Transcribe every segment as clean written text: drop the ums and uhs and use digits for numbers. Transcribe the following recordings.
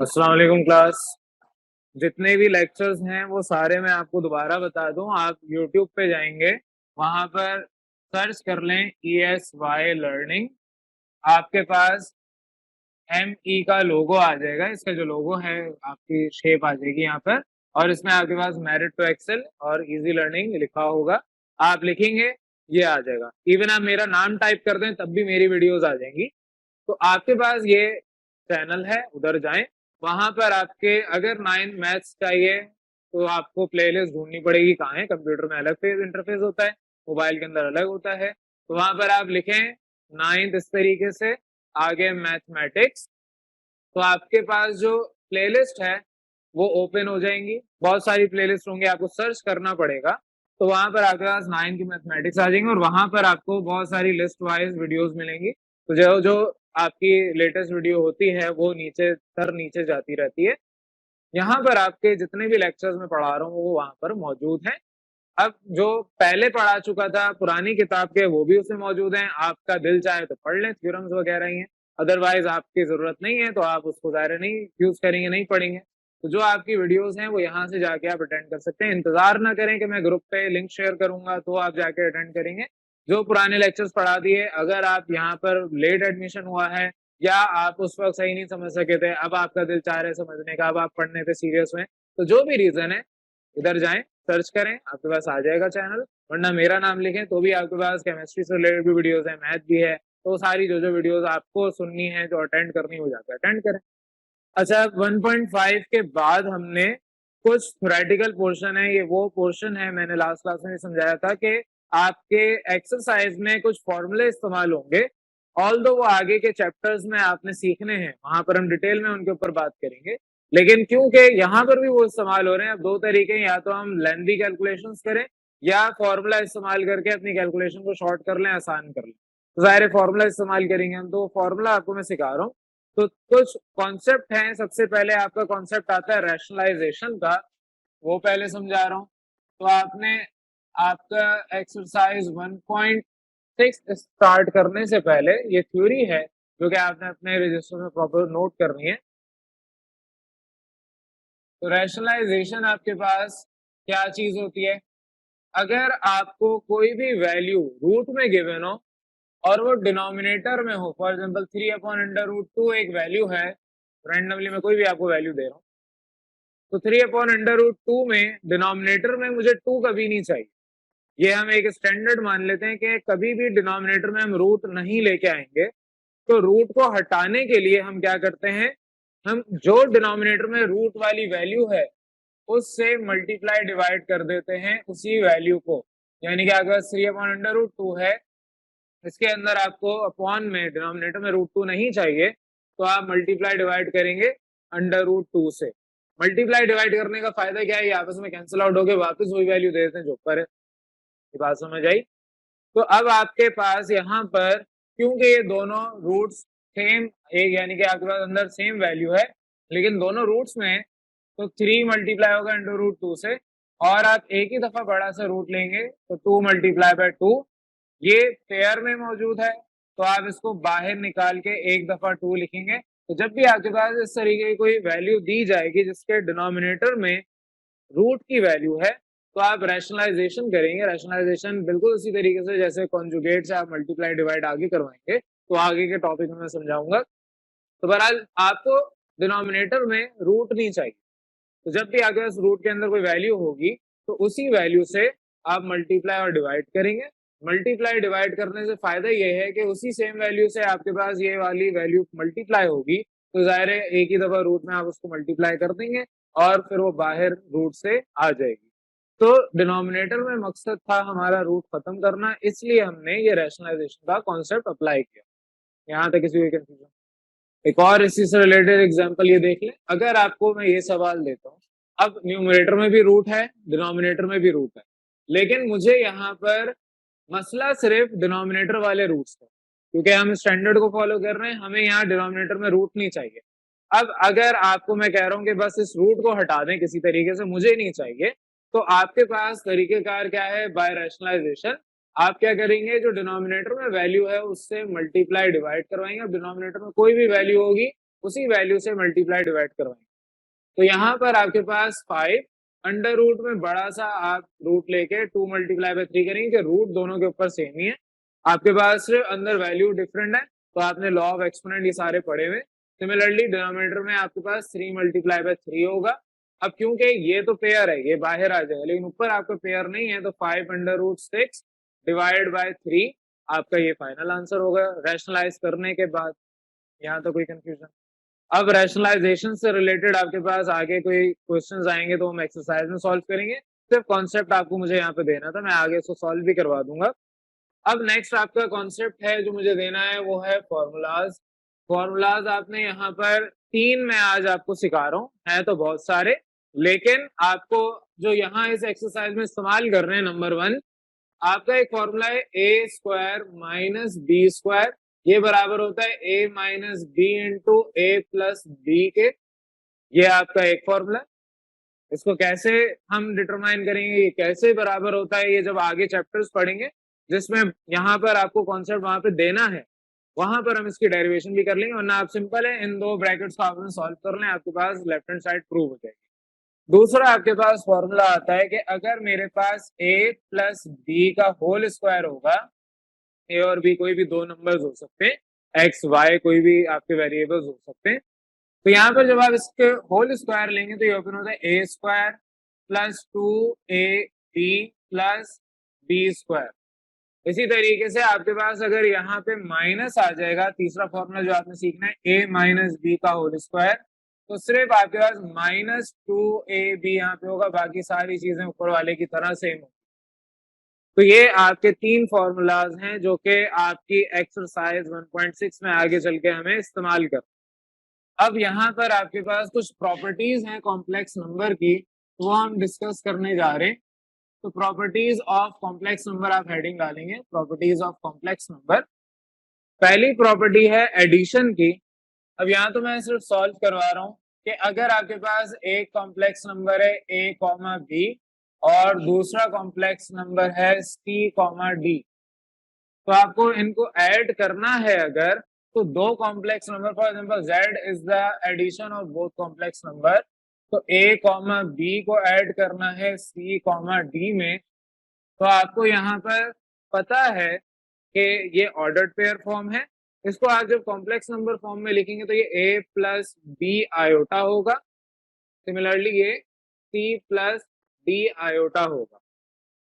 अस्सलाम वालेकुम क्लास। जितने भी लेक्चर्स हैं वो सारे मैं आपको दोबारा बता दूं। आप यूट्यूब पे जाएंगे, वहां पर सर्च कर लें ESY लर्निंग। आपके पास ME का लोगो आ जाएगा। इसका जो लोगो है आपकी शेप आ जाएगी यहाँ पर, और इसमें आपके पास मेरिट टू एक्सेल और इजी लर्निंग लिखा होगा। आप लिखेंगे, ये आ जाएगा। इवन आप मेरा नाम टाइप कर दें तब भी मेरी वीडियोस आ जाएंगी। तो आपके पास ये चैनल है, उधर जाएं। वहां पर आपके अगर 9 मैथ्स चाहिए तो आपको प्लेलिस्ट ढूंढनी पड़ेगी। कहाँ है? कंप्यूटर में अलग पेज इंटरफेस होता है, मोबाइल के अंदर अलग होता है। तो वहां पर आप लिखें 9th इस तरीके से, आगे मैथमेटिक्स। तो आपके पास जो प्लेलिस्ट है वो ओपन हो जाएंगी। बहुत सारी प्लेलिस्ट होंगी, आपको सर्च करना पड़ेगा। तो वहां पर आपके पास 9 की मैथमेटिक्स आ जाएंगे और वहां पर आपको बहुत सारी लिस्ट वाइज वीडियोस मिलेंगी। तो जो जो आपकी लेटेस्ट वीडियो होती है वो नीचे तर नीचे जाती रहती है। यहाँ पर आपके जितने भी लेक्चर्स में पढ़ा रहा हूँ वो वहां पर मौजूद है। अब जो पहले पढ़ा चुका था पुरानी किताब के, वो भी उसमें मौजूद हैं। आपका दिल चाहे तो पढ़ लें, थ्योरम्स वगैरह ही हैं। अदरवाइज आपकी जरूरत नहीं है तो आप उसको ज़ाहिर नहीं यूज करेंगे, नहीं पढ़ेंगे। तो जो आपकी वीडियोस हैं वो यहाँ से जाके आप अटेंड कर सकते हैं। इंतजार ना करें कि मैं ग्रुप पे लिंक शेयर करूंगा तो आप जाके अटेंड करेंगे। जो पुराने लेक्चर्स पढ़ा दिए, अगर आप यहाँ पर लेट एडमिशन हुआ है या आप उस वक्त सही नहीं समझ सके थे, अब आपका दिल चाह रहा है समझने का, अब आप पढ़ने पे सीरियस हुए, तो जो भी रीजन है इधर जाएं, सर्च करें, आपके पास आ जाएगा चैनल। वरना मेरा नाम लिखें तो भी आपके पास केमिस्ट्री से रिलेटेड भी वीडियोस है, मैथ भी है। तो सारी जो जो वीडियोस आपको सुननी है, जो अटेंड करनी हो, जाकर अटेंड करें। अच्छा, 1.5 के बाद हमने कुछ थ्योरेटिकल पोर्शन है। ये वो पोर्शन है, मैंने लास्ट क्लास में समझाया था कि आपके एक्सरसाइज में कुछ फॉर्मूले इस्तेमाल होंगे। ऑल दो वो आगे के चैप्टर्स में आपने सीखने हैं, वहां पर हम डिटेल में उनके ऊपर बात करेंगे। लेकिन क्योंकि यहाँ पर भी वो इस्तेमाल हो रहे हैं, अब दो तरीके, या तो हम लेंथी कैलकुलेशंस करें या फॉर्मूला इस्तेमाल करके अपनी कैलकुलेशन को शॉर्ट कर लें, आसान कर लें। तो जाहिर फॉर्मूला इस्तेमाल करेंगे हम, तो फॉर्मूला आपको मैं सिखा रहा हूँ। तो कुछ कॉन्सेप्ट हैं। सबसे पहले आपका कॉन्सेप्ट आता है रैशनलाइजेशन का, वो पहले समझा रहा हूँ। तो आपने आपका एक्सरसाइज 1.6 स्टार्ट करने से पहले ये थ्योरी है जो कि आपने अपने रजिस्टर में प्रॉपर नोट करनी है। तो रैशनलाइजेशन आपके पास क्या चीज होती है? अगर आपको कोई भी वैल्यू रूट में गिवन हो और वो डिनोमिनेटर में हो, फॉर एग्जांपल 3/√2 एक वैल्यू है, रैंडमली मैं कोई भी आपको वैल्यू दे रहा हूँ। तो 3/√2 में डिनोमिनेटर में मुझे 2 कभी नहीं चाहिए। ये हम एक स्टैंडर्ड मान लेते हैं कि कभी भी डिनोमिनेटर में हम रूट नहीं लेके आएंगे। तो रूट को हटाने के लिए हम क्या करते हैं, हम जो डिनोमिनेटर में रूट वाली वैल्यू है उससे मल्टीप्लाई डिवाइड कर देते हैं उसी वैल्यू को। यानी कि अगर 3/√2 है, इसके अंदर आपको अपॉन में डिनोमिनेटर में √2 नहीं चाहिए, तो आप मल्टीप्लाई डिवाइड करेंगे √2 से। मल्टीप्लाई डिवाइड करने का फायदा क्या है? ये आपस में कैंसिल आउट हो गए, वापस वही वैल्यू दे देते हैं जो ऊपर है। ये बात समझ आई? तो अब आपके पास यहाँ पर, क्योंकि ये दोनों रूट्स सेम, एक यानी कि आपके पास अंदर सेम वैल्यू है लेकिन दोनों रूट्स में, तो 3 मल्टीप्लाई होगा √2 से, और आप एक ही दफा बड़ा सा रूट लेंगे तो 2 मल्टीप्लाई बाय 2। ये पेयर में मौजूद है तो आप इसको बाहर निकाल के एक दफा 2 लिखेंगे। तो जब भी आपके पास इस तरीके की कोई वैल्यू दी जाएगी जिसके डिनोमिनेटर में रूट की वैल्यू है, तो आप रैशनलाइजेशन करेंगे। रैशनलाइजेशन बिल्कुल उसी तरीके से जैसे कॉन्जुगेट से आप मल्टीप्लाई डिवाइड आगे करवाएंगे, तो आगे के टॉपिक में मैं समझाऊंगा। तो बहरहाल आपको डिनोमिनेटर में रूट नहीं चाहिए। तो जब भी आपके पास रूट के अंदर कोई वैल्यू होगी तो उसी वैल्यू से आप मल्टीप्लाई और डिवाइड करेंगे। मल्टीप्लाई डिवाइड करने से फायदा ये है कि उसी सेम वैल्यू से आपके पास ये वाली वैल्यू मल्टीप्लाई होगी, तो जाहिर है एक ही दफा रूट में आप उसको मल्टीप्लाई कर देंगे और फिर वो बाहर रूट से आ जाएगी। तो डिनोमिनेटर में मकसद था हमारा रूट खत्म करना, इसलिए हमने ये रैशनलाइजेशन का कॉन्सेप्ट अप्लाई किया। यहाँ तक किसी को कंफ्यूजन? एक और इसी से रिलेटेड एग्जांपल ये देख लें। अगर आपको मैं ये सवाल देता हूँ, अब न्यूमरेटर में भी रूट है, डिनोमिनेटर में भी रूट है, लेकिन मुझे यहाँ पर मसला सिर्फ डिनोमिनेटर वाले रूट्स का, क्योंकि हम स्टैंडर्ड को फॉलो कर रहे हैं, हमें यहाँ डिनोमिनेटर में रूट नहीं चाहिए। अब अगर आपको मैं कह रहा हूँ कि बस इस रूट को हटा दें किसी तरीके से, मुझे नहीं चाहिए, तो आपके पास तरीकेकार क्या है? बाय रैशनलाइजेशन आप क्या करेंगे, जो डिनोमिनेटर में वैल्यू है उससे मल्टीप्लाई डिवाइड करवाएंगे। अब डिनोमिनेटर में कोई भी वैल्यू होगी उसी वैल्यू से मल्टीप्लाई डिवाइड करवाएंगे। तो यहाँ पर आपके पास 5 अंडर रूट में बड़ा सा आप रूट लेके 2 मल्टीप्लाई बाय 3 करेंगे, रूट दोनों के ऊपर सेम ही है, आपके पास सिर्फ अंदर वैल्यू डिफरेंट है, तो आपने लॉ ऑफ एक्सपोनेंट ये सारे पढ़े हुए। सिमिलरली डिनोमिनेटर में आपके पास 3 मल्टीप्लाई बाय 3 होगा। अब क्योंकि ये तो पेयर है, ये बाहर आ जाएगा, लेकिन ऊपर आपका पेयर नहीं है, तो 5 अंडर रूट 6 डिवाइड बाय 3 आपका ये फाइनल आंसर होगा रैशनलाइज करने के बाद। यहाँ तो कोई कंफ्यूजन? अब रैशनलाइजेशन से रिलेटेड आपके पास आगे कोई क्वेश्चंस आएंगे तो हम एक्सरसाइज में सॉल्व करेंगे, सिर्फ कॉन्सेप्ट आपको मुझे यहाँ पे देना था, मैं आगे इसको सॉल्व भी करवा दूंगा। अब नेक्स्ट आपका कॉन्सेप्ट है जो मुझे देना है वो है फॉर्मूलाज। फॉर्मूलाज आपने यहाँ पर 3 मैं आज आपको सिखा रहा हूँ, है तो बहुत सारे, लेकिन आपको जो यहाँ इस एक्सरसाइज में इस्तेमाल कर रहे हैं, नंबर 1 आपका एक फॉर्मूला है A square minus B square, ये बराबर होता है ए minus B into A plus B के। ये आपका एक फॉर्मूला। इसको कैसे हम डिटरमाइन करेंगे, ये कैसे बराबर होता है, ये जब आगे चैप्टर्स पढ़ेंगे जिसमें यहाँ पर आपको कॉन्सेप्ट वहां पे देना है, वहां पर हम इसकी डेरिवेशन भी कर लेंगे, वरना आप सिंपल है इन दो ब्रैकेट्स को आपने सॉल्व कर लें, आपके पास लेफ्ट हैंड साइड प्रूव हो जाएगी। दूसरा आपके पास फॉर्मूला आता है कि अगर मेरे पास a प्लस बी का होल स्क्वायर होगा, ए और बी कोई भी दो नंबर्स हो सकते हैं, एक्स वाई कोई भी आपके वेरिएबल्स हो सकते हैं, तो यहाँ पर जब आप इसके होल स्क्वायर लेंगे तो ये ओपन होता है A square plus 2ab plus B square. इसी तरीके से आपके पास अगर यहाँ पे माइनस आ जाएगा, तीसरा फॉर्मूला जो आपने सीखना है a माइनस बी का होल स्क्वायर, तो सिर्फ आपके पास माइनस 2ab यहाँ पे होगा, बाकी सारी चीजें ऊपर वाले की तरह सेम होगी। तो ये आपके 3 फॉर्मूलाज हैं जो कि आपकी एक्सरसाइज 1.6 में आगे चल के हमें इस्तेमाल कर। अब यहाँ पर आपके पास कुछ प्रॉपर्टीज हैं कॉम्प्लेक्स नंबर की, तो वो हम डिस्कस करने जा रहे हैं। तो प्रॉपर्टीज ऑफ कॉम्प्लेक्स नंबर आप हेडिंग डालेंगे, प्रॉपर्टीज ऑफ कॉम्प्लेक्स नंबर। पहली प्रॉपर्टी है एडिशन की। अब यहाँ तो मैं सिर्फ सॉल्व करवा रहा हूँ कि अगर आपके पास एक कॉम्प्लेक्स नंबर है a कॉमा बी और दूसरा कॉम्प्लेक्स नंबर है c कॉमा डी, तो आपको इनको ऐड करना है अगर, तो दो complex number, for example z is the addition of both complex number, तो a कॉमा बी को ऐड करना है c कॉमा डी में, तो आपको यहाँ पर पता है कि ये ऑर्डर्ड पेयर फॉर्म है। इसको आप जब कॉम्प्लेक्स नंबर फॉर्म में लिखेंगे तो ये a प्लस बी आयोटा होगा, सिमिलरली ये c प्लस डी आयोटा होगा।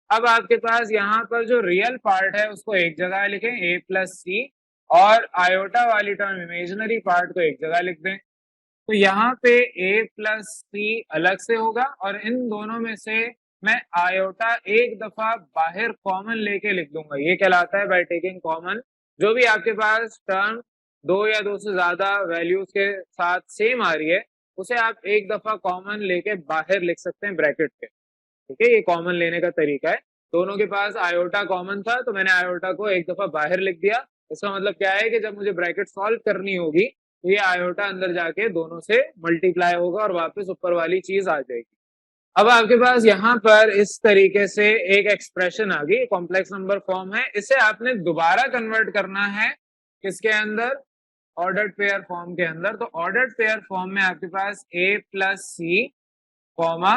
अब आपके पास यहाँ पर जो रियल पार्ट है उसको एक जगह लिखें a प्लस सी, और आयोटा वाली टर्म इमेजिनरी पार्ट को एक जगह लिख दें। तो यहाँ पे a प्लस सी अलग से होगा और इन दोनों में से मैं आयोटा एक दफा बाहर कॉमन लेके लिख दूंगा, ये कहलाता है बाय टेकिंग कॉमन। जो भी आपके पास टर्म दो या दो से ज्यादा वैल्यूज के साथ सेम आ रही है उसे आप एक दफा कॉमन लेके बाहर लिख सकते हैं ब्रैकेट के, ठीक है, ये कॉमन लेने का तरीका है। दोनों के पास आयोटा कॉमन था तो मैंने आयोटा को एक दफा बाहर लिख दिया। इसका मतलब क्या है कि जब मुझे ब्रैकेट सॉल्व करनी होगी तो ये आयोटा अंदर जाके दोनों से मल्टीप्लाई होगा और वापस ऊपर वाली चीज आ जाएगी। अब आपके पास यहाँ पर इस तरीके से एक एक्सप्रेशन आ गई, कॉम्प्लेक्स नंबर फॉर्म है, इसे आपने दोबारा कन्वर्ट करना है किसके अंदर, ऑर्डर्ड पेयर फॉर्म के अंदर। तो ऑर्डर्ड पेयर फॉर्म में आपके पास a plus c comma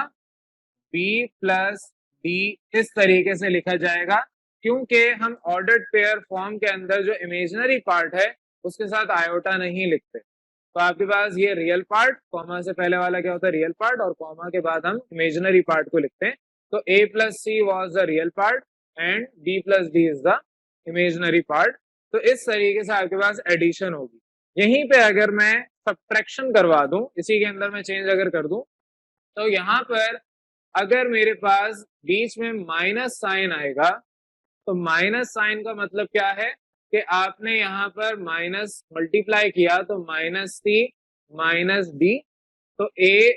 b plus d इस तरीके से लिखा जाएगा, क्योंकि हम ऑर्डर्ड पेयर फॉर्म के अंदर जो इमेजिनरी पार्ट है उसके साथ आयोटा नहीं लिखते। तो आपके पास ये रियल पार्ट, कॉमा से पहले वाला क्या होता है रियल पार्ट, और कॉमा के बाद हम इमेजिनरी पार्ट को लिखते हैं। तो a plus c was the real part and b plus d is the imaginary part. तो इस तरीके से आपके पास एडिशन होगी। यहीं पे अगर मैं सब्ट्रैक्शन करवा दूं, इसी के अंदर मैं चेंज अगर कर दूं, तो यहाँ पर अगर मेरे पास बीच में माइनस साइन आएगा, तो माइनस साइन का मतलब क्या है कि आपने यहाँ पर माइनस मल्टीप्लाई किया तो माइनस सी माइनस डी, तो a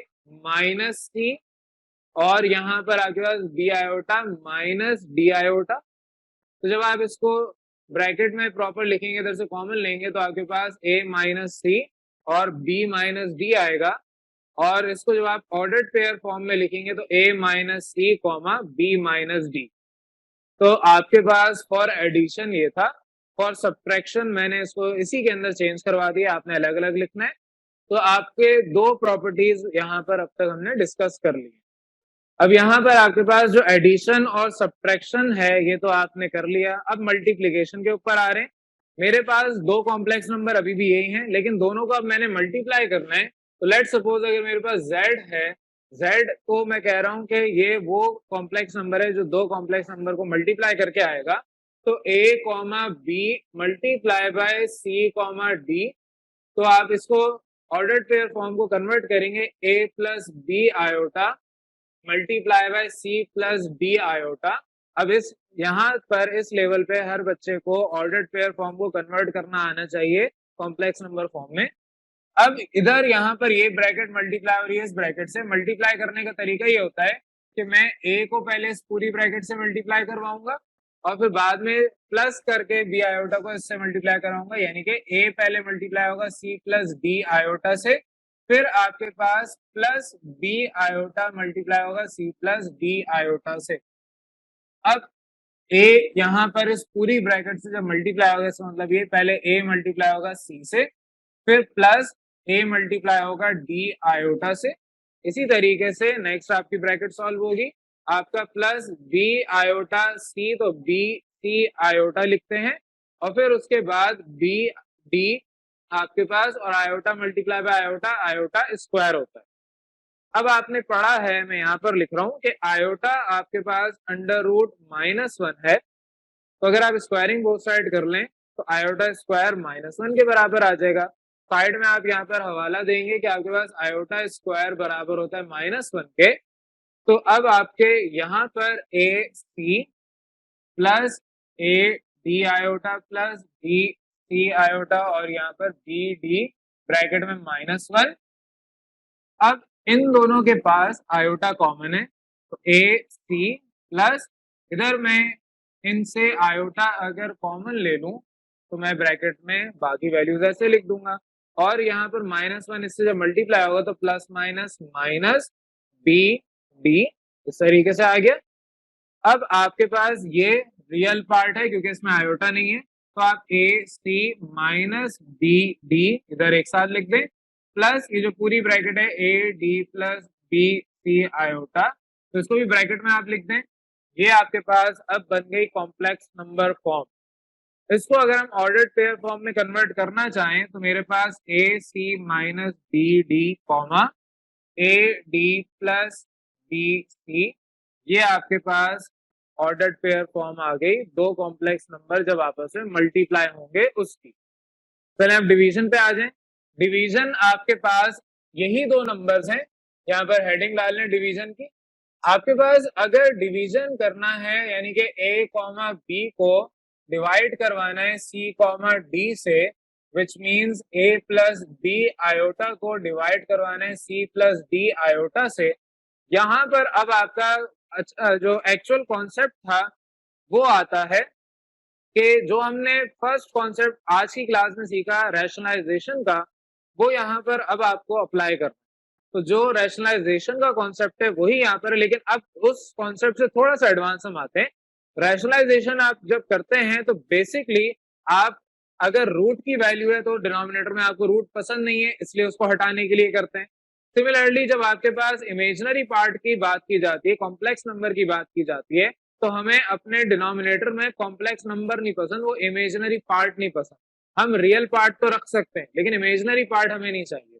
माइनस सी और यहाँ पर आपके पास b iota minus D iota. तो जब आप इसको ब्रैकेट में प्रॉपर लिखेंगे, इधर से कॉमन लेंगे, तो आपके पास a माइनस सी और b माइनस डी आएगा, और इसको जब आप ऑर्डर्ड पेयर फॉर्म में लिखेंगे तो a minus c comma b minus d. तो आपके पास फॉर एडिशन ये था, फॉर सब्ट्रैक्शन मैंने इसको इसी के अंदर चेंज करवा दिया, आपने अलग अलग लिखना है। तो आपके दो प्रॉपर्टीज यहाँ पर अब तक हमने डिस्कस कर ली। अब यहाँ पर आपके पास जो एडिशन और सब्ट्रैक्शन है ये तो आपने कर लिया। अब मल्टीप्लीकेशन के ऊपर आ रहे हैं। मेरे पास दो कॉम्प्लेक्स नंबर अभी भी यही हैं, लेकिन दोनों को अब मैंने मल्टीप्लाई करना है। तो लेट सपोज अगर मेरे पास z है, z को मैं कह रहा हूँ कि ये वो कॉम्प्लेक्स नंबर है जो दो कॉम्प्लेक्स नंबर को मल्टीप्लाई करके आएगा। तो a comma b multiply by c comma d. तो आप इसको ऑर्डर्ड पेयर फॉर्म को कन्वर्ट करेंगे, a plus B iota multiply by c plus d iota. अब इस यहाँ पर इस लेवल पे हर बच्चे को ऑर्डर्ड पेयर फॉर्म को कन्वर्ट करना आना चाहिए कॉम्प्लेक्स नंबर फॉर्म में। अब इधर यहाँ पर ये ब्रैकेट मल्टीप्लाई हो रही है इस ब्रैकेट से। मल्टीप्लाई करने का तरीका ये होता है कि मैं a को पहले इस पूरी ब्रैकेट से मल्टीप्लाई करवाऊंगा और फिर बाद में प्लस करके बी आयोटा को इससे मल्टीप्लाई कराऊंगा, यानी कि a पहले मल्टीप्लाई होगा c प्लस डी आयोटा से, फिर आपके पास प्लस बी आयोटा मल्टीप्लाई होगा सी प्लस डी आयोटा से। अब a यहाँ पर इस पूरी ब्रैकेट से जब मल्टीप्लाई होगा इसका मतलब ये पहले a मल्टीप्लाई होगा c से, फिर प्लस a मल्टीप्लाई होगा d आयोटा से। इसी तरीके से नेक्स्ट आपकी ब्रैकेट सॉल्व होगी, आपका प्लस b आयोटा c, तो b c आयोटा लिखते हैं और फिर उसके बाद b d आपके पास और iota multiply bye iota, iota square होता है। अब आपने पढ़ा है, मैं यहाँ पर लिख रहा हूँ कि आयोटा आपके पास अंडर रूट -1 है। तो अगर आप स्क्वायरिंग बोथ साइड कर लें तो आयोटा स्क्वायर -1 के बराबर आ जाएगा। साइड में आप यहाँ पर हवाला देंगे कि आपके पास आयोटा स्क्वायर बराबर होता है -1 के। तो अब आपके यहाँ पर A C plus A D iota plus D C iota और यहाँ पर बी डी ब्रैकेट में -1। अब इन दोनों के पास आयोटा कॉमन है, तो ए सी प्लस इधर मैं इनसे आयोटा अगर कॉमन ले लूं तो मैं ब्रैकेट में बाकी वैल्यूज ऐसे लिख दूंगा और यहाँ पर -1 इससे जब मल्टीप्लाई होगा तो plus minus minus B d इस तरीके से आ गया। अब आपके पास ये रियल पार्ट है क्योंकि इसमें आयोटा नहीं है, तो आप ए सी माइनस बी डी इधर एक साथ लिख दें, प्लस ये जो पूरी ब्रैकेट है a D plus B C iota, तो इसको भी ब्रैकेट में आप लिख दें। ये आपके पास अब बन गई कॉम्प्लेक्स नंबर फॉर्म। इसको अगर हम ऑर्डर्ड पेयर फॉर्म में कन्वर्ट करना चाहें तो मेरे पास A C minus B D comma A D plus B C, ये आपके पास ऑर्डर्ड पेयर फॉर्म आ गई। दो कॉम्प्लेक्स नंबर जब आपस में मल्टीप्लाई होंगे उसकी। पहले आप डिवीजन पे आ जाएं। डिवीजन आपके पास यही दो नंबर्स हैं, यहाँ पर हेडिंग डाल लें डिवीजन की। आपके पास अगर डिवीजन करना है यानी कि a कॉमा बी को डिवाइड करवाना है c कॉमा डी से, which means a plus B iota को डिवाइड करवाना है c प्लस डी आयोटा से। यहाँ पर अब आपका जो एक्चुअल कॉन्सेप्ट था वो आता है कि जो हमने फर्स्ट कॉन्सेप्ट आज की क्लास में सीखा रैशनलाइजेशन का, वो यहाँ पर अब आपको अप्लाई करना। तो जो रैशनलाइजेशन का कॉन्सेप्ट है वही यहाँ पर है, लेकिन अब उस कॉन्सेप्ट से थोड़ा सा एडवांस हम आते हैं। रैशनलाइजेशन आप जब करते हैं तो बेसिकली आप अगर रूट की वैल्यू है तो डिनोमिनेटर में आपको रूट पसंद नहीं है, इसलिए उसको हटाने के लिए करते हैं। सिमिलरली जब आपके पास इमेजिनरी पार्ट की बात की जाती है, कॉम्प्लेक्स नंबर की बात की जाती है, तो हमें अपने डिनोमिनेटर में कॉम्प्लेक्स नंबर नहीं पसंद, वो इमेजिनरी पार्ट नहीं पसंद। हम रियल पार्ट तो रख सकते हैं लेकिन इमेजिनरी पार्ट हमें नहीं चाहिए।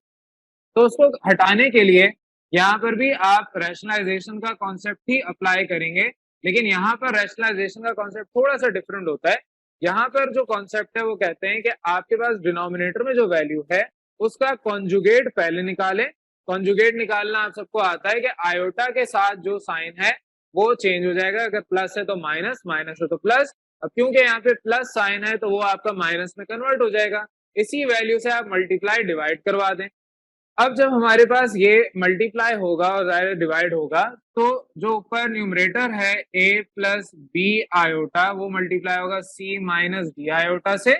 तो उसको हटाने के लिए यहाँ पर भी आप रैशनलाइजेशन का कॉन्सेप्ट ही अप्लाई करेंगे, लेकिन यहाँ पर रैशनलाइजेशन का कॉन्सेप्ट थोड़ा सा डिफरेंट होता है। यहाँ पर जो कॉन्सेप्ट है वो कहते हैं कि आपके पास डिनोमिनेटर में जो वैल्यू है उसका कॉन्जुगेट पहले निकालें। कॉन्जुगेट निकालना आप सबको आता है कि आयोटा के साथ जो साइन है वो चेंज हो जाएगा, अगर प्लस है तो माइनस, माइनस है तो प्लस। अब क्योंकि यहाँ पे प्लस साइन है तो वो आपका माइनस में कन्वर्ट हो जाएगा। इसी वैल्यू से आप मल्टीप्लाई डिवाइड करवा दें। अब जब हमारे पास ये मल्टीप्लाई होगा और जाहिर डिवाइड होगा तो जो ऊपर न्यूमरेटर है a प्लस बी आयोटा वो मल्टीप्लाई होगा c माइनस डी आयोटा से,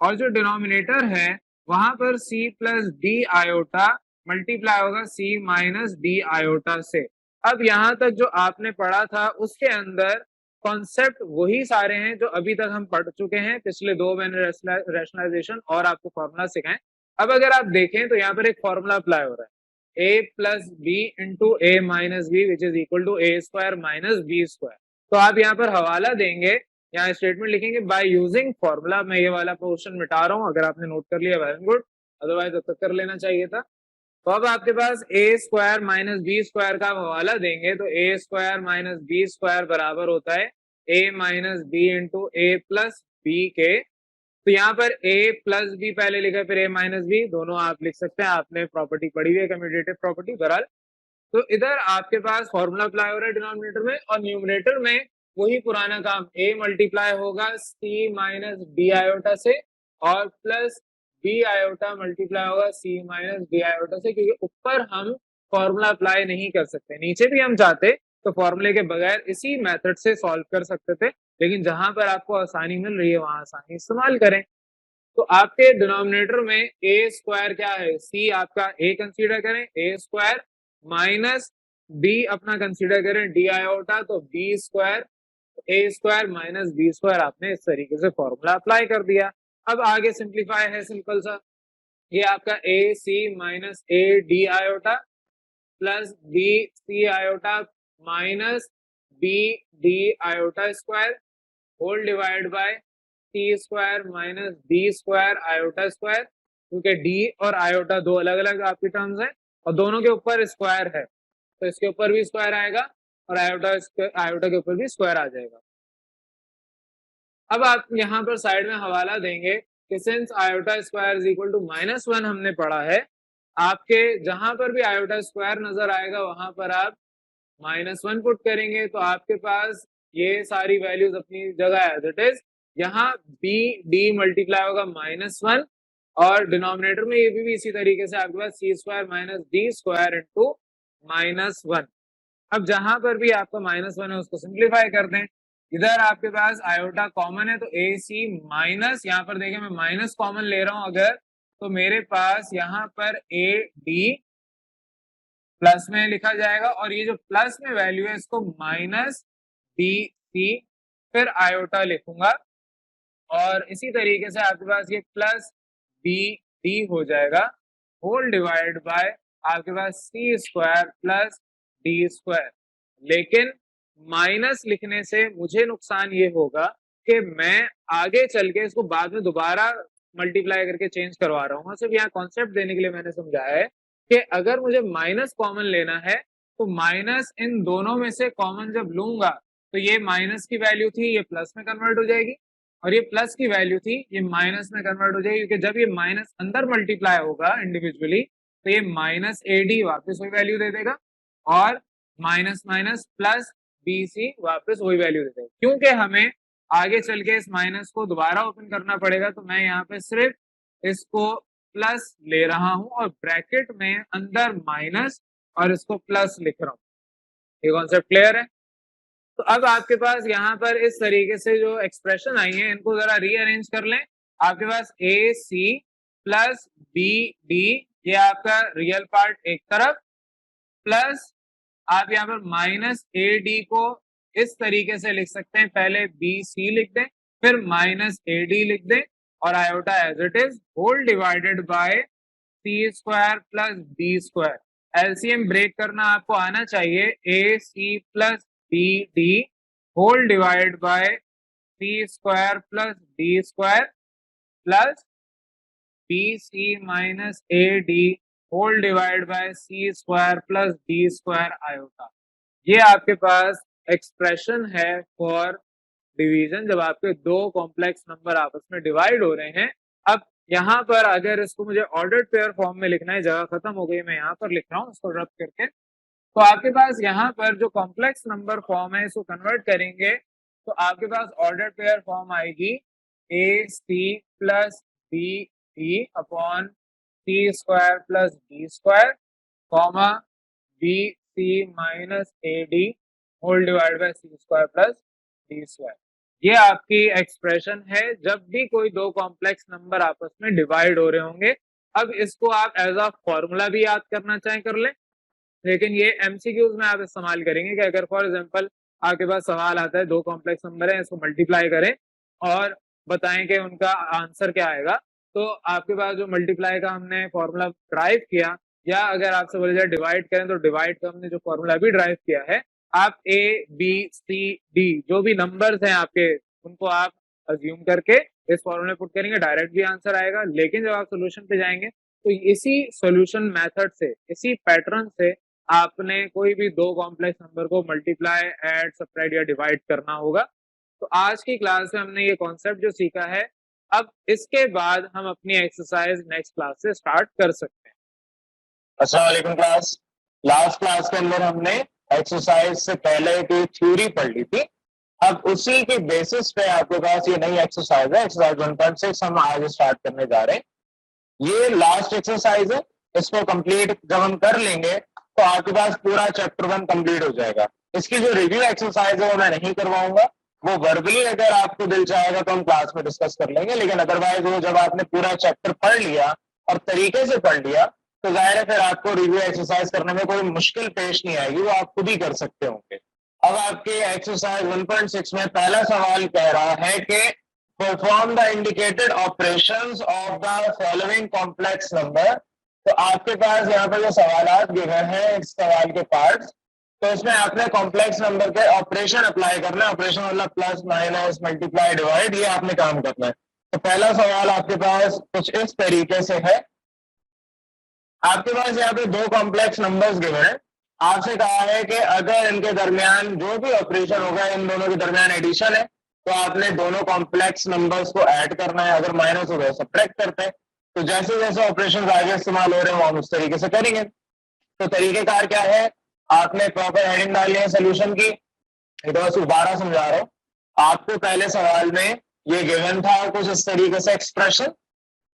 और जो डिनोमिनेटर है वहां पर c plus d iota multiply होगा c माइनस डी आयोटा से। अब यहाँ तक जो आपने पढ़ा था उसके अंदर कॉन्सेप्ट वही सारे हैं जो अभी तक हम पढ़ चुके हैं। पिछले दो मैंने रैशनलाइजेशन और आपको फॉर्मूला सिखाए। अब अगर आप देखें तो यहाँ पर एक फॉर्मूला अप्लाई हो रहा है, A plus B into A minus B which is equal to A square minus B square. तो आप यहाँ पर हवाला देंगे, यहाँ स्टेटमेंट लिखेंगे बाय यूजिंग फॉर्मूला। मैं ये वाला पोर्शन मिटा रहा हूँ, अगर आपने नोट कर लिया वेरी गुड, अदरवाइज अब तक कर लेना चाहिए था। तो अब आपके पास ए स्क्वायर माइनस बी स्क्वायर का हवाला देंगे तो ए स्क्वायर माइनस बी स्क्वायर बराबर होता है ए minus B into A plus B के। तो यहाँ पर a प्लस बी पहले लिखा, फिर a माइनस बी, दोनों आप लिख सकते हैं, आपने प्रॉपर्टी पढ़ी हुई है कम्यूटेटिव प्रॉपर्टी बहरहाल। तो इधर आपके पास फॉर्मूला अप्लाई हो रहा है डिनोमिनेटर में, और न्यूमरेटर में वही पुराना काम, a मल्टीप्लाई होगा c माइनस डी आयोटा से, और प्लस b आयोटा मल्टीप्लाई होगा c माइनस डी आयोटा से, क्योंकि ऊपर हम फॉर्मूला अप्लाई नहीं कर सकते, नीचे भी हम चाहते तो फॉर्मूले के बगैर इसी मेथड से सॉल्व कर सकते थे, लेकिन जहां पर आपको आसानी मिल रही है वहां आसानी इस्तेमाल करें। तो आपके डिनोमिनेटर में ए स्क्वायर क्या है, सी आपका ए कंसीडर करें, ए स्क्वायर माइनस बी अपना कंसीडर करें डी आयोटा, तो बी स्क्वायर, ए स्क्वायर माइनस बी स्क्वायर, आपने इस तरीके से फॉर्मूला अप्लाई कर दिया। अब आगे सिंप्लीफाई है सिंपल सा, ये आपका A C minus A D iota plus B C iota minus B D iota square whole divide by T square minus D square iota square, क्योंकि डी और आयोटा दो अलग अलग आपकी टर्म्स हैं और दोनों के ऊपर स्क्वायर है, तो इसके ऊपर भी स्क्वायर आएगा और आयोटा के ऊपर भी स्क्वायर आ जाएगा। अब आप यहाँ पर साइड में हवाला देंगे कि since iota square is equal to -1 हमने पढ़ा है, आपके जहां पर भी आयोटा स्क्वायर नजर आएगा वहां पर आप -1 पुट करेंगे, तो आपके पास ये सारी वैल्यूज अपनी जगह एज इट इज। यहाँ बी डी मल्टीप्लाई होगा -1, और डिनोमिनेटर में ये भी इसी तरीके से आपके पास C square minus D square into -1। अब जहां पर भी आपका -1 है उसको सिंप्लीफाई कर दें। इधर आपके पास आयोटा कॉमन है तो ए सी माइनस, यहाँ पर देखिए मैं माइनस कॉमन ले रहा हूं अगर, तो मेरे पास यहाँ पर ए डी प्लस में लिखा जाएगा, और ये जो प्लस में वैल्यू है इसको माइनस डी सी फिर आयोटा लिखूंगा, और इसी तरीके से आपके पास ये प्लस बी डी हो जाएगा होल डिवाइड बाय आपके पास C square plus D square. लेकिन माइनस लिखने से मुझे नुकसान ये होगा कि मैं आगे चल के इसको बाद में दोबारा मल्टीप्लाई करके चेंज करवा रहा हूँ। सिर्फ यहाँ कॉन्सेप्ट देने के लिए मैंने समझाया है कि अगर मुझे माइनस कॉमन लेना है तो माइनस इन दोनों में से कॉमन जब लूंगा तो ये माइनस की वैल्यू थी ये प्लस में कन्वर्ट हो जाएगी, और ये प्लस की वैल्यू थी ये माइनस में कन्वर्ट हो जाएगी, क्योंकि जब ये माइनस अंदर मल्टीप्लाई होगा इंडिविजुअली तो ये माइनस ए डी वापिस वही वैल्यू दे देगा, और minus minus plus B c वापस वही वैल्यू दे देगा। क्योंकि हमें आगे चल के इस माइनस को दोबारा ओपन करना पड़ेगा, तो मैं यहाँ पे सिर्फ इसको प्लस ले रहा हूं और ब्रैकेट में अंदर माइनस और इसको प्लस लिख रहा हूं। ये कॉन्सेप्ट क्लियर है? तो अब आपके पास यहाँ पर इस तरीके से जो एक्सप्रेशन आई है इनको जरा रीअरेंज कर लें। आपके पास A C plus B D, ये आपका रियल पार्ट एक तरफ, प्लस आप यहाँ पर माइनस ए डी को इस तरीके से लिख सकते हैं, पहले बी सी लिख दें फिर माइनस ए डी लिख दें, और iota as it is whole divided by C square plus B square. LCM break करना आपको आना चाहिए, A C plus B D whole divide by C square plus D square plus B C minus A D whole divide by C square plus D square iota. ये आपके पास expression है for division, जब आपके दो complex number आपस में divide हो रहे हैं। अब यहाँ पर अगर इसको मुझे ऑर्डर्ड पेयर फॉर्म में लिखना है, जगह खत्म हो गई, मैं यहाँ पर लिख रहा हूँ इसको रब करके, तो आपके पास यहाँ पर जो कॉम्प्लेक्स नंबर फॉर्म है इसको कन्वर्ट करेंगे तो आपके पास ऑर्डर पेयर फॉर्म आएगी A C plus B D upon C square plus D square comma B C minus A D whole divide by C square plus D square. ये आपकी expression है जब भी कोई दो कॉम्प्लेक्स नंबर आपस में डिवाइड हो रहे होंगे। अब इसको आप एज अ फॉर्मूला भी याद करना चाहें कर लें, लेकिन ये एमसीक्यूज में आप इस्तेमाल करेंगे कि अगर फॉर एग्जांपल आपके पास सवाल आता है दो कॉम्प्लेक्स नंबर है इसको मल्टीप्लाई करें और बताएं कि उनका आंसर क्या आएगा, तो आपके पास जो मल्टीप्लाई का हमने फॉर्मूला ड्राइव किया, या अगर आपसे बोला जाए डिवाइड करें तो डिवाइड का हमने जो फॉर्मूला भी ड्राइव किया है, आप ए बी सी डी जो भी नंबर्स हैं आपके, उनको आप अज्यूम करके इस फॉर्मूले पुट करेंगे, डायरेक्ट भी आंसर आएगा। लेकिन जब आप सोल्यूशन पे जाएंगे तो इसी सोल्यूशन मेथड से, इसी पैटर्न से आपने कोई भी दो कॉम्प्लेक्स नंबर को मल्टीप्लाई, ऐड, सब्ट्रैक्ट या डिवाइड करना होगा। तो आज की क्लास में हमने ये कॉन्सेप्ट जो सीखा है, अब इसके बाद हम अपनी एक्सरसाइज नेक्स्ट क्लास से स्टार्ट कर सकते हैं। अस्सलाम वालेकुम क्लास। लास्ट क्लास के अंदर हमने एक्सरसाइज से पहले की थ्योरी पढ़ ली थी। अब उसी के बेसिस पे आपके पास ये नई एक्सरसाइज है, एक्सरसाइज 1.6 हम आज स्टार्ट करने जा रहे हैं। ये लास्ट एक्सरसाइज है, इसको कंप्लीट जब हम कर लेंगे तो आपके पास पूरा चैप्टर 1 कंप्लीट हो जाएगा। इसकी जो रिव्यू एक्सरसाइज है वो मैं नहीं करवाऊंगा, वो वर्बली अगर आपको दिल चाहेगा तो हम क्लास में डिस्कस कर लेंगे, लेकिन अदरवाइज वो जब आपने पूरा चैप्टर पढ़ लिया और तरीके से पढ़ लिया तो जाहिर है फिर आपको रिव्यू एक्सरसाइज करने में कोई मुश्किल पेश नहीं आएगी, वो आप खुद ही कर सकते होंगे। अब आपके एक्सरसाइज 1.6 में पहला सवाल कह रहा है कि perform the indicated operations of the following complex number. तो आपके पास यहाँ पर जो सवालात गिवन है, इस सवाल के पार्ट्स, तो इसमें आपने कॉम्प्लेक्स नंबर के ऑपरेशन अप्लाई करना है। ऑपरेशन मतलब प्लस, माइनस, मल्टीप्लाई, डिवाइड, ये आपने काम करना है। तो पहला सवाल आपके पास कुछ इस तरीके से है। आपके पास यहाँ पे दो कॉम्प्लेक्स नंबर्स गिवन है। आपसे कहा है कि अगर इनके दरमियान जो भी ऑपरेशन होगा, इन दोनों के दरमियान एडिशन है, तो आपने दोनों कॉम्प्लेक्स नंबर्स को ऐड करना है। अगर माइनस हो गए सब्ट्रैक्ट करते हैं। तो जैसे जैसे ऑपरेशन आगे इस्तेमाल हो रहे हैं हम उस तरीके से करेंगे। तो तरीकेकार क्या है, आपने प्रॉपर हेडिंग डाली है सोल्यूशन की। तो बस दोबारा समझा रहा हूँ। आपको पहले सवाल में ये गिवन था कुछ इस तरीके से एक्सप्रेशन।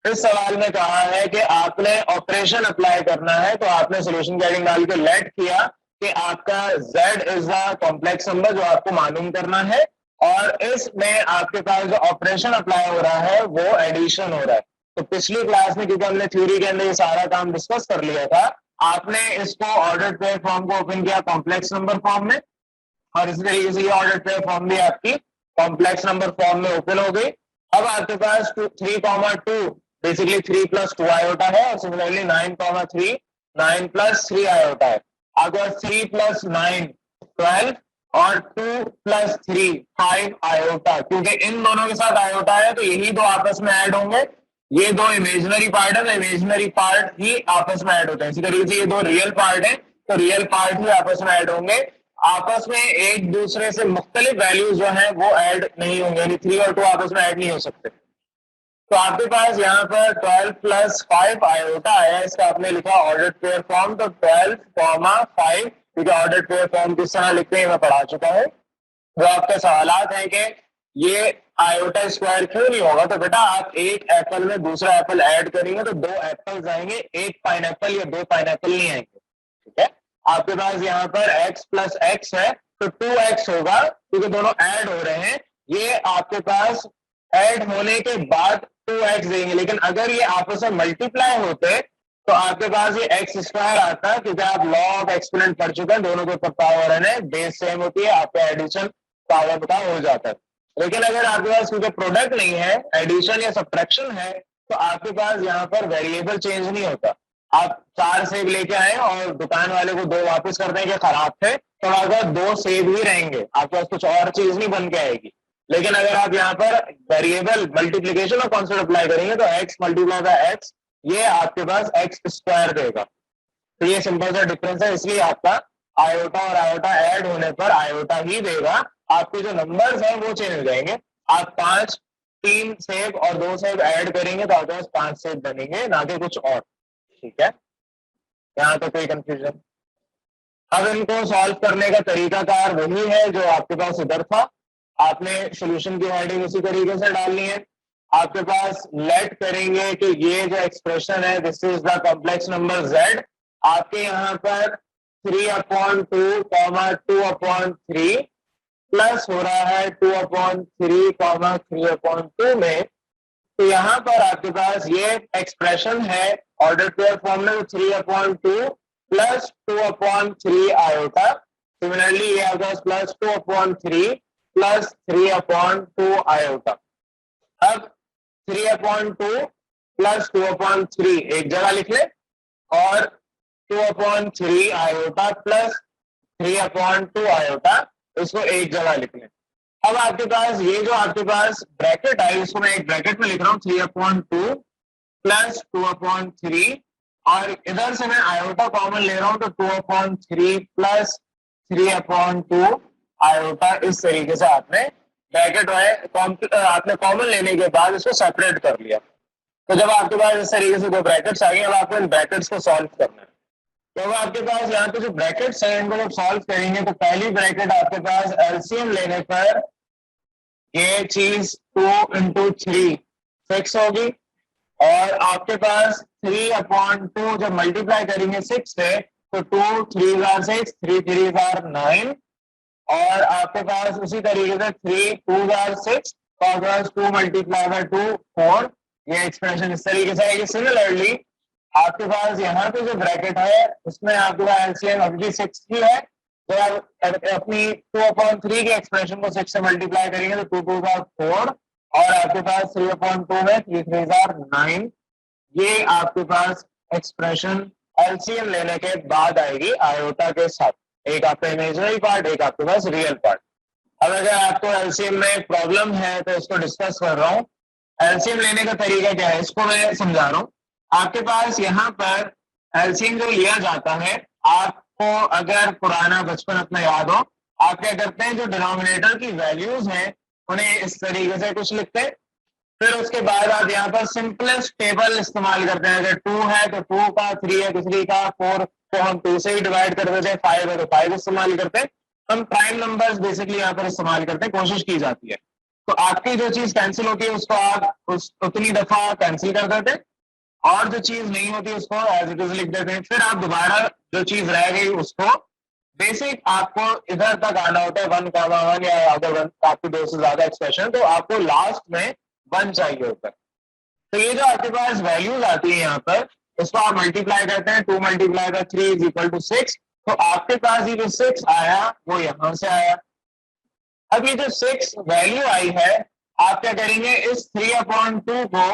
इस सवाल में कहा है कि आपने ऑपरेशन अप्लाई करना है, तो आपने सोल्यूशन की हेडिंग डाल के लेट किया कि आपका z is the complex number जो आपको मालूम करना है, और इसमें आपके पास जो ऑपरेशन अप्लाई हो रहा है वो एडिशन हो रहा है। तो पिछली क्लास में क्योंकि हमने थ्योरी के अंदर ये सारा काम डिस्कस कर लिया था, आपने इसको ऑर्डर पेयर फॉर्म को ओपन किया कॉम्प्लेक्स नंबर फॉर्म में, और इसी तरीके से ये ऑर्डर पेयर फॉर्म भी आपकी कॉम्प्लेक्स नंबर फॉर्म में ओपन हो गई। अब आपके पास 3,2 बेसिकली 3 + 2 आयोटा है, और सिमिलरली 9,3 9 + 3 आयोटा है। आपके पास 3 + 9 12 और 2 + 3 5 आयोटा। क्योंकि इन दोनों के साथ आयोटा है तो यही दो आपस में ऐड होंगे। ये दो इमेजिनरी पार्ट है तो इमेजिनरी पार्ट ही आपस में ऐड होते हैं। इसी तरीके से ये दो रियल पार्ट है तो रियल पार्ट ही आपस में ऐड होंगे। आपस में एक दूसरे से मुख्तलिफ वैल्यूज जो है वो ऐड नहीं होंगे, यानी 3 और 2 आपस में ऐड नहीं हो सकते। तो आपके पास यहाँ पर 12 + 5 आयोटा है, इसका आपने लिखा ऑर्डर्ड पेयर फॉर्म। तो 12, 5, क्योंकि ऑर्डर्ड पेयर फॉर्म किस तरह लिखते हैं मैं पढ़ा चुका है। जो आपके सवालात हैं कि ये आयोटा स्क्वायर क्यों नहीं होगा, तो बेटा आप एक एप्पल में दूसरा एप्पल ऐड करेंगे तो 2 एप्पल्स आएंगे, एक पाइनएप्पल या 2 पाइनएप्पल नहीं आएंगे। ठीक है, आपके पास यहाँ पर x + x है तो 2x होगा, क्योंकि दोनों ऐड हो रहे हैं। ये आपके पास ऐड होने के बाद 2x देंगे, लेकिन अगर ये आपस में मल्टीप्लाई होते तो आपके पास ये x² आता, क्योंकि आप लॉ ऑफ एक्सपोनेंट पढ़ चुके हैं। दोनों के ऊपर पावर है, बेस सेम होती है, आपका एडिशन पावर का हो जाता है। लेकिन अगर आपके पास क्योंकि प्रोडक्ट नहीं है, एडिशन या सब्ट्रैक्शन है, तो आपके पास यहाँ पर वेरिएबल चेंज नहीं होता। आप 4 सेब लेके आए और दुकान वाले को 2 वापस कर दें कि खराब थे, तो अगर 2 सेब ही रहेंगे, आपके पास कुछ और चीज नहीं बन के आएगी। लेकिन अगर आप यहाँ पर वेरिएबल मल्टीप्लीकेशन और कॉन्सेप्ट अप्लाई करेंगे तो x × x ये आपके पास x² देगा। तो ये सिंपल सा डिफरेंस है, इसलिए आपका आयोटा और आयोटा ऐड होने पर आयोटा ही देगा। आपके जो नंबर्स हैं वो चेंज हो जाएंगे। आप 3 सेब और 2 सेब ऐड करेंगे तो आपके पास 5 सेब बनेंगे, ना कि कुछ और। ठीक है, यहाँ तो कोई कंफ्यूजन। अब इनको सॉल्व करने का तरीकाकार वही है जो आपके पास इधर था। आपने सोल्यूशन की हेडिंग उसी तरीके से डालनी है। आपके पास लेट करेंगे कि ये जो एक्सप्रेशन है this is the complex number z। आपके यहाँ पर 3/2, 2/3 प्लस हो रहा है 2/3, 3/2 में। तो यहाँ पर आपके पास ये एक्सप्रेशन है ऑर्डर पेयर फॉर्म में, 3/2 प्लस 2/3 आयोटा। सिमिलरली ये आपके पास प्लस 2/3 प्लस 3/2 आयोटा। अब 3/2 प्लस 2/3 एक जगह लिख ले, और 2/3 आयोटा प्लस 3/2 आयोटा, इसको एक जगह लिख लें। अब आपके पास ये जो आपके पास ब्रैकेट आई, इसको मैं एक ब्रैकेट में लिख रहा हूँ 3/2 प्लस 2/3, और इधर से मैं आयोटा कॉमन ले रहा हूं तो 2/3 प्लस 3/2 आयोटा। इस तरीके से आपने ब्रैकेट आपने कॉमन लेने के बाद इसको सेपरेट कर लिया। तो जब आपके पास इस तरीके से दो ब्रैकेट्स आ गए, अब आपको इन ब्रैकेट्स को सॉल्व करना है। तो अब आपके पास यहाँ पे जो ब्रैकेट्स हैं इनको जब सॉल्व करेंगे तो पहली ब्रैकेट आपके पास एलसीएम लेने पर ये चीज 2 × 3 6 होगी, और आपके पास 3/2 जब मल्टीप्लाई करेंगे 6 से तो 2 3 जार 6, 3 3 जार 9, और आपके पास उसी तरीके से 3 2 जार 6, तो आपके पास 2 मल्टीप्लाई बाय 2 4, ये एक्सप्रेशन इस तरीके से आएगी। सिमिलरली आपके पास यहाँ पे जो ब्रैकेट है उसमें आपके पास एलसीएम अभी भी 6 ही है, तो आप अपनी 2/3 के एक्सप्रेशन को 6 से मल्टीप्लाई करेंगे तो 2 2 जार 4, और आपके पास 3/2 में 3 3 जार 9। ये आपके पास एक्सप्रेशन एलसीएम लेने के बाद आएगी आयोटा के साथ, एक आपका इमेजिनरी पार्ट, एक आपके पास रियल पार्ट। अब अगर आपको एलसीएम में प्रॉब्लम है तो इसको डिस्कस कर रहा हूँ। एलसीएम लेने का तरीका क्या है इसको मैं समझा रहा हूँ। आपके पास यहाँ पर एलसीएम जो लिया जाता है, आपको अगर पुराना बचपन अपना याद हो, आप क्या करते हैं, जो डिनोमिनेटर की वैल्यूज हैं उन्हें इस तरीके से कुछ लिखते हैं, फिर उसके बाद आप यहाँ पर सिंपलेस्ट टेबल इस्तेमाल करते हैं। अगर 2 है तो 2 का, 3 है तो 3 का, 4 को हम 2 से ही डिवाइड कर देते हैं, 5 है तो 5 इस्तेमाल करते हैं। हम प्राइम नंबर्स बेसिकली यहाँ पर इस्तेमाल करते हैं, कोशिश की जाती है। तो आपकी जो चीज कैंसिल होती है उसको आप उतनी दफा कैंसिल कर देते हैं, और जो चीज नहीं होती उसको एज इट इज लिख देते हैं। फिर आप दोबारा जो चीज रह गई उसको बेसिक आपको इधर तक आना होता है 1, या अगर आपके 2 से ज्यादा एक्सप्रेशन तो आपको लास्ट में 1 चाहिए होता है। तो ये जो आपके पास वैल्यूज आती है यहाँ पर, इसको आप मल्टीप्लाई करते हैं, 2 multiply by 3 is equal to 6, तो आपके पास ये जो 6 आया वो यहां से आया। अब ये जो 6 वैल्यू आई है, आप क्या करेंगे, इस 3/2 को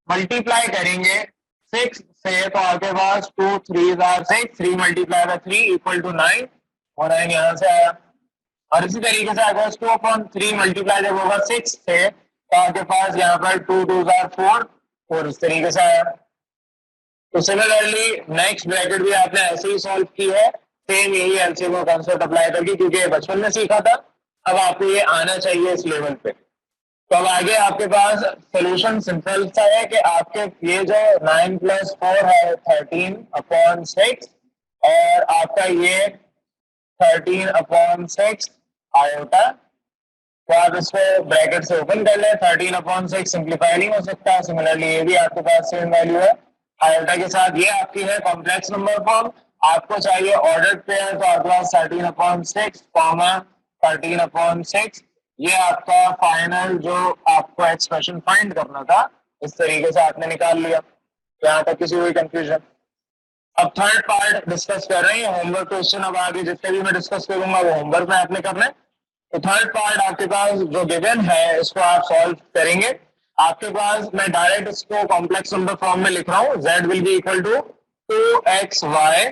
मल्टीप्लाई करेंगे 6 से, तो आपके पास 2 3 जार 6, 3 मल्टीप्लाई बाय 3 इक्वल टू 9, और 9 यहां से आया। और इसी तरीके से आपके पास 2/3 मल्टीप्लाई जब होगा 6 से, तो आपके पास यहाँ पर 2 2 जार 4, और इस तरीके से आया। तो सिमिलरली नेक्स्ट ब्रैकेट भी आपने ऐसे ही सॉल्व की है, सेम यही एलसीएम का कांसेप्ट अप्लाई करके, क्योंकि बचपन में सीखा था, अब आपको ये आना चाहिए इस लेवल पे। तो अब आगे आपके पास सोल्यूशन सिंपल सा है कि आपके ये जो 9 + 4 है 13/6, और आपका ये 13/6 आयोटा, तो आप इसको ब्रैकेट से ओपन कर लें। 13/6 सिंप्लीफाई नहीं हो सकता। सिमिलरली ये भी आपके पास सेम वैल्यू है आयोटा के साथ। ये आपकी है कॉम्प्लेक्स नंबर फॉर्म, आपको चाहिए ऑर्डर्ड पेयर, तो आपके पास 13/6 कॉमा 13/6, ये आपका फाइनल जो आपको एक्सप्रेशन फाइंड करना था, इस तरीके से आपने निकाल लिया। यहाँ तक किसी कोई कंफ्यूजन? अब थर्ड पार्ट डिस्कस कर रहे हैं, होमवर्क क्वेश्चन। अब आगे जितने भी मैं डिस्कस करूंगा वो होमवर्क में आपने करना है। तो थर्ड पार्ट आपके पास जो गिवन है इसको आप सॉल्व करेंगे। आपके पास मैं डायरेक्ट इसको कॉम्प्लेक्स नंबर फॉर्म में लिख रहा हूँ। z will be equal to 2xy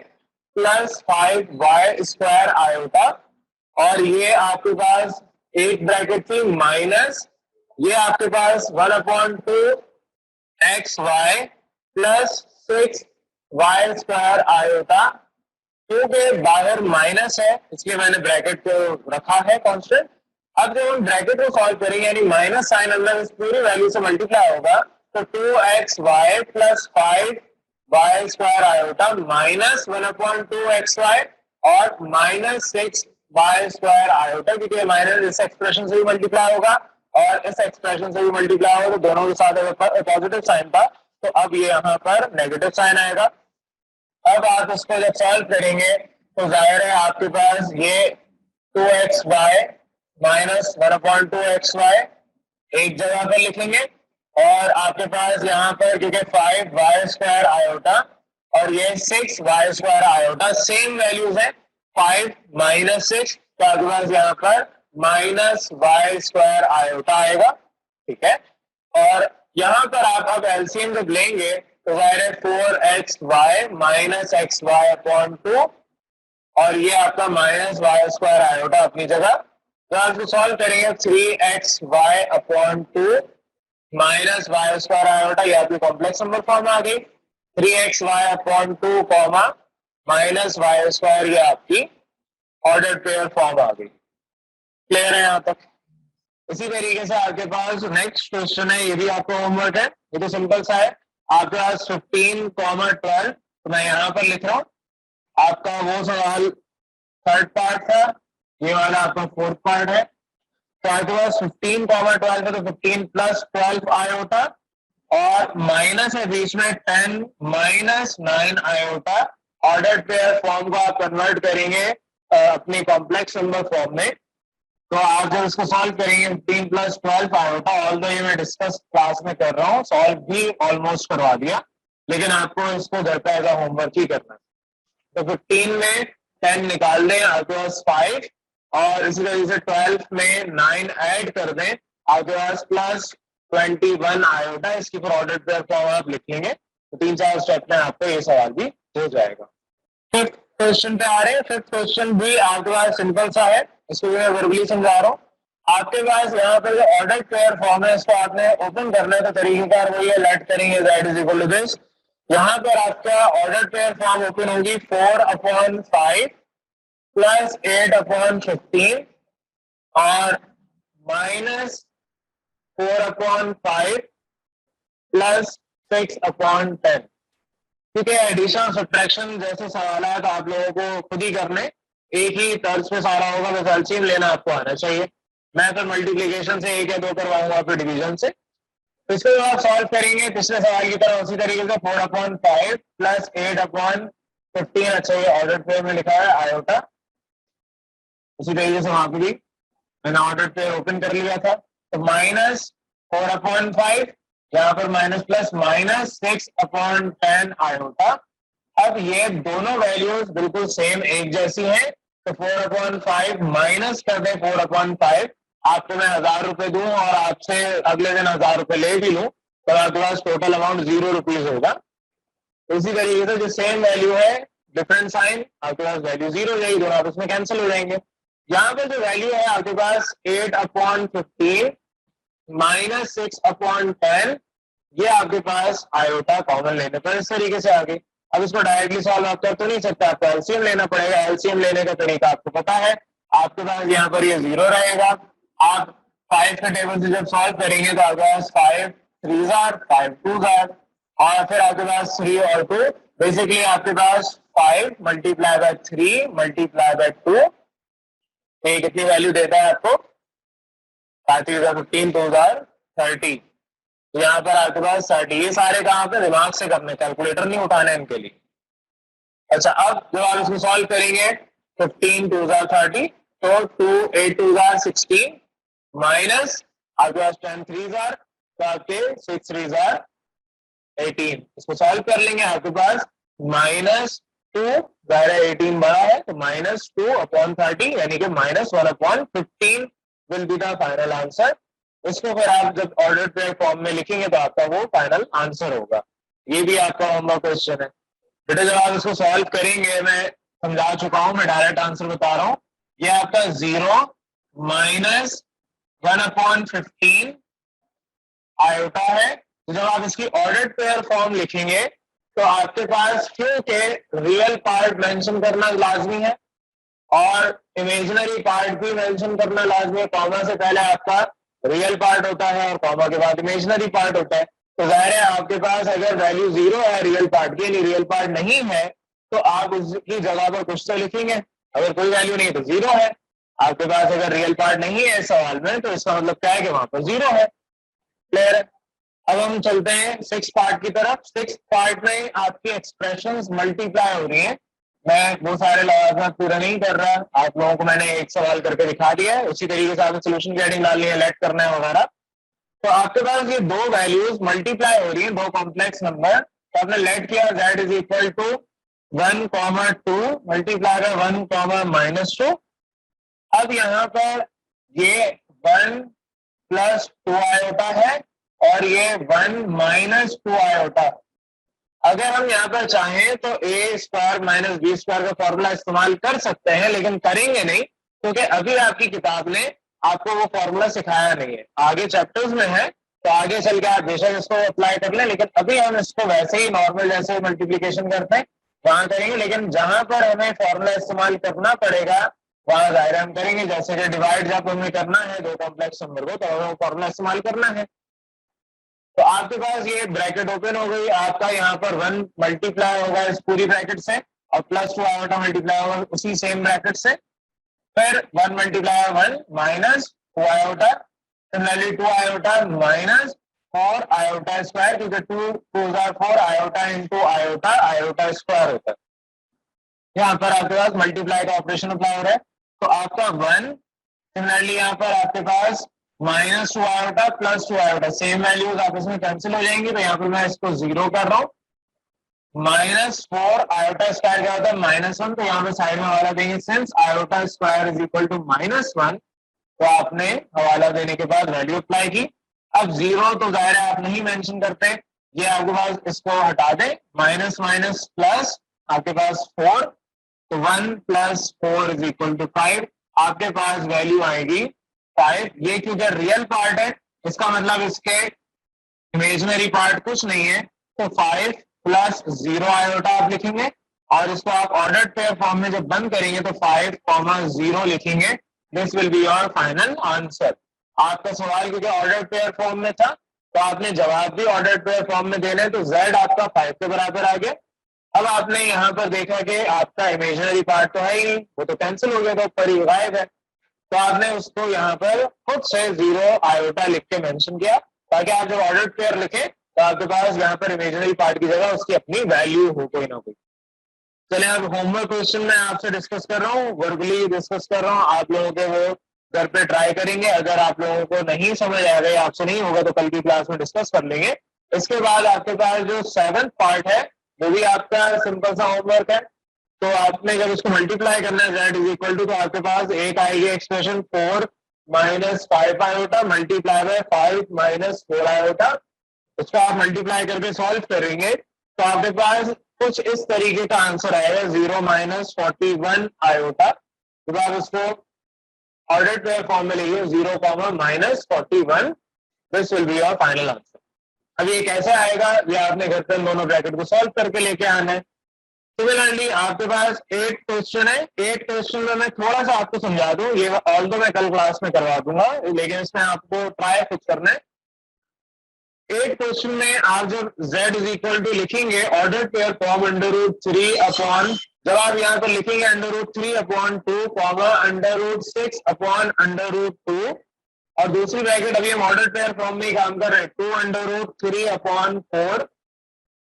plus 5y² iota, और ये आपके पास एक ब्रैकेट थी माइनस, ये आपके पास 1/2 xy प्लस 6y² आयोटा, क्योंकि बाहर माइनस है इसलिए मैंने ब्रैकेट को रखा है कांस्टेंट। अब जब हम ब्रैकेट को सॉल्व करेंगे, यानी माइनस साइन अंदर इस पूरी वैल्यू से मल्टीप्लाई होगा, तो 2xy plus 5y² iota minus 1/2 xy और माइनस 6y² आयोटा, क्योंकि माइनस इस एक्सप्रेशन से भी मल्टीप्लाई होगा और इस एक्सप्रेशन से भी मल्टीप्लाई होगा, तो दोनों के साथ पॉजिटिव साइन था, तो अब ये यहाँ पर नेगेटिव साइन आएगा। अब आप इसको जब सॉल्व करेंगे तो जाहिर है आपके पास ये 2xy माइनस 1/2 xy एक जगह पर लिखेंगे, और आपके पास यहाँ पर क्योंकि 5y² आयोटा और ये 6y² आयोटा सेम वैल्यूज है, 5 माइनस 6, तो आपके पास यहाँ पर -y² आयोटा आएगा, ठीक है। और यहाँ पर आप अब एलसीएम जब लेंगे तो जाहिर है 4xy minus x Y upon 2 और ये आपका माइनस वाई स्क्वायर आयोटा अपनी जगह। तो आप इसको सॉल्व करेंगे 3xy upon 2 minus y square iota, ये आपकी कॉम्प्लेक्स नंबर फॉर्म आ गई। 3xy upon 2 comma minus y square, ये आपकी ऑर्डर पेयर फॉर्म आ गई। क्लियर है यहाँ तक? इसी तरीके से आपके पास नेक्स्ट क्वेश्चन है, ये भी आपका होमवर्क है, ये तो सिंपल सा है। आपके पास 15, 12, तो मैं यहाँ पर लिख रहा हूँ। आपका वो सवाल थर्ड पार्ट था, ये वाला आपका फोर्थ पार्ट है। तो आपके पास 15, 12 है, तो 15 प्लस 12 आयोटा और माइनस है बीच में 10 minus 9 iota. Order pair form को आप कन्वर्ट करेंगे अपनी कॉम्प्लेक्स नंबर फॉर्म में। तो आप जब इसको सॉल्व करेंगे 15 प्लस 12 आयोटा, ऑल दो ये मैं डिस्कस क्लास में कर रहा हूँ, सॉल्व भी ऑलमोस्ट करवा दिया, लेकिन आपको इसको घर पे एज अ होमवर्क ही करना है। तो 15 में 10 निकाल दें, आपके पास 5, और इसी तरीके से 12 में 9 ऐड कर दें, आपके पास प्लस 21 आयोटा। इसकी फिर ऑर्डर पेयर फॉर्म आप लिखेंगे, तो 3-4 स्टेप में आपको ये सवाल भी हो जाएगा। फिफ्थ क्वेश्चन पे आ रहे हैं। फिफ्थ क्वेश्चन भी आपके पास सिंपल सा है, इसको मैं वर्बली समझा रहा हूँ। आपके पास यहाँ पर जो ऑर्डर पेयर फॉर्म है, इसको आपने ओपन करना है, तो तरीकेकार वही है, लेट करेंगे z is equal to this. यहाँ पर आपका ऑर्डर पेयर फॉर्म ओपन होगी 4/5 प्लस 8/15 और माइनस 4/5 प्लस 6/10। ठीक है, एडिशन सब्ट्रैक्शन जैसे सवाल है तो आप लोगों को खुद ही करने, एक ही तर्ज पे सारा होगा, बस एलसीएम लेना आपको आना चाहिए। मैं फिर मल्टीप्लिकेशन से 1 या 2 करवाऊंगा, फिर डिवीजन से। तो इसको आप सॉल्व करेंगे पिछले सवाल की तरह उसी तरीके से 4/5 प्लस 8/15। अच्छा, ये ऑर्डर पेयर में लिखा है आयोटा, उसी तरीके से वहां पे भी मैंने ऑर्डर पेयर ओपन कर लिया था। तो माइनस 4/5, यहाँ पर माइनस प्लस माइनस 6/10 आयोटा। अब ये दोनों वैल्यूज बिल्कुल सेम एक जैसी हैं, तो 4/5 माइनस कर दें 4/5। आपको मैं 1000 रुपए दूं और आपसे अगले दिन 1000 रुपए ले भी लूं, तो आपके पास टोटल अमाउंट 0 रुपीज होगा। इसी तरीके से जो सेम वैल्यू है, डिफरेंट साइन, आपके पास वैल्यू 0 हो जाएगी, दोनों आपस में कैंसिल हो जाएंगे। यहाँ पे जो वैल्यू है आपके पास 8/15 माइनस 6/10, ये आपके पास आयोटा कॉमन लेने पर इस तरीके से आ गई। अब इसको डायरेक्टली सॉल्व आप कर तो नहीं सकते, आपको एलसीएम लेना पड़ेगा। एलसीएम लेने का तरीका आपको पता है, आपके पास यहाँ पर ये 0 रहेगा। आप 5 के टेबल से जब सॉल्व करेंगे तो आपके पास 5 3 जार 5 2 जार, और फिर आपके पास 3 और 2, बेसिकली आपके पास 5 मल्टीप्लाई बाय 3 मल्टीप्लाई बाय 2, ये कितनी वैल्यू देता है आपको? 15 2 यहाँ पर आपके पास 30। ये सारे कहाँ पे? दिमाग से करने, कैलकुलेटर नहीं उठाना है इनके लिए। अच्छा, अब जब आप इसको सॉल्व करेंगे 15 2 30, तो 2 8 2 16 माइनस आपके पास 10 3 तो आपके 6 3 18। इसको सॉल्व कर लेंगे, आपके पास -2, 18 बड़ा है तो -2/30, यानी कि -1/15 will be the final answer. इसको फिर आप जब ऑर्डर पेयर फॉर्म में लिखेंगे तो आपका वो फाइनल आंसर होगा। ये भी आपका होमवर्क क्वेश्चन है बेटा। जब आप इसको सॉल्व करेंगे, मैं समझा चुका हूं, मैं डायरेक्ट आंसर बता रहा हूं। ये आपका 0 माइनस 1/15 आयोटा है। तो जब आप इसकी ऑर्डर पेयर फॉर्म लिखेंगे तो आपके पास क्योंकि रियल पार्ट मेंशन करना लाजमी है और इमेजिनरी पार्ट भी मेंशन करना लाजमी है। कॉमा से पहले आपका रियल पार्ट होता है और कॉमा के बाद इमेजिनरी पार्ट होता है। तो जाहिर है आपके पास अगर वैल्यू 0 है रियल पार्ट की, यानी रियल पार्ट नहीं है, तो आप उसकी जगह पर कुछ तो लिखेंगे। अगर कोई वैल्यू नहीं है तो 0 है। आपके पास अगर रियल पार्ट नहीं है इस सवाल में, तो इसका मतलब क्या है कि वहां पर 0 है। क्लियर है? अब हम चलते हैं 6 पार्ट की तरफ। 6 पार्ट में आपकी एक्सप्रेशंस मल्टीप्लाई हो रही हैं। मैं वो सारे लवाज़िमात पूरा नहीं कर रहा, आप लोगों को मैंने एक सवाल करके दिखा दिया है, उसी तरीके से आपको सोल्यूशन की हेडिंग डालनी है, लेट करना है वगैरह। तो आपके पास ये दो वैल्यूज मल्टीप्लाई हो रही हैं, दो कॉम्प्लेक्स नंबर। तो आपने लेट किया z is equal to 1,2 multiply by 1,-2। अब यहाँ पर ये 1 + 2 आयोटा है और ये 1 माइनस 2 आयोटा। अगर हम यहाँ पर चाहें तो ए स्क्वायर माइनस बी स्क्वायर का फॉर्मूला इस्तेमाल कर सकते हैं, लेकिन करेंगे नहीं क्योंकि अभी आपकी किताब ने आपको वो फॉर्मूला सिखाया नहीं है। आगे चैप्टर्स में है तो आगे चल के आप बेशक इसको अप्लाई कर लें, लेकिन अभी हम इसको वैसे ही नॉर्मल जैसे मल्टीप्लीकेशन करते हैं वहां करेंगे। लेकिन जहां पर हमें फॉर्मूला इस्तेमाल करना पड़ेगा वहां जाहिर हम करेंगे। जैसे कि डिवाइड जब हमें करना है दो कॉम्प्लेक्स नंबर को तो हमें फॉर्मूला इस्तेमाल करना है। तो आपके पास ये ब्रैकेट ओपन हो गई, आपका यहाँ पर 1 मल्टीप्लाई होगा इस पूरी ब्रैकेट से और प्लस 2 आयोटा मल्टीप्लाई होगा उसी सेम ब्रैकेट से। फिर 1 multiply 1 minus 2 iota, similarly 2 iota minus 4 iota square, क्योंकि 2 2 4 iota into iota iota square होता है। यहाँ पर आपके पास मल्टीप्लाई का ऑपरेशन अप्लाई हो रहा है तो आपका 1, सिमिलरली यहाँ पर आपके पास minus 2 iota plus 2 iota, same values आपस में कैंसिल हो जाएंगी तो यहाँ पर मैं इसको 0 कर रहा हूँ। माइनस 4 आयोटा स्क्वायर क्या होता है -1, तो यहाँ पे साइड में हवाला देंगे since iota square is equal to -1, तो आपने हवाला देने के बाद वैल्यू अप्लाई की। अब 0 तो जाहिर है आप नहीं मेंशन करते, ये आपके पास इसको हटा दें, माइनस माइनस प्लस आपके पास 4, तो 1 प्लस 4 इज इक्वल टू 5, आपके पास वैल्यू आएगी 5। ये क्योंकि रियल पार्ट है इसका मतलब इसके इमेजिनरी पार्ट कुछ नहीं है, तो 5 प्लस 0 आयोटा आप लिखेंगे और इसको आप ऑर्डर्ड पेयर फॉर्म में जब बंद करेंगे तो 5, 0 लिखेंगे। This will be your final answer. आपका सवाल क्योंकि ऑर्डर्ड पेयर फॉर्म में था तो आपने जवाब भी ऑर्डर्ड पेयर फॉर्म में देना है, तो z आपका 5 के बराबर आ गया। अब आपने यहाँ पर देखा कि आपका इमेजिनरी पार्ट तो है ही, वो तो कैंसिल हो गया, तो ऊपर ही गायब है, तो आपने उसको यहाँ पर खुद से 0 आयोटा लिख के मेंशन किया ताकि आप जब ऑर्डर्ड पेयर लिखें तो आपके पास यहाँ पर इमेजिनरी पार्ट की जगह उसकी अपनी वैल्यू हो कोई ना कोई। चलिए अब होमवर्क क्वेश्चन मैं आपसे डिस्कस कर रहा हूँ, वर्बली डिस्कस कर रहा हूँ, आप लोगों के वो घर पे ट्राई करेंगे। अगर आप लोगों को नहीं समझ आ गई, आपसे नहीं होगा तो कल की क्लास में डिस्कस कर लेंगे। इसके बाद आपके पास जो 7th पार्ट है वो भी आपका सिंपल सा होमवर्क है। तो आपने जब इसको मल्टीप्लाई करना है z इज इक्वल टू, तो आपके पास एक आएगी expression 4 minus 5 iota multiply bye 5 minus 4 iota. उसको आप मल्टीप्लाई करके सॉल्व करेंगे तो आपके पास कुछ इस तरीके का आंसर आएगा 0 माइनस 41 आयोटा। तो आप उसको ऑर्डर्ड पेयर फॉर्म में लिखिए 0 minus 41, this will be your final answer. अब ये कैसे आएगा, ये आपने घर पर दोनों ब्रैकेट को सॉल्व करके लेके आना है। सिमिलरली आपके पास 8 क्वेश्चन है, 8 क्वेश्चन में मैं थोड़ा सा आपको समझा दूं, ये ऑल दो मैं कल क्लास में करवा दूंगा, लेकिन इसमें आपको ट्राई खुद करना है। 8 क्वेश्चन में आप जब z इज इक्वल टू लिखेंगे ऑर्डर पेयर फॉर्म √3 अपॉन, जब आप यहाँ पर लिखेंगे √3 अपॉन 2 √6 अपॉन √2, और दूसरी ब्रैकेट अभी हम ऑर्डर पेयर फॉर्म में ही काम कर रहे हैं 2 √3 अपॉन 4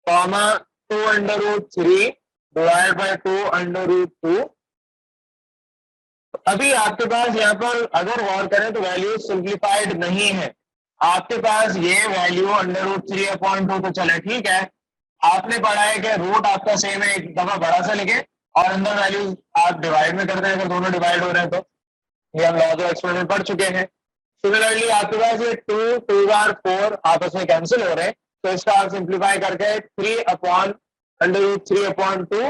2 √3 डिवाइड बाय 2 √2। अभी आपके पास यहाँ पर अगर गौर करें तो वैल्यू सिंप्लीफाइड नहीं है। आपके पास ये वैल्यू √3 अपॉन 2 तो चले ठीक है, आपने पढ़ा है कि रूट आपका सेम है, एक दफा बड़ा सा लिखे और अंदर वैल्यू आप डिवाइड में करते हैं अगर दोनों डिवाइड हो रहे हैं तो, ये हम लॉज ऑफ एक्सपोनेंट पढ़ चुके हैं। सिमिलरली आपके पास ये 2 2 बार 4 आपस में कैंसिल हो रहे हैं, तो इसका आप सिंप्लीफाई करके 3 अपॉन √3 अपॉन 2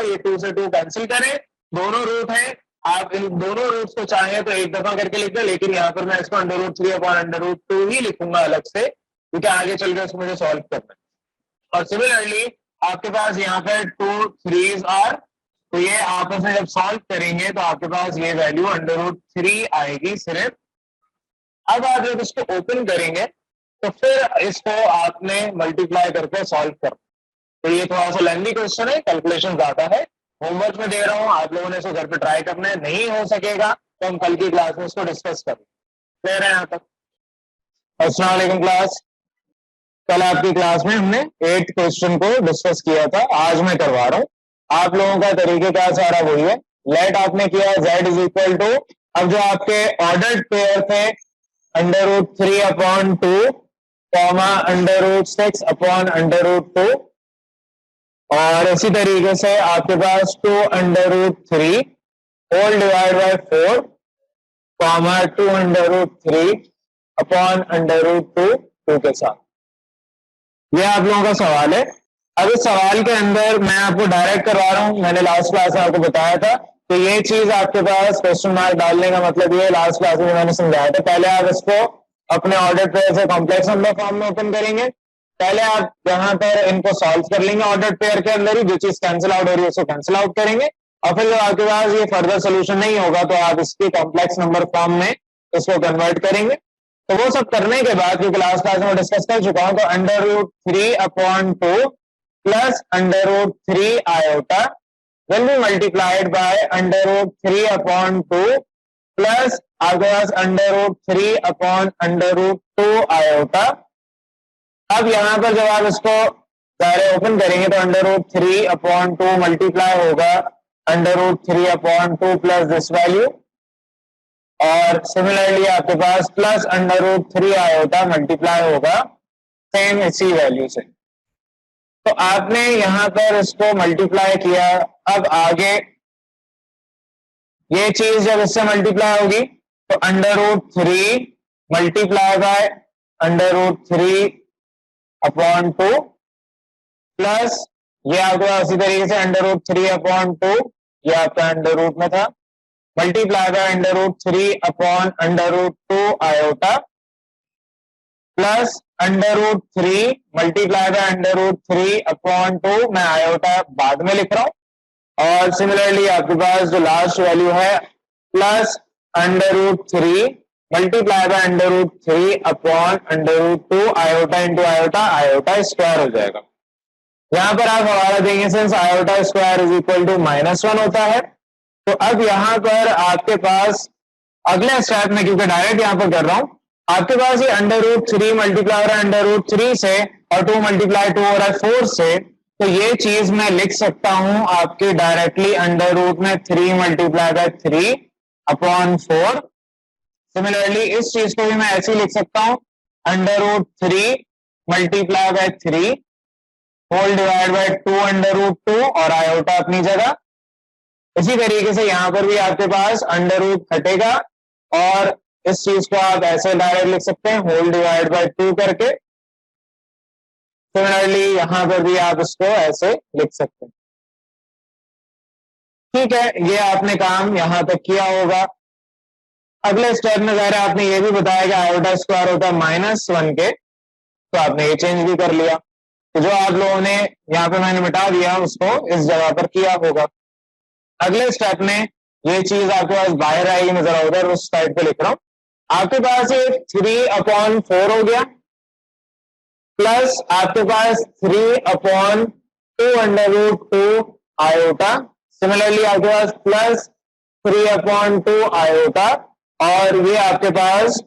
ये 2 से 2 कैंसिल करें, दोनों रूट है, आप इन दोनों रूट्स को चाहें तो एक दफा करके लिख दें, लेकिन यहाँ पर मैं इसको √3 अपॉन √2 ही लिखूंगा अलग से, क्योंकि आगे चल के इसको मुझे सॉल्व करना है। और सिमिलरली आपके पास यहाँ पे 2 3s आर, तो ये आपस में जब सॉल्व करेंगे तो आपके पास ये वैल्यू √3 आएगी सिर्फ। अब आप जब इसको ओपन करेंगे तो फिर इसको आपने मल्टीप्लाई करके सॉल्व कर, तो ये थोड़ा सा लेंथी क्वेश्चन है, कैलकुलेशन ज्यादा है, होमवर्क में दे रहा हूं, आप लोगों ने इसको घर पे ट्राई करना है। नहीं हो सकेगा तो हम कल की क्लास में इसको डिस्कस करें। क्लियर है यहाँ तक? अस्सलाम वालेकुम क्लास। कल आपकी क्लास में हमने 8 क्वेश्चन को डिस्कस किया था, आज मैं करवा रहा हूँ। आप लोगों का तरीके का सारा वही है। लेट आपने किया z इज इक्वल टू, अब जो आपके ऑर्डर्ड पेयर थे √3 अपॉन 2 √6 अपॉन √2, और इसी तरीके से आपके पास 2 √3 होल डिवाइड बाय 4 2 √3 अपॉन √2, 2 के साथ। ये आप लोगों का सवाल है। अब इस सवाल के अंदर मैं आपको डायरेक्ट करवा रहा हूं। मैंने लास्ट क्लास में आपको बताया था कि ये चीज आपके पास क्वेश्चन मार्क डालने का मतलब ये लास्ट क्लास में मैंने समझाया था। पहले आप इसको अपने ऑर्डर पेयर से कॉम्प्लेक्स नंबर फॉर्म में ओपन करेंगे। पहले आप यहाँ पर इनको सॉल्व कर लेंगे ऑर्डर पेयर के अंदर ही, जो चीज कैंसिल आउट हो रही है उसको कैंसिल आउट करेंगे। और फिर जब आपके पास ये फर्दर सोल्यूशन नहीं होगा तो आप इसकी कॉम्प्लेक्स नंबर फॉर्म में इसको कन्वर्ट करेंगे। तो वो सब करने के बाद, क्योंकि लास्ट क्लास में डिस्कस कर चुका हूं, तो √3/2 plus √3 iota will be multiplied by √3/2 plus आपके पास √3/√2 आयोटा। अब यहां पर जब आप इसको डायरेक्ट ओपन करेंगे तो √3/2 मल्टीप्लाई होगा √3/2 प्लस दिस वैल्यू, और सिमिलरली आपके पास प्लस √3 आयोटा मल्टीप्लाई होगा सेम इसी वैल्यू से। तो आपने यहां पर इसको मल्टीप्लाई किया। अब आगे ये चीज जब इससे मल्टीप्लाई होगी तो √3 मल्टीप्लाई बाय √3/2 प्लस ये आपको उसी तरीके से √3/2, ये आपका अंडर रूट में था, multiply by √3/√2 iota plus √3 multiply bye √3/2, मैं आयोटा बाद में लिख रहा हूं। और सिमिलरली आपके पास जो लास्ट वैल्यू है plus √3 multiply by √3/√2 iota into iota, iota square हो जाएगा। यहां पर आप हवाला देंगे since iota square is equal to -1 होता है। तो अब यहां पर आपके पास अगले स्टेप में, क्योंकि डायरेक्ट यहां पर कर रहा हूं, आपके पास ये √3 मल्टीप्लाई हो रहा है √3 से और 2 मल्टीप्लाई 2 हो रहा है 4 से, तो ये चीज मैं लिख सकता हूं आपके डायरेक्टली अंडर रूट में 3 मल्टीप्लाई बाय 3/4। सिमिलरली इस चीज को भी मैं ऐसे ही लिख सकता हूं √3 multiply by 3 whole divide by 2 और आयोटा अपनी जगह। इसी तरीके से यहां पर भी आपके पास अंडर रूट हटेगा और इस चीज को आप ऐसे डायरेक्ट लिख सकते हैं होल डिवाइड बाय 2 करके। सिमिलरली यहां पर भी आप इसको ऐसे लिख सकते हैं। ठीक है, ये आपने काम यहां तक किया होगा। अगले स्टेप में ज़ाहिर आपने ये भी बताया कि आयोटा स्क्वायर होता है -1 के, तो आपने ये चेंज भी कर लिया। तो जो आप लोगों ने यहाँ पे मैंने मिटा दिया उसको इस जगह पर किया होगा। अगले स्टेप में ये चीज आपके पास बाहर आएगी, मैं जरा उधर उस साइड पे लिख रहा हूं। आपके पास ये 3/4 हो गया प्लस आपके पास 3/2 आयोटा। सिमिलरली आपके पास प्लस 3/2 आयोटा और ये आपके पास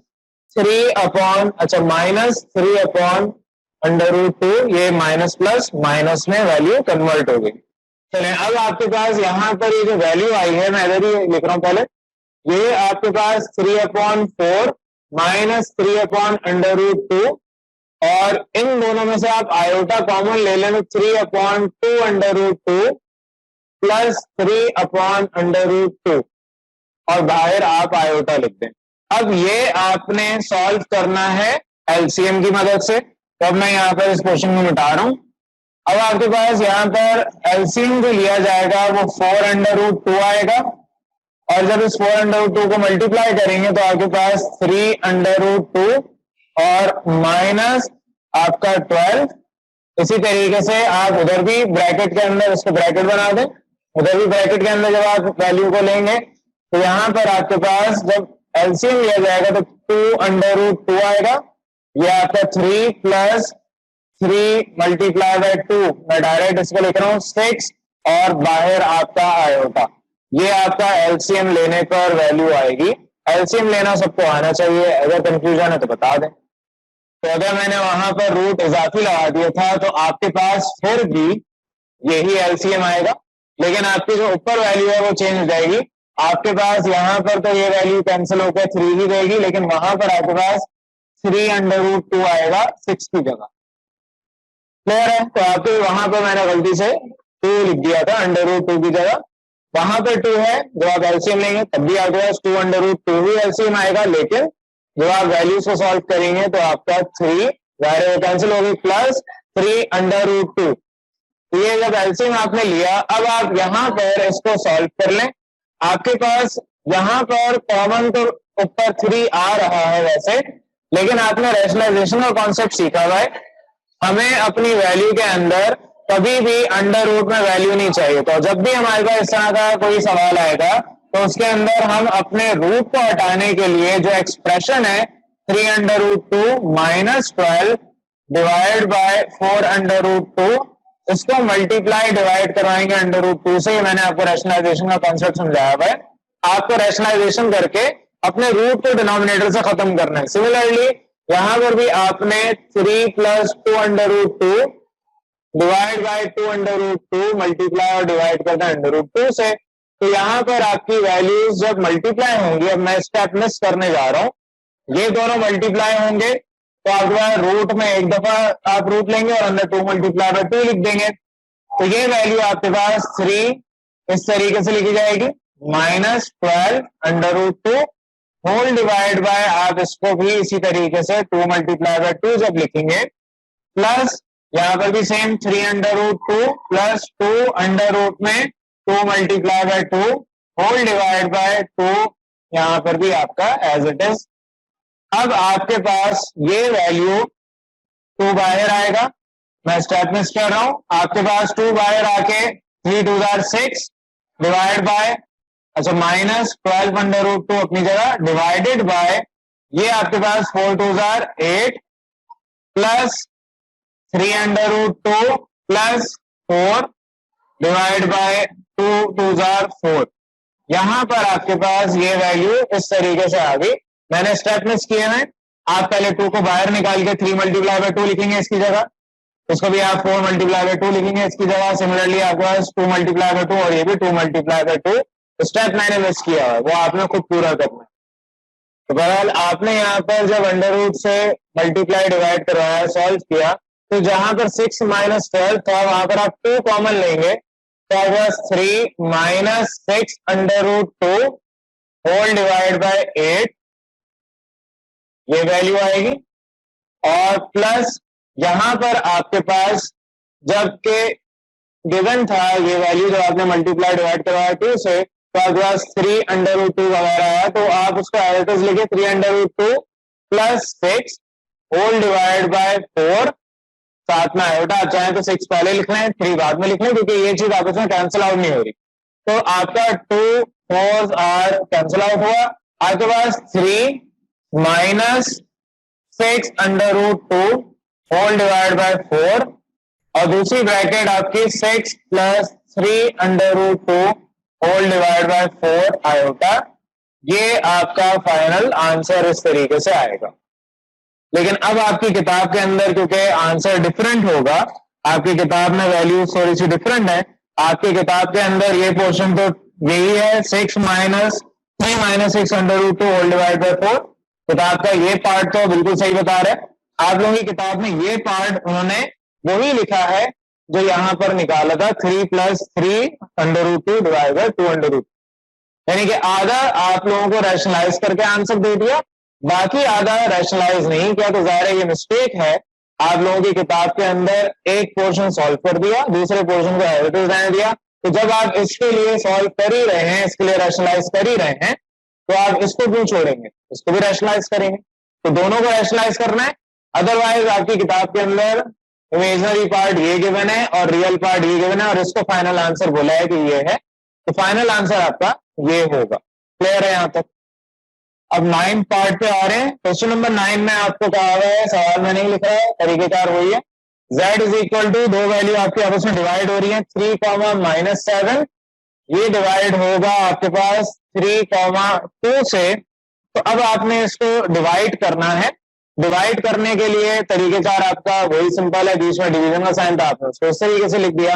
-3/2, ये माइनस प्लस माइनस में वैल्यू कन्वर्ट हो गई। चले अब आपके पास यहाँ पर ये जो वैल्यू आई है, मैं इधर ही लिख रहा हूं पहले, ये आपके पास 3/4 माइनस 3/2 और इन दोनों में से आप आयोटा कॉमन ले लें तो 3/2 प्लस 3/2 और बाहर आप आयोटा लिख दें। अब ये आपने सॉल्व करना है एलसीएम की मदद से। तो अब मैं यहाँ पर इस क्वेश्चन को मिटा रहा हूं। अब आपके पास यहाँ पर एलसीएम जो लिया जाएगा वो 4√2 आएगा और जब इस 4√2 को मल्टीप्लाई करेंगे तो आपके पास 3√2 और माइनस आपका 12। इसी तरीके से आप उधर भी ब्रैकेट के अंदर इसको ब्रैकेट बना दें, उधर भी ब्रैकेट के अंदर जब आप वैल्यू को लेंगे तो यहाँ पर आपके पास जब एलसीएम लिया जाएगा तो 2√2 आएगा। ये आपका 3 प्लस 3 मल्टीप्लाई बाय 2, मैं डायरेक्ट इसको लिख रहा हूँ 6 और बाहर आपका आयोटा। ये आपका एलसीएम लेने पर वैल्यू आएगी। एलसीएम लेना सबको आना चाहिए, अगर कंफ्यूजन है तो बता दें। तो अगर मैंने वहां पर रूट इजाफी लगा दिया था तो आपके पास फिर भी यही एलसीएम आएगा, लेकिन आपकी जो ऊपर वैल्यू है वो चेंज हो जाएगी। आपके पास यहाँ पर तो ये वैल्यू कैंसिल होकर 3 ही रहेगी, लेकिन वहां पर आपके पास 3√2 आएगा 6 की जगह। क्लियर है? तो आपके वहां पर मैंने गलती से 2 लिख दिया था √2 की जगह, वहां पर 2 है। जब आप एलसीएम लेंगे तब भी आपके पास 2√2 ही एलसीएम आएगा, लेकिन जब आप वैल्यूज को सॉल्व करेंगे तो आपका 3 ज़ाहिर है कैंसिल होगी, प्लस 3√2। ये जब एलसीएम आपने लिया, अब आप यहाँ पर इसको सॉल्व कर लें। आपके पास यहाँ पर कॉमन तो ऊपर 3 आ रहा है वैसे, लेकिन आपने रैशनलाइजेशन का कॉन्सेप्ट सीखा हुआ है। हमें अपनी वैल्यू के अंदर कभी भी अंडर रूट में वैल्यू नहीं चाहिए। तो जब भी हमारे पास इस तरह का कोई सवाल आएगा तो उसके अंदर हम अपने रूट को हटाने के लिए जो एक्सप्रेशन है 3√2 माइनस 12 डिवाइड बाय 4√2, इसको मल्टीप्लाई डिवाइड करवाएंगे अंडर रूट 2 से। मैंने आपको रैशनलाइजेशन का कॉन्सेप्ट समझाया हुआ है। आपको रैशनलाइजेशन करके अपने रूट को डिनोमिनेटर से खत्म करना है। सिमिलरली यहां पर भी आपने 3 + 2√2 डिवाइड बाय 2√2 मल्टीप्लाई और डिवाइड करना अंडर रूट 2 से। तो यहां पर आपकी वैल्यूज जब मल्टीप्लाई होंगी, अब मैं स्टेप मिस करने जा रहा हूं, ये दोनों मल्टीप्लाई होंगे तो आपके पास रूट में एक दफा आप रूट लेंगे और अंदर 2 × 2 लिख देंगे। तो ये वैल्यू आपके पास 3 इस तरीके से लिखी जाएगी, -12 under root 2 whole divide by, आप इसको भी इसी तरीके से 2 × 2 जब लिखेंगे, प्लस यहां पर भी same 3 under root 2 plus 2 under root में 2 × 2 होल डिवाइड बाय 2, यहां पर भी आपका एज इट इज। अब आपके पास ये वैल्यू 2 बाहर आएगा, मैं स्टेप मिस कर रहा हूं, आपके पास 2 बाहर आके 3 × 2 = 6 डिवाइड बाय, अच्छा -12 अंडर रूट 2 अपनी जगह डिवाइडेड बाय, ये आपके पास 4 × 2 = 8 plus 3 under root 2 plus 4 divide by 2 × 2 = 4। यहां पर आपके पास ये वैल्यू इस तरीके से आ गई। मैंने स्टेप मिस किए हैं, आप पहले 2 को बाहर निकाल के 3 × 2 लिखेंगे इसकी जगह, इसको भी आप 4 × 2 लिखेंगे इसकी जगह। सिमिलरली आपके पास 2 × 2 और ये भी 2 × 2। स्टेप मैंने मिस किया है, वो आपने खुद पूरा करना है। तो बहरहाल आपने यहाँ पर जब अंडर रूट से मल्टीप्लाई डिवाइड करवाया, सॉल्व किया, तो जहां पर 6 - 12 था वहां पर आप 2 कॉमन लेंगे, तो आपके पास 3 - 6 under root 2 whole divide by 8, ये वैल्यू आएगी। और प्लस यहां पर आपके पास जबकि गिवन था ये वैल्यू, जब आपने मल्टीप्लाई डिवाइड करवाया 2 से, तो आपके पास 3 अंडर रूट 2 वगैरह आया, तो आप उसको एज इट इज लिखे 3 under root 2 plus 6 whole divide by 4, साथ में आयोटा, आप चाहें तो 6 पहले लिख लें 3 बाद में लिख लें, क्योंकि ये चीज आपस में कैंसिल आउट नहीं हो रही। तो आपका 2 4 आर कैंसिल आउट हुआ, आपके पास 3 - 6 under root 2 whole divide by 4, और दूसरी ब्रैकेट आपकी 6 + 3 under root 2 whole divide by 4 iota. ये आपका फाइनल आंसर इस तरीके से आएगा। लेकिन अब आपकी किताब के अंदर क्योंकि आंसर डिफरेंट होगा, आपकी किताब में वैल्यू थोड़ी सी डिफरेंट है, आपकी किताब के अंदर ये पोर्शन तो यही है 6 - 3 - 6 under root 2 whole divide by 4। किताब का ये पार्ट तो बिल्कुल सही बता रहा है। आप लोगों की किताब में ये पार्ट उन्होंने वही लिखा है जो यहां पर निकाला था, 3 + 3 under root 2 divide by 2 under root, यानी कि आधा आप लोगों को रैशनलाइज करके आंसर दे दिया, बाकी आधा रैशनलाइज नहीं किया। तो जाहिर है ये मिस्टेक है, आप लोगों की किताब के अंदर एक पोर्शन सॉल्व कर दिया, दूसरे पोर्शन को एज इट इज रहने दिया। तो जब आप इसके लिए सॉल्व कर ही रहे हैं, इसके लिए रैशनलाइज कर ही रहे हैं, तो आप इसको क्यों छोड़ेंगे, इसको भी रैशनलाइज करेंगे। तो दोनों को रैशनलाइज करना है, अदरवाइज आपकी किताब के अंदर इमेजिनरी पार्ट ये गिवन है और रियल पार्ट ये गिवन है, और इसको फाइनल आंसर बोला है कि ये है, तो फाइनल आंसर आपका ये होगा। क्लियर है यहां तक? अब 9 पार्ट पे आ रहे हैं। क्वेश्चन नंबर 9 में आपको कहा हुआ है, सवाल में नहीं लिख रहा है, तरीकेकार वही है, z = दो वैल्यू आपकी आपस में डिवाइड हो रही है, 3, -7, ये डिवाइड होगा आपके पास 3, 2 से। तो अब आपने इसको डिवाइड करना है। डिवाइड करने के लिए तरीकेकार आपका वही सिंपल है, बीच में डिवीजन का साइन था, आपने उसको इस तरीके से लिख दिया।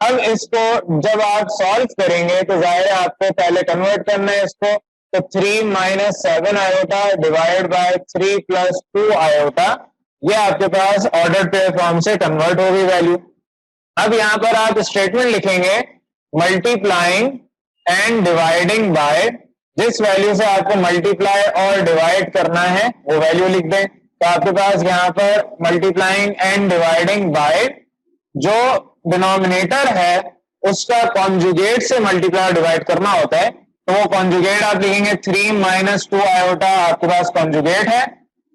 अब इसको जब आप सॉल्व करेंगे तो जाहिर है आपको पहले कन्वर्ट करना है इसको, तो 3 - 7 आयोटा डिवाइड बाय 3 + 2 आयोटा, ये आपके पास ऑर्डर पेयर फॉर्म से कन्वर्ट हो गई वैल्यू। अब यहां पर आप स्टेटमेंट लिखेंगे मल्टीप्लाइंग एंड डिवाइडिंग बाय, जिस वैल्यू से आपको मल्टीप्लाई और डिवाइड करना है वो वैल्यू लिख दें। तो आपके पास यहाँ पर मल्टीप्लाइंग एंड डिवाइडिंग बाय जो डिनोमिनेटर है उसका कॉन्जुगेट से मल्टीप्लाई डिवाइड करना होता है, तो वो कॉन्जुगेट आप लिखेंगे 3 माइनस 2 आयोटा आपके पास कॉन्जुगेट है,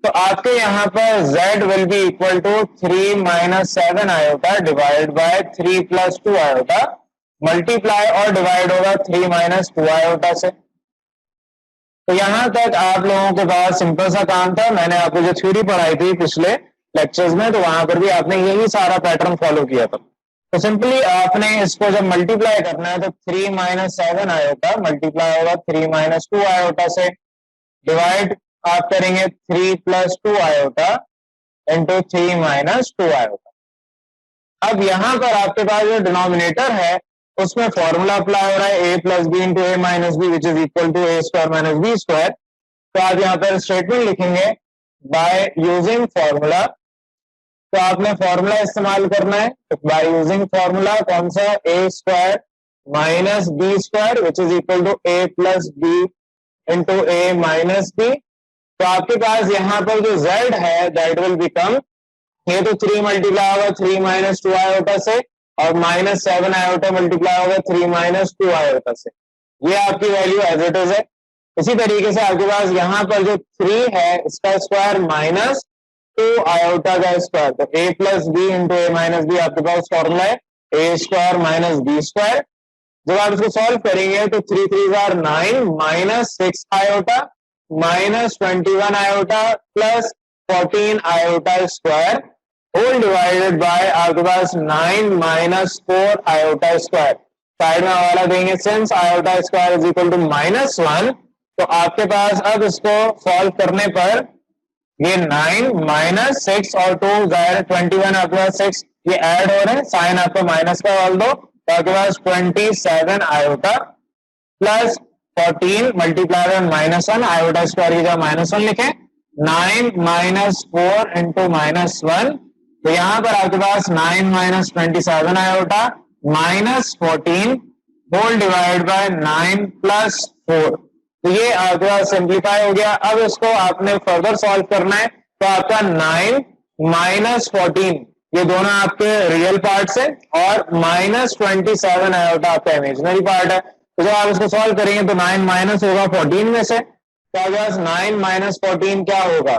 तो आपके यहाँ पर z will be equal to 3 minus 7 iota divide by 3 plus 2 iota, multiply और डिवाइड होगा 3 माइनस 2 आयोटा से। तो यहां तक आप लोगों के पास सिंपल सा काम था। मैंने आपको जो थ्योरी पढ़ाई थी पिछले लेक्चर्स में, तो वहां पर भी आपने यही सारा पैटर्न फॉलो किया था। तो सिंपली आपने इसको जब मल्टीप्लाई करना है तो 3 माइनस 7 आयोटा मल्टीप्लाई होगा 3 माइनस 2 आयोटा से, डिवाइड आप करेंगे 3 plus 2 iota into 3 minus 2 iota. अब यहां पर आपके पास जो डिनोमिनेटर है उसमें फॉर्मूला अप्लाई हो रहा है a plus B into A minus B which is equal to A square minus B square. तो आप यहाँ पर स्टेटमेंट लिखेंगे बाय यूजिंग फॉर्मूला, तो आपने फॉर्मूला इस्तेमाल करना है। तो बाय यूजिंग फॉर्मूला कौन सा, A square minus B square which is equal to A plus B into A minus B. तो आपके पास यहाँ पर जो z है दैट विल बिकम, ये तो 3 मल्टीप्लाई होगा 3 माइनस 2 आयोटा से, और माइनस 7 आयोटा मल्टीप्लाई होगा 3 माइनस 2 आयोटा से। ये आपकी वैल्यू एज इट इज है। इसी तरीके से आपके पास यहाँ पर जो 3 है इसका स्क्वायर माइनस 2 आयोटा का स्क्वायर, तो a plus B into A minus B आपके पास फॉर्मूला है A square minus B square. जब आप इसको सॉल्व करेंगे तो 3 3 are 9 minus 6 iota minus 21 iota plus 14 iota square whole divided by आपके पास 9 माइनस 4 आयोटा स्क्वायर। साइड में वाला देंगे since iota square is equal to minus 1, तो आपके पास अब इसको सॉल्व करने पर ये 9 माइनस 6 और 2 21 आपके पास 6 ये ऐड हो रहे हैं, साइन आपको माइनस का डाल दो, तो आपके पास 27 iota plus 14 multiply by minus 1 iota square की जगह माइनस 1 लिखें, 9 माइनस 4 इंटू माइनस 1, तो यहां पर आपके पास 9 minus 27 iota minus 14 whole divide by 9 plus 4, तो ये आपके पास सिंप्लीफाई हो गया। अब इसको आपने फर्दर सॉल्व करना है, तो आपका 9 माइनस 14 ये दोनों आपके रियल पार्ट है और माइनस 27 आयोटा आपका इमेजिनरी पार्ट है। तो जब आप इसको सॉल्व करेंगे तो 9 माइनस होगा 14 में से, तो आपके पास 9 माइनस 14 क्या होगा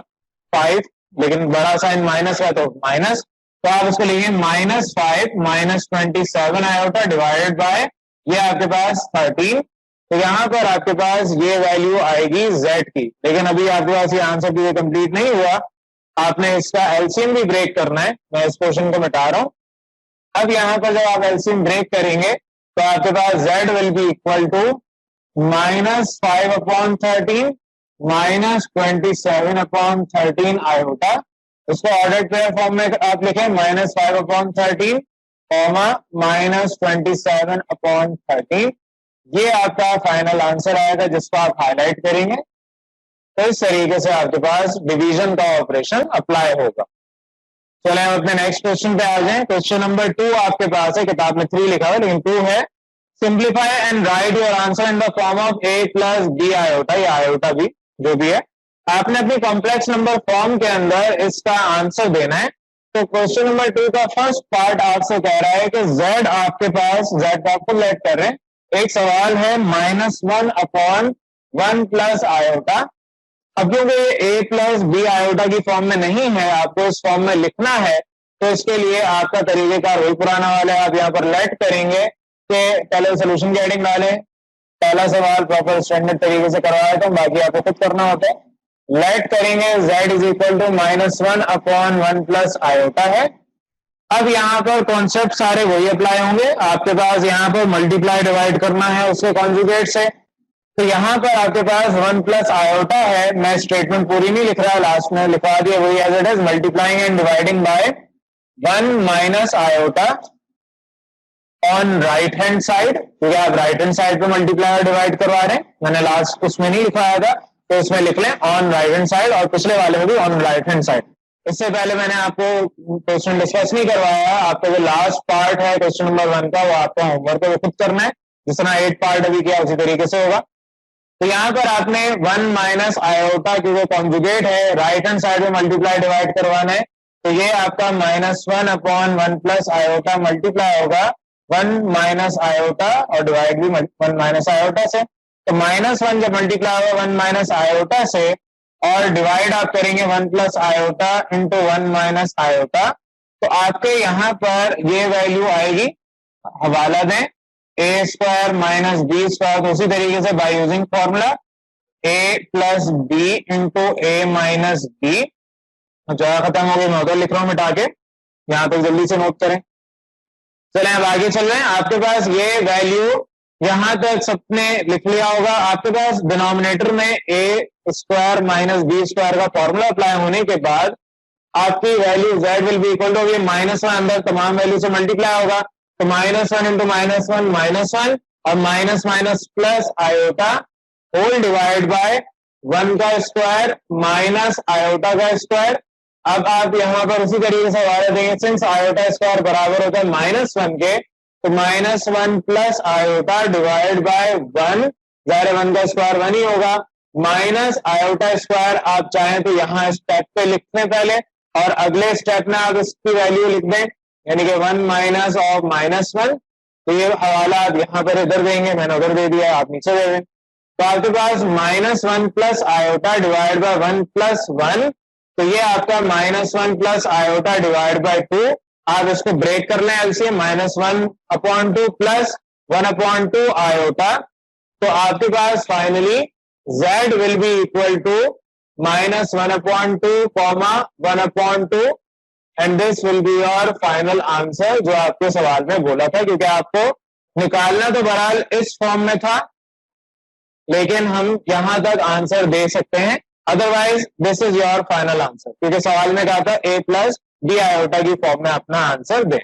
5, लेकिन बड़ा साइन माइनस का तो माइनस, तो आप उसको लिखेंगे minus 5 minus 27 iota divided by ये आपके पास 13। तो यहां पर आपके पास ये वैल्यू आएगी z की, लेकिन अभी आपके पास ये आंसर भी कंप्लीट नहीं हुआ, आपने इसका एलसीएम भी ब्रेक करना है। मैं इस क्वेश्चन को मिटा रहा हूं। अब यहां पर जब आप एलसीएम ब्रेक करेंगे तो आपके पास z will be equal to minus 5 upon 13 minus 27 upon 13 iota. उसको ऑर्डर पेयर फॉर्म में आप लिखें minus 5 upon 13 comma minus 27 upon 13, ये आपका फाइनल आंसर आएगा जिसको आप हाईलाइट करेंगे। तो इस तरीके से आपके पास डिवीजन का ऑपरेशन अप्लाई होगा। चले हम अपने नेक्स्ट क्वेश्चन पे आ जाएं। क्वेश्चन नंबर 2 आपके पास है, किताब में 3 लिखा हुआ लेकिन 2 है। Simplify and write your answer in the form of a plus B iota, या आयोटा भी जो भी है, आपने अपनी कॉम्प्लेक्स नंबर फॉर्म के अंदर इसका आंसर देना है। तो क्वेश्चन नंबर 2 का फर्स्ट पार्ट आपसे कह रहा है कि z आपके पास, z को आपको लेट कर रहे हैं, एक सवाल है माइनस 1 अपॉन 1 प्लस आयोटा। अब क्योंकि a प्लस बी आयोटा की फॉर्म में नहीं है, आपको इस फॉर्म में लिखना है, तो इसके लिए आपका तरीकेकार वही पुराना वाला है। आप यहाँ पर लेट करेंगे कि पहले सोल्यूशन की हेडिंग डालें, पहला सवाल प्रॉपर स्टैंडर्ड तरीके से करवाया तो बाकी आपको खुद करना होता है। लेट करेंगे z is equal to minus 1 upon 1 plus iota है। अब यहाँ पर कॉन्सेप्ट सारे वही अप्लाई होंगे। आपके पास यहाँ पर मल्टीप्लाई डिवाइड करना है उसके कॉन्जुगेट से, तो यहाँ पर आपके पास 1 प्लस आयोटा है। मैं स्टेटमेंट पूरी नहीं लिख रहा, लास्ट में लिखवा दिया वही as it is, multiplying and dividing by 1 minus iota on right hand side, क्योंकि आप राइट हैंड साइड पे मल्टीप्लाई और डिवाइड करवा रहे हैं। मैंने लास्ट उसमें नहीं लिखवाया था, तो इसमें लिख लें ऑन राइट हैंड साइड, और पिछले वाले में भी ऑन राइट हैंड साइड। इससे पहले मैंने आपको क्वेश्चन डिस्कस नहीं करवाया, आपका जो लास्ट पार्ट है क्वेश्चन नंबर 1 का वो आपका होमवर्क है, वो खुद करना है। जिस तरह 8 पार्ट अभी किया उसी तरीके से होगा। तो यहाँ पर आपने 1 माइनस आयोटा क्योंकि कॉन्जुगेट है, राइट हैंड साइड में मल्टीप्लाई डिवाइड करवाना है, तो ये आपका -1 अपॉन 1 प्लस आयोटा मल्टीप्लाई होगा 1 माइनस आयोटा और डिवाइड भी 1 माइनस आयोटा से। तो -1 जब मल्टीप्लाई होगा 1 माइनस आयोटा से और डिवाइड आप करेंगे 1 plus iota into 1 minus iota, तो आपके यहाँ पर ये वैल्यू आएगी, हवाला दें, A square minus B square. तो उसी तरीके से by using formula A plus B into A minus B, जगह खत्म हो गई, मैं उधर लिख रहा हूं मिटा के, यहां तक जल्दी से नोट करें। चलें अब आगे चल रहे हैं। आपके पास ये वैल्यू यहां तक सबने लिख लिया होगा। आपके पास डिनोमिनेटर में A square minus B square का फॉर्मूला अप्लाई होने के बाद आपकी value z will be equal to, ये -1 अंदर तमाम वैल्यू से मल्टीप्लाई होगा, तो -1 इंटू -1 और minus minus plus iota whole divide by 1 का स्क्वायर माइनस आयोटा का स्क्वायर। अब आप यहाँ पर उसी तरीके से हवाला देंगे, सिंस आयोटा स्क्वायर बराबर होता है -1 के, तो -1 प्लस आयोटा डिवाइड बाय 1, ज़ाहिर 1 का स्क्वायर 1 ही होगा, माइनस आयोटा स्क्वायर। आप चाहें तो यहाँ स्टेप पे लिख दें पहले, और अगले स्टेप में आप इसकी वैल्यू लिख दें, यानी कि 1 माइनस ऑफ -1। तो ये हवाला आप यहाँ पर इधर देंगे, मैंने उधर दे दिया, आप नीचे दे दें। तो आपके पास -1 plus iota divide by 1 plus 1, तो ये आपका -1 प्लस आयोटा डिवाइड बाय 2। आप इसको ब्रेक कर लें एलसीएम, -1/2 प्लस 1/2 आयोटा। तो आपके पास finally z will be equal to -1/2 comma 1/2, and this will be your final answer, जो आपके सवाल में बोला था। क्योंकि आपको निकालना तो बहरहाल इस फॉर्म में था, लेकिन हम यहां तक आंसर दे सकते हैं, otherwise this is your final answer, क्योंकि सवाल में कहा था a प्लस बी आयोटा की फॉर्म में अपना आंसर दें।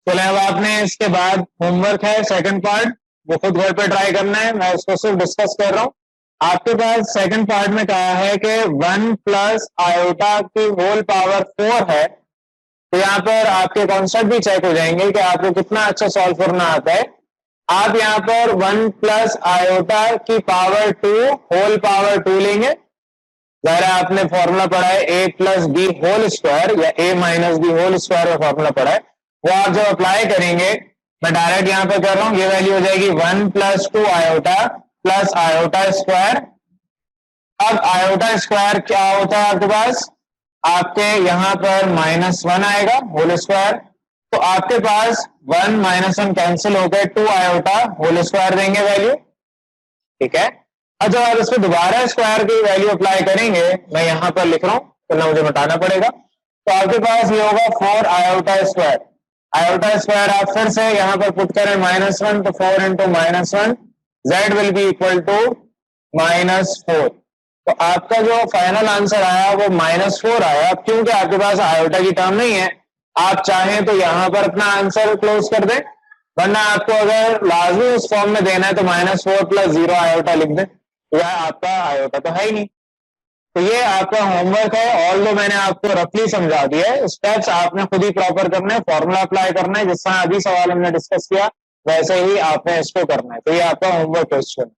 चले अब आपने इसके बाद होमवर्क है सेकंड पार्ट, वो खुद घर पे ट्राई करना है, मैं उसको सिर्फ डिस्कस कर रहा हूं। आपके पास सेकंड पार्ट में कहा है कि 1 प्लस आयोटा की होल पावर 4 है, तो यहाँ पर आपके कॉन्सेप्ट भी चेक हो जाएंगे कि आपको कितना अच्छा सॉल्व करना आता है। आप यहाँ पर 1 प्लस आयोटा की पावर 2 होल पावर 2 लेंगे, ज़ाहिर है आपने फॉर्मूला पढ़ा है a plus B whole square या a minus B whole square का फॉर्मूला पढ़ा है, वो आप जब अप्लाई करेंगे, मैं डायरेक्ट यहाँ पर कर रहा हूँ, ये वैल्यू हो जाएगी 1 plus 2 iota plus iota square. अब आयोटा स्क्वायर क्या होता है आपके पास, आपके यहाँ पर -1 आएगा होल स्क्वायर, तो आपके पास 1 -1 कैंसिल हो गए, 2 आयोटा होल स्क्वायर देंगे वैल्यू, ठीक है। अब जब आप इसको दोबारा स्क्वायर की वैल्यू अप्लाई करेंगे, मैं यहाँ पर लिख रहा हूँ तो ना मुझे मिटाना पड़ेगा, तो आपके पास ये होगा 4 आयोटा स्क्वायर। आयोटा स्क्वायर आप फिर से यहाँ पर पुट करें -1, तो 4 into -1, z will be equal to -4। तो आपका जो फाइनल आंसर आया वो -4 आया। अब क्योंकि आपके पास आयोटा की टर्म नहीं है, आप चाहें तो यहाँ पर अपना आंसर क्लोज कर दें, वरना आपको अगर लाजमी उस फॉर्म में देना है तो -4 प्लस 0 आयोटा लिख दें, यह आपका आयोटा तो है ही नहीं। तो ये आपका होमवर्क है, ऑल दो मैंने आपको रफली समझा दिया है, स्टेप्स आपने खुद ही प्रॉपर करना है, फॉर्मूला अप्लाई करना है, जिस तरह अभी सवाल हमने डिस्कस किया वैसे ही आपने इसको करना है। तो ये आपका होमवर्क क्वेश्चन।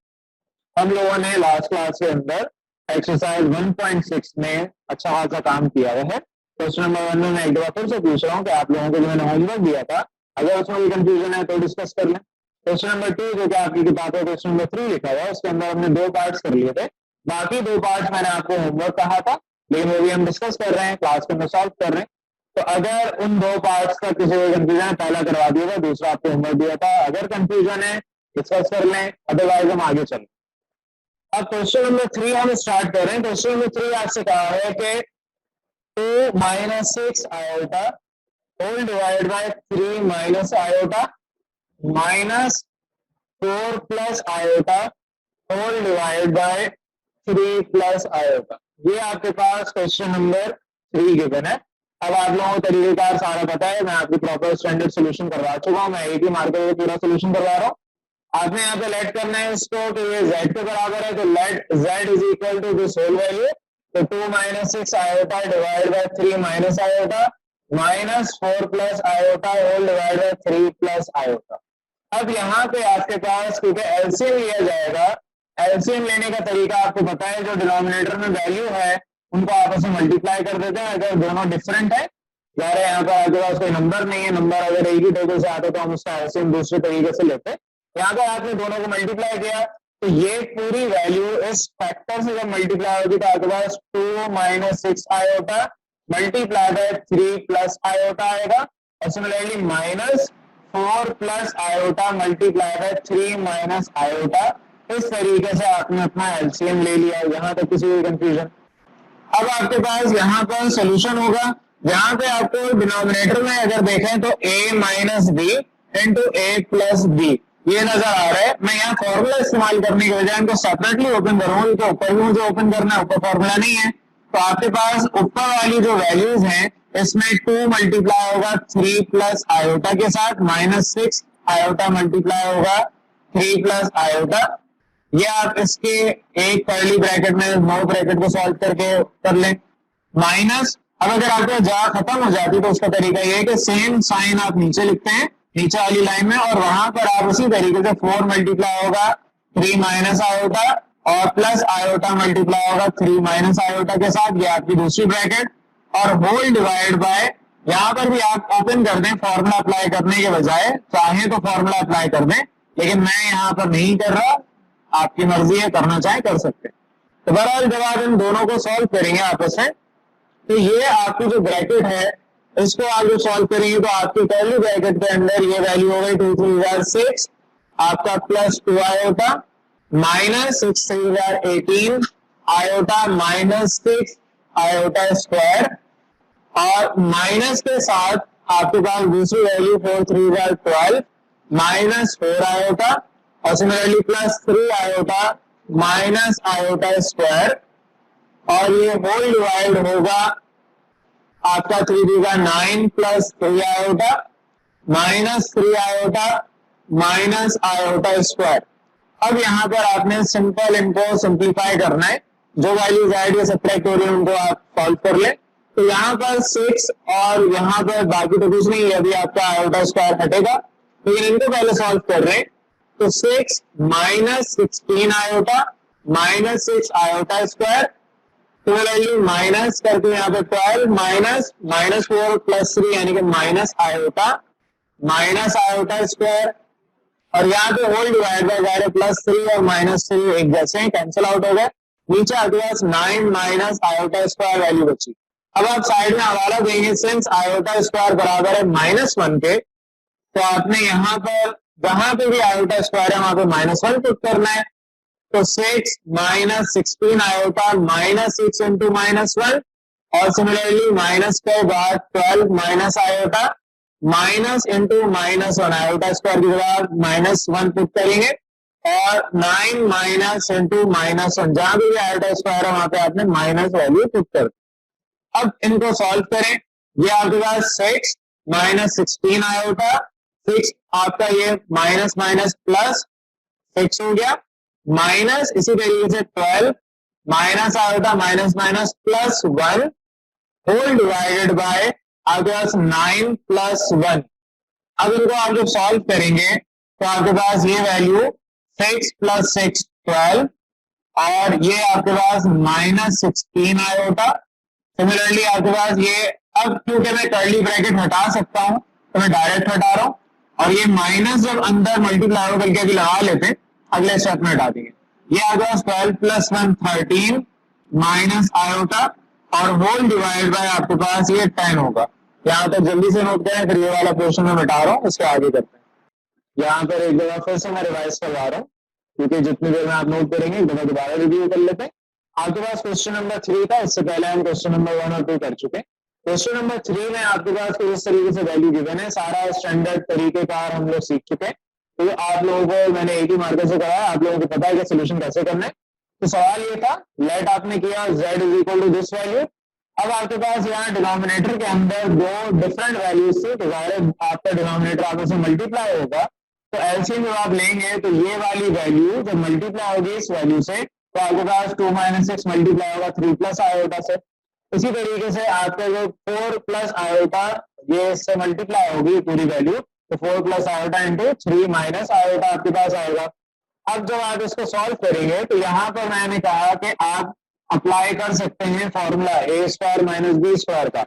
हम लोगों ने लास्ट क्लास के अंदर एक्सरसाइज 1.6 में अच्छा खासा काम किया हुआ है। क्वेश्चन नंबर 1 में मैं एक बार फिर से पूछ रहा हूँ कि आप लोगों को जो मैंने होमवर्क दिया था, अगर उसमें कोई कंफ्यूजन है तो डिस्कस कर लें। क्वेश्चन नंबर 2 जो कि आपकी किताब में क्वेश्चन नंबर 3 लिखा हुआ है, उसके अंदर हमने 2 पार्ट्स कर लिए थे, बाकी 2 पार्ट्स मैंने आपको होमवर्क कहा था, लेकिन वो भी हम डिस्कस कर रहे हैं, क्लास के अंदर सॉल्व कर रहे हैं। तो अगर उन 2 पार्ट्स का किसी को कंफ्यूजन है, पहला करवा दिएगा, दूसरा आपको होमवर्क दिया था, अगर कंफ्यूजन है डिस्कस कर लें, अदरवाइज हम आगे चलें। अब क्वेश्चन नंबर 3 हम स्टार्ट कर रहे हैं। क्वेश्चन नंबर 3 आपसे कहा है कि 2 - 6 iota whole divide by 3 minus iota minus 4 plus iota whole divide by 3 plus iota. ये आपके पास क्वेश्चन नंबर 3 गिवन है। अब आप लोगों को तरीकेकार सारा पता है, मैं आपकी प्रॉपर स्टैंडर्ड सोल्यूशन करवा चुका हूँ, मैं एक ही मार्कर में पूरा सोल्यूशन करवा रहा हूँ। आपने यहाँ पे लेट करना है इसको, तो ये z के बराबर है, तो let z is equal to this whole value, तो 2 - 6 iota divide by 3 minus iota minus 4 plus iota whole divide by 3 plus iota. अब यहाँ पे आपके पास क्योंकि एलसीएम लिया जाएगा, एलसीएम लेने का तरीका आपको पता है, जो डिनोमिनेटर में वैल्यू है उनको आपस में मल्टीप्लाई कर देते हैं। अगर दोनों डिफरेंट है, यार यहाँ पर आपके पास कोई नंबर नहीं है, नंबर अगर एक ही टेबल से आता तो हम उसका एलसीएम दूसरे तरीके से लेते। यहाँ पर आपने दोनों को मल्टीप्लाई किया तो ये पूरी वैल्यू इस फैक्टर से जब मल्टीप्लाई होगी तो आपके पास 2 minus 6 iota multiply by 3 plus iota आएगा, और similarly minus 4 plus iota multiply by 3 minus iota. इस तरीके से आपने अपना एलसीएम ले लिया। यहाँ तक किसी भी कंफ्यूजन? अब आपके पास यहाँ पर सोल्यूशन होगा। यहाँ पे आपको डिनोमिनेटर में अगर देखें तो a minus B into A plus B ये नजर आ रहा है। मैं यहाँ फॉर्मूला इस्तेमाल करने के बजाय इनको सेपरेटली ओपन करूंगा, क्योंकि ऊपर भी मुझे ओपन करना है, ऊपर फॉर्मूला नहीं है। तो आपके पास ऊपर वाली जो वैल्यूज हैं इसमें 2 मल्टीप्लाई होगा 3 प्लस आयोटा के साथ, माइनस 6 आयोटा मल्टीप्लाई होगा 3 प्लस आयोटा। ये आप इसके एक कर्ली ब्रैकेट में नो ब्रैकेट को सॉल्व करके कर लें। माइनस, अब अगर आपको जगह खत्म हो जाती तो उसका तरीका ये है कि सेम साइन आप नीचे लिखते हैं नीचे वाली लाइन में, और वहां पर आप उसी तरीके से 4 मल्टीप्लाई होगा 3 माइनस आयोटा और प्लस आयोटा मल्टीप्लाई होगा 3 माइनस आयोटा के साथ, ये आपकी दूसरी ब्रैकेट, और होल डिवाइड बाय, यहाँ पर भी आप ओपन कर दें फॉर्मूला अप्लाई करने के बजाय, चाहे तो फॉर्मूला अप्लाई कर दें, लेकिन मैं यहाँ पर नहीं कर रहा, आपकी मर्जी है, करना चाहे कर सकते हैं। तो बहरहाल जब आप इन दोनों को सॉल्व करेंगे आपस में, तो ये आपकी जो ब्रैकेट है इसको आप जो सॉल्व करेंगे तो आपकी पहली ब्रैकेट के अंदर ये वैल्यू हो गई 2 3 6 आपका plus 2 iota minus 6 3 18 iota minus 6 iota square, और माइनस के साथ आपके पास दूसरी वैल्यू 4 3 12 माइनस 4 आयोटा, और similarly plus 3 iota minus iota square, और ये होल डिवाइड होगा आपका 3 3 9 plus 3 iota minus 3 iota minus iota square. अब यहाँ पर आपने सिंपल इनको सिंप्लीफाई करना है, जो वैल्यूज ऐड या सब्ट्रैक्ट हो रही है उनको आप सॉल्व कर ले। तो यहाँ पर 6 और यहाँ पर बाकी तो कुछ नहीं है, अभी आपका आयोटा स्क्वायर हटेगा, लेकिन इनको पहले सॉल्व कर रहे हैं। तो 6 minus 16 iota minus 6 iota square, similarly minus करके यहाँ पे 12 माइनस माइनस 4 प्लस 3 यानी कि माइनस आयोटा स्क्वायर, और यहाँ पे होल डिवाइड बाय जा रहे प्लस 3 और माइनस 3 एक जैसे हैं, कैंसिल आउट हो गए। नीचे आपके पास 9 माइनस आयोटा स्क्वायर वैल्यू बची। अब आप साइड में हवाला देंगे, सिंस आयोटा स्क्वायर बराबर है -1 के, तो आपने यहाँ पर जहां पे भी आयोटा स्क्वायर है वहां पे -1 पुट करना है। तो 6 माइनस 16 आयोटा माइनस 6 इंटू -1, और सिमिलरली माइनस के बाद 12 minus iota minus into -1 iota square की जगह -1 पुट करेंगे, और 9 माइनस इंटू -1 जहां भी आयोटा स्क्वायर है वहां पे आपने माइनस वैल्यू पुट कर। अब इनको सॉल्व करें, ये आपके पास 6 माइनस 16 आयोटा 6 आपका ये माइनस माइनस प्लस 6 हो गया, माइनस इसी तरीके से 12 minus iota minus minus plus 1 whole divided by आपके पास 9 प्लस 1। अब इनको आप जब सॉल्व करेंगे तो आपके पास ये वैल्यू 6 प्लस 6 12, और ये आपके पास माइनस 16 आयोटा। सिमिलरली आपके पास ये, अब क्योंकि मैं कर्ली ब्रैकेट हटा सकता हूं तो मैं डायरेक्ट हटा रहा हूं, और ये माइनस जब अंदर मल्टीप्लाई हो करके अभी लगा लेते हैं, अगले स्टेप में हटा देंगे। ये आपके पास 12 प्लस 1 13 माइनस आयोटा, और होल डिवाइड बाय आपके पास ये 10 होगा। यहाँ तक जल्दी से नोट करें, फिर ये वाला पोर्शन में मिटा रहा हूँ, उसके आगे करते हैं। यहाँ पर एक दफा फिर से मैं रिवाइज करवा रहा हूँ, क्योंकि जितनी देर में आप नोट करेंगे एक दफा दोबारा रिव्यू कर लेते हैं। आपके पास क्वेश्चन नंबर 3 था, इससे पहले हम क्वेश्चन नंबर 1 और 2 कर चुके हैं। क्वेश्चन नंबर 3 में आपके पास इस तरीके से वैल्यू गिवन है, सारा स्टैंडर्ड तरीकेकार हम लोग सीख चुके हैं। तो आप लोगों को मैंने एक ही मार्कर से कराया, आप लोगों को पता है कि सोल्यूशन कैसे करना है। तो सवाल ये था, लेट आपने किया z is equal to this value. अब आपके पास यहाँ डिनोमिनेटर के अंदर दो डिफरेंट वैल्यूज थी, तो आपका डिनोमिनेटर आपस में मल्टीप्लाई होगा, तो एलसीएम जब आप लेंगे तो ये वाली वैल्यू जब मल्टीप्लाई होगी इस वैल्यू से, तो आपके पास 2 माइनस 6 मल्टीप्लाई होगा 3 प्लस आयोटा से। इसी तरीके से आपका जो 4 प्लस आयोटा ये इससे मल्टीप्लाई होगी पूरी वैल्यू, तो 4 plus iota into 3 minus iota आपके पास आएगा। अब जब आप इसको सॉल्व करेंगे तो यहाँ पर मैंने कहा कि आप अप्लाई कर सकते हैं फॉर्मूला ए स्क्वायर माइनस बी स्क्वायर का,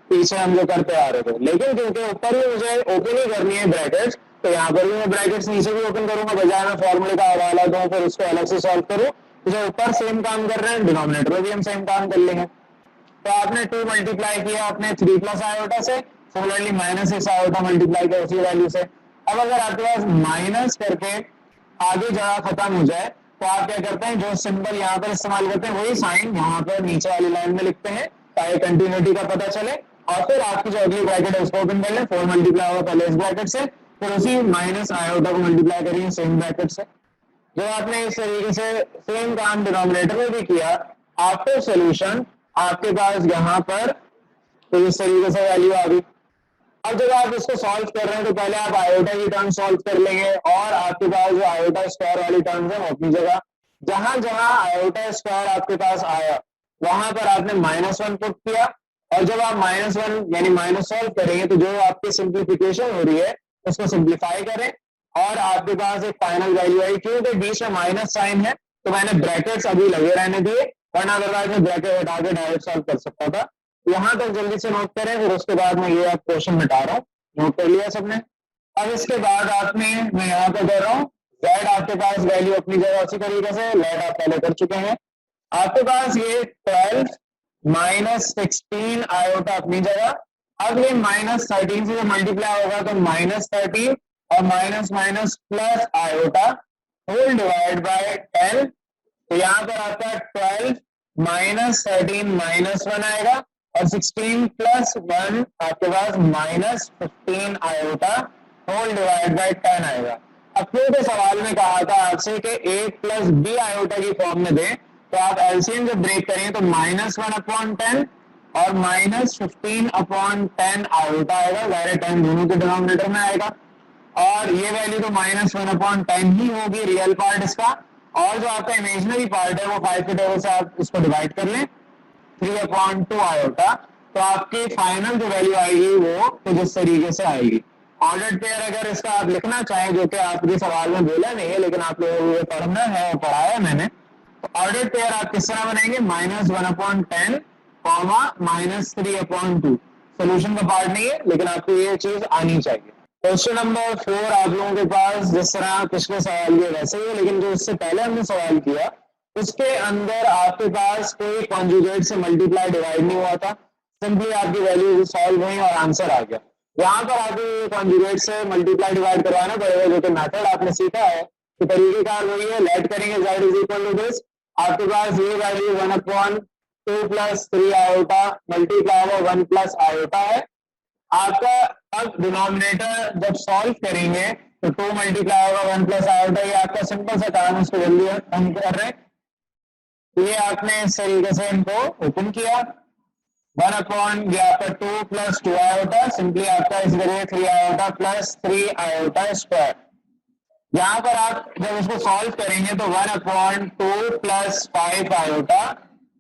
पीछे हम जो करते आ रहे थे, लेकिन क्योंकि ऊपर ही मुझे ओपन ही करनी है ब्रैकेट्स, तो यहाँ पर भी मैं ब्रैकेट्स नीचे भी ओपन करूंगा, बजाय मैं फॉर्मूले का हवाला दूं फिर उसको अलग से सॉल्व करूं। तो जो ऊपर सेम काम कर रहे हैं डिनोमिनेटर में भी हम सेम काम कर लेंगे। तो आपने 2 मल्टीप्लाई किया अपने 3 प्लस आयोटा से, सिमिलरली माइनस 6 आयोटा मल्टीप्लाई किया उसी वैल्यू से। अब अगर आपके पास माइनस करके आगे जगह खत्म हो जाए तो आप क्या करते हैं, जो सिंबल यहाँ पर इस्तेमाल करते हैं वही साइन यहाँ पर नीचे वाली लाइन में लिखते हैं ताकि कंटिन्यूटी का पता चले, और फिर आपकी जो अगली ब्रैकेट है उसको ओपन कर ले, 4 मल्टीप्लाई होगा पहले इस ब्रैकेट से, फिर उसी माइनस आयोटा को मल्टीप्लाई करिए सेम ब्रैकेट से। जब आपने इस तरीके से सेम काम डिनोमिनेटर में भी किया, आफ्टर सोल्यूशन आपके पास यहाँ पर तो इस तरीके से वैल्यू आ गई। अब जब आप इसको सॉल्व कर रहे हैं तो पहले आप आयोटा की टर्म सॉल्व कर लेंगे, और आपके पास जो आयोटा स्क्वायर वाली टर्म्स है वो अपनी जगह, जहां जहां आयोटा स्क्वायर आपके पास आया वहां पर आपने -1 पुट किया, और जब आप -1 यानी माइनस सॉल्व करेंगे तो जो आपकी सिंप्लीफिकेशन हो रही है उसको सिंप्लीफाई करें, और आपके पास एक फाइनल वैल्यू आई। क्योंकि बीच में माइनस साइन है तो मैंने ब्रैकेट्स अभी लगे रहने दिए, वरना अदरवाइज मैं ब्रैकेट हटा के डायरेक्ट सॉल्व कर सकता था। यहाँ तक जल्दी से नोट करें, फिर उसके बाद मैं ये आप क्वेश्चन मिटा रहा हूँ, नोट कर लिया सबने। अब इसके बाद आपने, मैं यहाँ पे कर रहा हूँ, z आपके पास वैल्यू अपनी जगह उसी तरीके से, लेट आप पहले कर चुके हैं, आपके पास ये 12 माइनस 16 आयोटा अपनी जगह। अब ये -13 से मल्टीप्लाई होगा तो -13 और minus minus plus iota whole divide by 10, तो यहाँ पर आपका 12 -13 -1 आएगा, और 16 प्लस 1 आपके पास -15 आयोटा होल डिवाइड बाय 10 आएगा। अब क्योंकि सवाल में कहा था आपसे कि a प्लस बी आयोटा की फॉर्म में दें, तो आप एलसीएम जब ब्रेक करें तो -1/10 और -15/10 आयोटा आएगा, डायरेक्ट 10 दोनों के डिनोमिनेटर में आएगा, और ये वैल्यू तो -1/10 ही होगी रियल पार्ट इसका, और जो आपका इमेजिनरी पार्ट है वो 5 के टेबल से आप इसको डिवाइड कर लें 3/2 आयोटा, तो आपकी फाइनल जो वैल्यू आएगी वो कुछ इस तरीके से आएगी। ऑर्डर्ड पेयर अगर इसका आप लिखना चाहें, जो कि आपके सवाल में बोला नहीं है लेकिन आप लोगों को पढ़ना है और पढ़ाया मैंने, तो ऑर्डर्ड पेयर आप किस तरह बनाएंगे, -1/10 -3/2। सोल्यूशन का पार्ट नहीं है लेकिन आपको ये चीज आनी चाहिए। क्वेश्चन नंबर 4 आप लोगों के पास जिस तरह पिछले सवाल किए वैसे ही है, लेकिन जो इससे पहले हमने सवाल किया उसके अंदर आपके पास कोई कॉन्जुगेट से मल्टीप्लाई डिवाइड नहीं हुआ था, सिंपली आपकी वैल्यू सॉल्व हुई और आंसर आ गया। यहाँ पर आपको कॉन्जुगेट से मल्टीप्लाई डिवाइड करवाना पड़ेगा, जो कि मेथड आपने सीखा है, तो तरीकेकार वही है, लेट करेंगे z is equal to this, आपके पास ये वैल्यू 1/2 + 3 आयोटा मल्टीप्लाई हुआ 1 + आयोटा है आपका। अब डिनोमिनेटर जब सॉल्व करेंगे तो 2 मल्टीप्लाई होगा 1 + आयोटा, ये आपका सिंपल सा काम है, इसको जल्दी हम कर रहे हैं। ये आपने इस तरीके से इनको ओपन किया, 1/2 + 2 आयोटा, सिंपली आपका इस जगह 3 आयोटा + 3 आयोटा स्क्वायर। यहाँ पर आप जब इसको सॉल्व करेंगे तो 1/2 + 5 आयोटा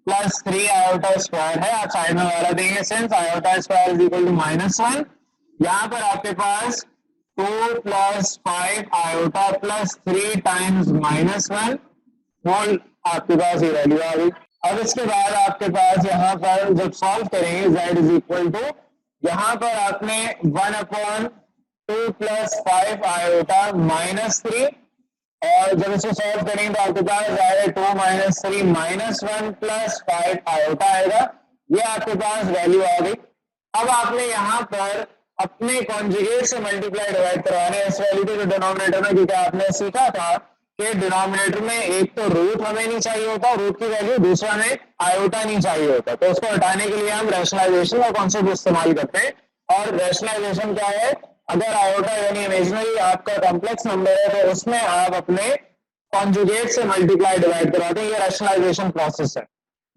+ 3 आयोटा स्क्वायर है, आप साइड में वाला देंगे, since iota square is equal to -1, यहाँ पर आपके पास 2 + 5 आयोटा + 3 टाइम्स -1 होल, आपके पास ये वैल्यू आ गई। अब इसके बाद आपके पास यहाँ पर जब सॉल्व करेंगे z इज इक्वल टू, यहाँ पर आपने 1/2 + 5 आयोटा -3, और जब इसको सॉल्व करेंगे तो आपके पास आएगा 2 - 3 -1 + 5 आयोटा आएगा, ये आपके पास वैल्यू आ गई। अब आपने यहाँ पर अपने कॉन्जुगेट से मल्टीप्लाई डिवाइड करवाने इस वैल्यू के डिनोमिनेटर में, क्योंकि आपने सीखा था कि डिनोमिनेटर में एक तो रूट हमें नहीं चाहिए होता, रूट की वैल्यू, दूसरा में आयोटा नहीं चाहिए होता, तो उसको हटाने के लिए हम रैशनलाइजेशन का कॉन्सेप्ट इस्तेमाल करते हैं। और रैशनलाइजेशन क्या है, अगर आयोटा यानी इमेजिनरी आपका कॉम्प्लेक्स नंबर है तो उसमें आप अपने कॉन्जुगेट से मल्टीप्लाई डिवाइड करवाते हैं, ये रैशनलाइजेशन प्रोसेस है।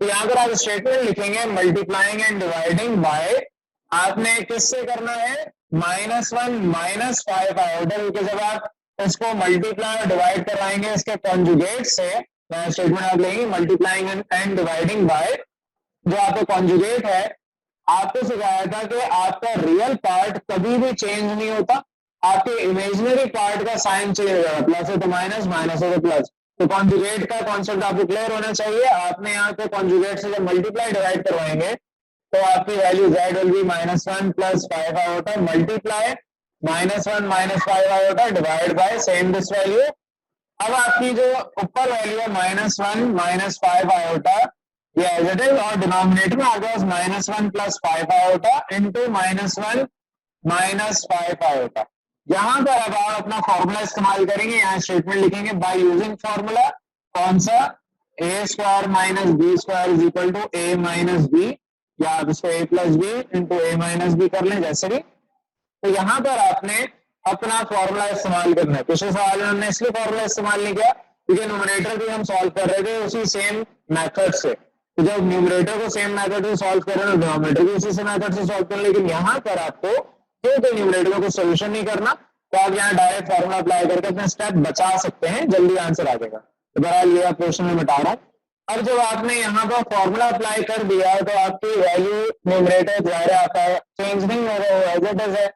तो यहाँ पर आप स्टेटमेंट लिखेंगे मल्टीप्लाइंग एंड डिवाइडिंग बाय, आपने किससे करना है, -1 - 5 आयोटा, क्योंकि जब आप इसको मल्टीप्लाई और डिवाइड करवाएंगे इसके कॉन्जुगेट से, स्टेटमेंट आप लेंगे मल्टीप्लाइंग एंड डिवाइडिंग बाय, जो आपका कॉन्जुगेट है, आपको सिखाया था कि आपका रियल पार्ट कभी भी चेंज नहीं होता, आपके इमेजिनरी पार्ट का साइन चेंज हो जाएगा, प्लस है तो माइनस, माइनस है तो प्लस। तो कॉन्जुगेट का कॉन्सेप्ट आपको क्लियर होना चाहिए। आपने यहाँ पे कॉन्जुगेट से जब मल्टीप्लाई डिवाइड करवाएंगे तो आपकी value z will B -1 plus 5 iota multiply -1 -5 iota divide bye same this value. अब आपकी जो ऊपर वैल्यू है -1 -5 आयोटा, ये एज इट इज, और डिनोमिनेटर में आपके पास -1 प्लस 5 आयोटा इंटू -1 -5 आयोटा। यहां पर अब आप अपना फॉर्मूला इस्तेमाल करेंगे, यहाँ स्टेटमेंट लिखेंगे बाय यूजिंग फॉर्मूला। कौन सा? A square minus B square is equal to A minus B, या आप इसको A plus B into A minus B कर लें जैसे भी। तो यहाँ पर आपने अपना फॉर्मूला इस्तेमाल करना है। पिछले सवाल में हमने इसलिए फॉर्मूला इस्तेमाल नहीं किया क्योंकि न्यूमरेटर भी हम सॉल्व कर रहे थे उसी सेम मेथड से। तो जब न्यूमरेटर को सेम मेथड से सॉल्व कर रहे हैं, डिनोमिनेटर भी उसी से मेथड से सॉल्व कर रहे हैं। लेकिन यहाँ पर आपको क्योंकि न्यूमरेटर को सोल्यूशन नहीं करना, तो आप यहाँ डायरेक्ट फॉर्मूला अप्लाई करके अपना स्टेप बचा सकते हैं, जल्दी आंसर आ जाएगा। तो बहरहाल ये आप क्वेश्चन में बता रहा हूँ। अब जब आपने यहाँ पर फॉर्मूला अप्लाई कर दिया तो आपकी वैल्यू न्यूमरेटर जाहिर है आपका चेंज नहीं होगा, वो एज इट इज है।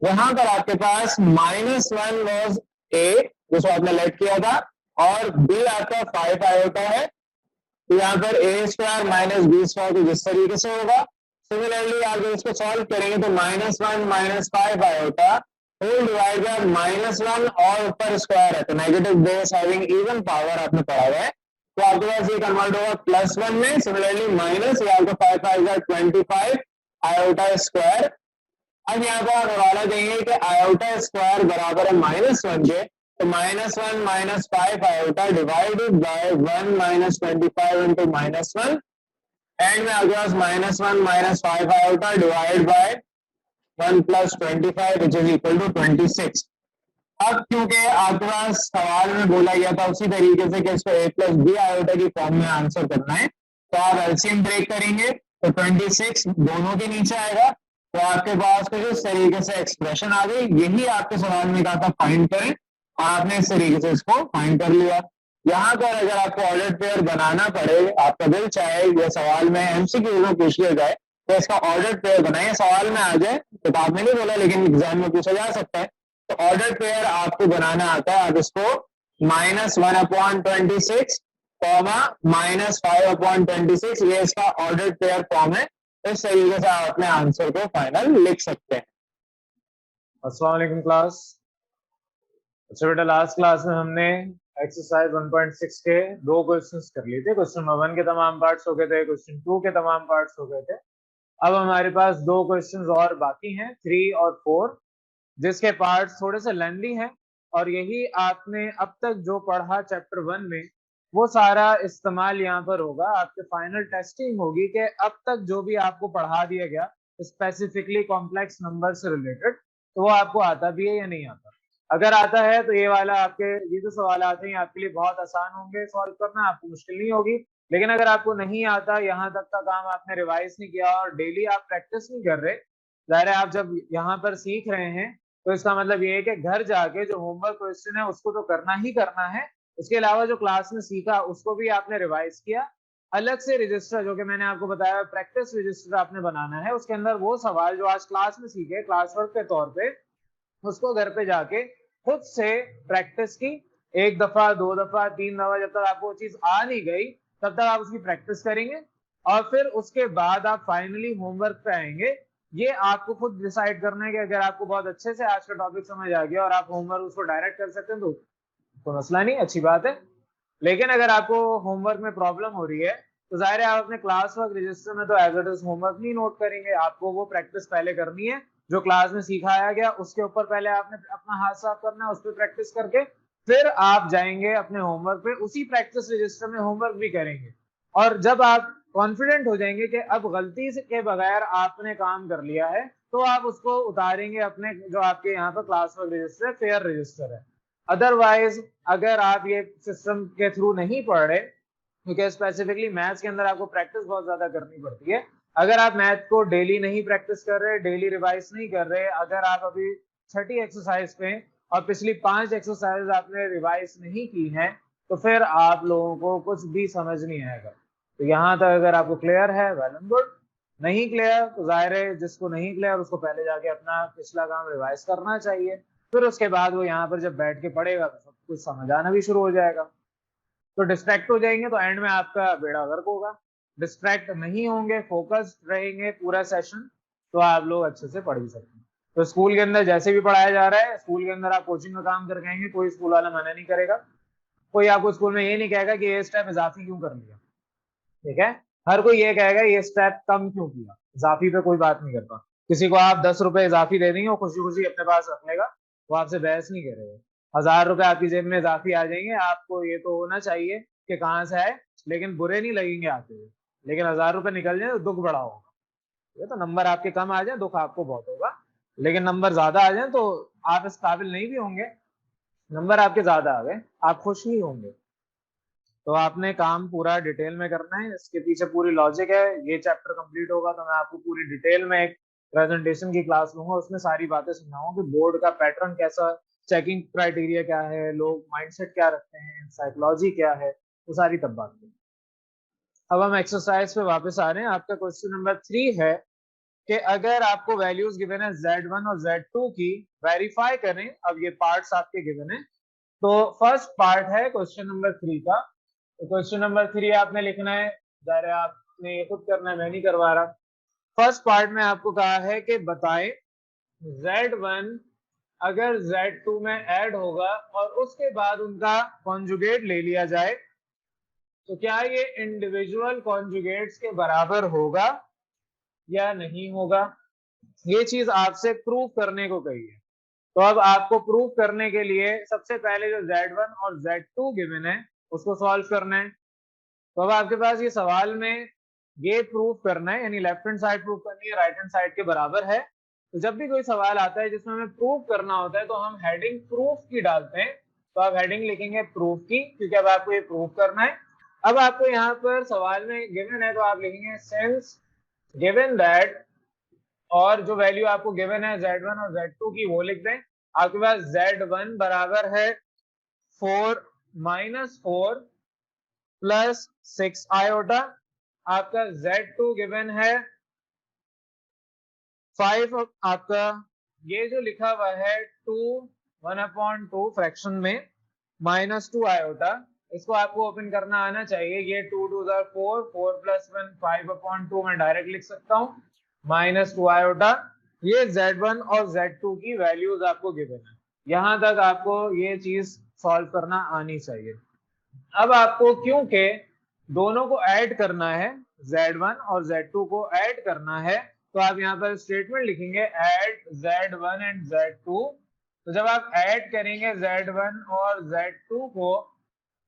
यहाँ पर आपके पास -1 वॉज ए जिसको आपने लेट किया था, और बी आपका 5 आयोटा है। तो यहाँ पर ए स्क्वायर माइनस बी स्क्वायर तो जिस तरीके से होगा, सिमिलरली आप जब इसको सॉल्व करेंगे तो -1 -5 आयोटा होल डिवाइड बाय -1 और ऊपर स्क्वायर है तो negative base having even power आपने पढ़ा हुआ है। तो आपके पास ये कन्वर्ट होगा +1 में, सिमिलरली माइनस, ये आपको 5 5 25 आयोटा स्क्वायर। अब यहाँ पर हवाला देंगे कि आयोटा स्क्वायर बराबर है -1 के, तो -1 -5 iota divided by 1 -25 into -1, end में आपके पास -1 -5 iota divide by 1 + 25 which is equal to 26। अब क्योंकि आपके पास सवाल में बोला गया था उसी तरीके से कि इसको a + b आयोटा की फॉर्म में आंसर करना है, तो आप एलसीएम ब्रेक करेंगे तो 26 दोनों के नीचे आएगा। तो आपके पास कुछ इस तरीके से एक्सप्रेशन आ गई। यही आपके सवाल में कहा था फाइंड करें, और आपने इस तरीके से इसको फाइंड कर लिया। यहाँ पर अगर आपको ऑर्डर पेयर बनाना पड़े, आपका दिल चाहे ये सवाल में एमसीक्यू में पूछ लिया जाए तो इसका ऑर्डर पेयर बनाए, सवाल में आ जाए, किताब में नहीं बोला लेकिन एग्जाम में पूछा जा सकता है। तो ऑर्डर पेयर आपको बनाना आता है। आप इसको -1/26 -5/26, ये इसका ऑर्डर पेयर फॉर्म है। इस तरीके से आप अपने आंसर को फाइनल लिख सकते हैं। अस्सलाम वालेकुम क्लास। अच्छा बेटा, लास्ट क्लास में हमने एक्सरसाइज 1.6 के 2 क्वेश्चंस कर लिए थे। क्वेश्चन नंबर 1 के तमाम पार्ट्स हो गए थे, क्वेश्चन 2 के तमाम पार्ट्स हो गए थे। अब हमारे पास 2 क्वेश्चंस और बाकी हैं, 3 और 4, जिसके पार्ट्स थोड़े से लेंथी हैं, और यही आपने अब तक जो पढ़ा चैप्टर 1 में वो सारा इस्तेमाल यहाँ पर होगा। आपके फाइनल टेस्टिंग होगी कि अब तक जो भी आपको पढ़ा दिया गया स्पेसिफिकली कॉम्प्लेक्स नंबर से रिलेटेड, तो वो आपको आता भी है या नहीं आता। अगर आता है तो ये वाला आपके ये जो सवाल आते हैं आपके लिए बहुत आसान होंगे सॉल्व करना, आपको मुश्किल नहीं होगी। लेकिन अगर आपको नहीं आता, यहाँ तक का काम आपने रिवाइज नहीं किया और डेली आप प्रैक्टिस नहीं कर रहे, ज़ाहिर है आप जब यहाँ पर सीख रहे हैं तो इसका मतलब ये है कि घर जाके जो होमवर्क क्वेश्चन है उसको तो करना ही करना है। उसके अलावा जो क्लास में सीखा उसको भी आपने रिवाइज किया। अलग से रजिस्टर, जो कि मैंने आपको बताया प्रैक्टिस रजिस्टर आपने बनाना है, उसके अंदर वो सवाल जो आज क्लास में सीखे क्लास वर्क के तौर पे, उसको घर पे जाके खुद से प्रैक्टिस की। 1 दफा 2 दफा 3 दफा, जब तक आपको वो चीज आ नहीं गई तब तक आप उसकी प्रैक्टिस करेंगे, और फिर उसके बाद आप फाइनली होमवर्क पे आएंगे। ये आपको खुद डिसाइड करना है कि अगर आपको बहुत अच्छे से आज का टॉपिक समझ आ गया और आप होमवर्क उसको डायरेक्ट कर सकते हैं तो मसला नहीं, अच्छी बात है। लेकिन अगर आपको होमवर्क में प्रॉब्लम हो रही है तो जाहिर है आप अपने क्लास वर्क रजिस्टर में तो एज इट इज होमवर्क नहीं नोट करेंगे। आपको वो प्रैक्टिस पहले करनी है जो क्लास में सिखाया गया, उसके ऊपर पहले आपने अपना हाथ साफ करना है, उस पर प्रैक्टिस करके फिर आप जाएंगे अपने होमवर्क पे, उसी प्रैक्टिस रजिस्टर में होमवर्क भी करेंगे। और जब आप कॉन्फिडेंट हो जाएंगे कि अब गलती से के बगैर आपने काम कर लिया है, तो आप उसको उतारेंगे अपने जो आपके यहाँ पर क्लास वर्क रजिस्टर है, फेयर रजिस्टर है। अदरवाइज अगर आप ये सिस्टम के थ्रू नहीं पढ़ रहे, क्योंकि स्पेसिफिकली मैथ्स के अंदर आपको प्रैक्टिस बहुत ज्यादा करनी पड़ती है, अगर आप मैथ को डेली नहीं प्रैक्टिस कर रहे, डेली रिवाइज नहीं कर रहे, अगर आप अभी छठी एक्सरसाइज पे और पिछली 5 एक्सरसाइज आपने रिवाइज नहीं की हैं, तो फिर आप लोगों को कुछ भी समझ नहीं आएगा। तो यहाँ तक अगर आपको क्लियर है, वेल एंड गुड। नहीं क्लियर तो जाहिर है जिसको नहीं क्लियर उसको पहले जाके अपना पिछला काम रिवाइज करना चाहिए। फिर उसके बाद वो यहाँ पर जब बैठ के पढ़ेगा तो सब कुछ समझ आना भी शुरू हो जाएगा। तो डिस्ट्रैक्ट हो जाएंगे तो एंड में आपका बेड़ा गर्क होगा। डिस्ट्रैक्ट नहीं होंगे, फोकस्ड रहेंगे पूरा सेशन, तो आप लोग अच्छे से पढ़ भी सकते हैं। तो स्कूल के अंदर जैसे भी पढ़ाया जा रहा है, स्कूल के अंदर आप कोचिंग में काम करके आएंगे, कोई स्कूल वाला मना नहीं करेगा, कोई आपको स्कूल में ये नहीं कहेगा कि ये स्टेप इजाफी क्यों कर लिया, ठीक है। हर कोई ये कहेगा ये स्टेप कम क्यों किया, इजाफी पे कोई बात नहीं करता। किसी को आप 10 रुपए इजाफी दे देंगे, वो खुशी खुशी अपने पास रख लेगा, वो आपसे बहस नहीं करेगा। 1000 रुपए आपकी जेब में इजाफी आ जाएंगे, आपको ये तो होना चाहिए कि कहाँ से आए, लेकिन बुरे नहीं लगेंगे आते हुए। लेकिन 1000 रुपए निकल जाए तो दुख बड़ा होगा। ये तो नंबर आपके कम आ जाए दुख आपको बहुत होगा, लेकिन नंबर ज्यादा आ जाए तो आप इस काबिल नहीं भी होंगे। नंबर आपके ज्यादा आ गए, आप खुश नहीं होंगे। तो आपने काम पूरा डिटेल में करना है, इसके पीछे पूरी लॉजिक है। ये चैप्टर कंप्लीट होगा तो मैं आपको पूरी डिटेल में एक प्रेजेंटेशन की क्लास लूंगा, उसमें सारी बातें समझाऊंगा कि बोर्ड का पैटर्न कैसा, चेकिंग क्राइटेरिया क्या है, लोग माइंडसेट क्या रखते हैं, साइकोलॉजी क्या है, वो सारी तब बात करें। अब हम एक्सरसाइज पे वापस आ रहे हैं। आपका क्वेश्चन नंबर 3 है कि अगर आपको वैल्यूज गिवन है Z1 और Z2 की, वेरीफाई करें। अब ये पार्ट्स आपके गिवन है, तो फर्स्ट पार्ट है क्वेश्चन नंबर 3 का। तो क्वेश्चन नंबर 3 आपने लिखना है, जाहिर है आपने ये खुद करना है, मैं नहीं करवा रहा। फर्स्ट पार्ट में आपको कहा है कि बताएं Z1 अगर Z2 में ऐड होगा और उसके बाद उनका कॉन्जुगेट ले लिया जाए तो क्या ये इंडिविजुअल कॉन्जुगेट्स के बराबर होगा या नहीं होगा। ये चीज आपसे प्रूव करने को कही है। तो अब आपको प्रूव करने के लिए सबसे पहले जो Z1 और Z2 गिवन है उसको सॉल्व करना है। तो अब आपके पास ये सवाल में ये प्रूव करना है, यानी लेफ्ट हैंड साइड प्रूव करनी है, राइट हैंड साइड के बराबर है। तो जब भी कोई सवाल आता है जिसमें हमें प्रूव करना होता है तो हम हेडिंग प्रूफ की डालते हैं। तो आप हेडिंग लिखेंगे प्रूफ की, क्योंकि अब आपको ये प्रूव करना है। अब आपको यहाँ पर सवाल में गिवन है तो आप लिखेंगे सिंस गिवन दैट, और जो वैल्यू आपको गिवन है Z1 और Z2 की वो लिख दें। आपके पास Z1 बराबर है 4 -4 प्लस 6 आयोटा। आपका Z2 गिवन है 5, आपका ये जो लिखा हुआ है 2 1/2 फ्रैक्शन में -2 आयोटा, इसको आपको ओपन करना आना चाहिए। ये 2 2 4, 4 + 1 5/2 मैं डायरेक्ट लिख सकता हूँ, -2 आयोटा। ये Z1 और Z2 की वैल्यूज आपको गिवन है। यहां तक आपको ये चीज सॉल्व करना आनी चाहिए। अब आपको क्योंकि दोनों को ऐड करना है, Z1 और Z2 को ऐड करना है, तो आप यहाँ पर स्टेटमेंट लिखेंगे ऐड Z1 एंड Z2। तो जब आप ऐड करेंगे Z1 और Z2 को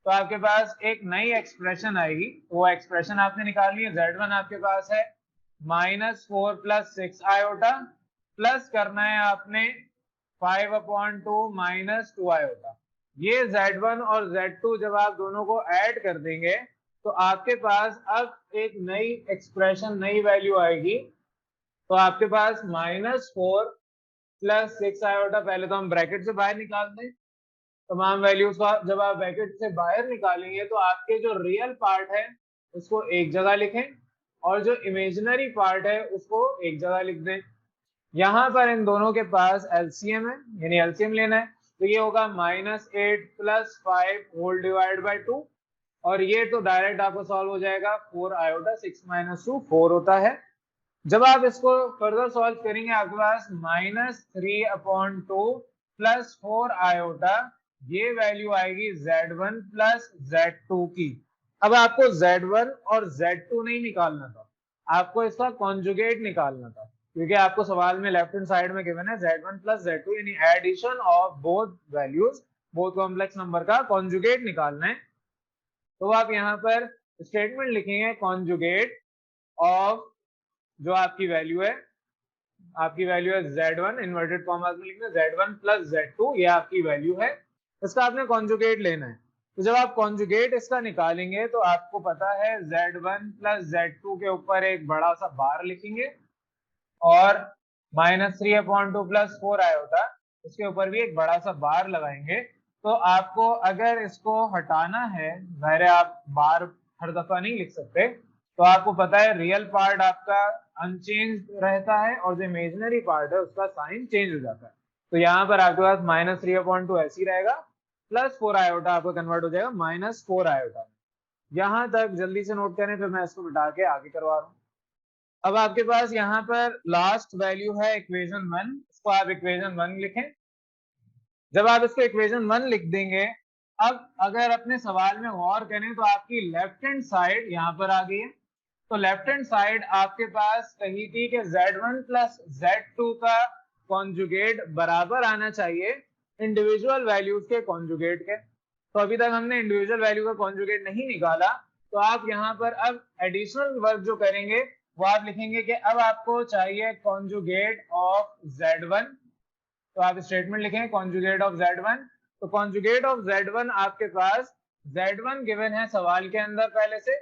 तो आपके पास एक नई एक्सप्रेशन आएगी। वो एक्सप्रेशन आपने निकालनी है। Z1 आपके पास है -4 + 6 आयोटा, प्लस करना है आपने 5/2 -2 आयोटा। ये Z1 और Z2 जब आप दोनों को ऐड कर देंगे तो आपके पास अब एक नई एक्सप्रेशन, नई वैल्यू आएगी। तो आपके पास -4 + 6 आयोटा, पहले तो हम ब्रैकेट से बाहर निकाल दें तमाम वैल्यूज का। जब आप ब्रैकेट से बाहर निकालेंगे तो आपके जो रियल पार्ट है उसको एक जगह लिखें और जो इमेजिनरी पार्ट है उसको एक जगह लिख दें। यहाँ पर इन दोनों के पास एलसीएम है, यानी एलसीएम लेना है। तो ये होगा -8 + 5 होल डिवाइड बाय 2, और ये तो डायरेक्ट आपको सॉल्व हो जाएगा 4 आयोटा, 6 - 2 4 होता है। जब आप इसको फर्दर सॉल्व करेंगे आपके पास -3/2 + 4 आयोटा, ये वैल्यू आएगी Z1 + Z2 की। अब आपको Z1 और Z2 नहीं निकालना था, आपको इसका कॉन्जुगेट निकालना था, क्योंकि आपको सवाल में लेफ्ट हैंड साइड में गिवन है Z1 + Z2, यानी addition of both values, both complex number का कॉन्जुगेट निकालना है। तो आप यहाँ पर स्टेटमेंट लिखेंगे कॉन्जुगेट ऑफ जो आपकी वैल्यू है, आपकी वैल्यू है Z1, इन्वर्टेड कॉमास में लिखना Z1 + Z2, ये आपकी वैल्यू है। इसका आपने कॉन्जुगेट लेना है। तो जब आप कॉन्जुगेट इसका निकालेंगे तो आपको पता है Z1 + Z2 के ऊपर एक बड़ा सा बार लिखेंगे और -3/2 + 4 आयोटा, उसके ऊपर भी एक बड़ा सा बार लगाएंगे। तो आपको अगर इसको हटाना है, जाहिर है आप बार हर दफा नहीं लिख सकते, तो आपको पता है रियल पार्ट आपका अनचेंज रहता है और जो इमेजिनरी पार्ट है उसका साइन चेंज हो जाता है। तो यहाँ पर आपके पास -3/2 ऐसे ही रहेगा, +4 आयोटा आपको कन्वर्ट हो जाएगा -4 आयोटा। यहाँ तक जल्दी से नोट करें, फिर मैं इसको मिटा के आगे करवा रहा हूँ। अब आपके पास यहाँ पर लास्ट वैल्यू है इक्वेशन 1, इसको आप इक्वेशन 1 लिखें। जब आप इसको इक्वेशन 1 लिख देंगे, अब अगर अपने सवाल में गौर करें तो आपकी लेफ्ट हैंड साइड यहाँ पर आ गई है। तो लेफ्ट हैंड साइड आपके पास कही थी कि Z1 प्लस Z2 का कॉन्जुगेट बराबर आना चाहिए इंडिविजुअल वैल्यूज के कॉन्जुगेट के। तो अभी तक हमने इंडिविजुअल वैल्यू का कॉन्जुगेट नहीं निकाला, तो आप यहाँ पर अब एडिशनल वर्क जो करेंगे वो आप लिखेंगे कि अब आपको चाहिए कॉन्जुगेट ऑफ Z1। तो आप स्टेटमेंट लिखें कॉन्जुगेट ऑफ Z1। तो कॉन्जुगेट ऑफ Z1 आपके पास Z1 गिवन है सवाल के अंदर पहले से,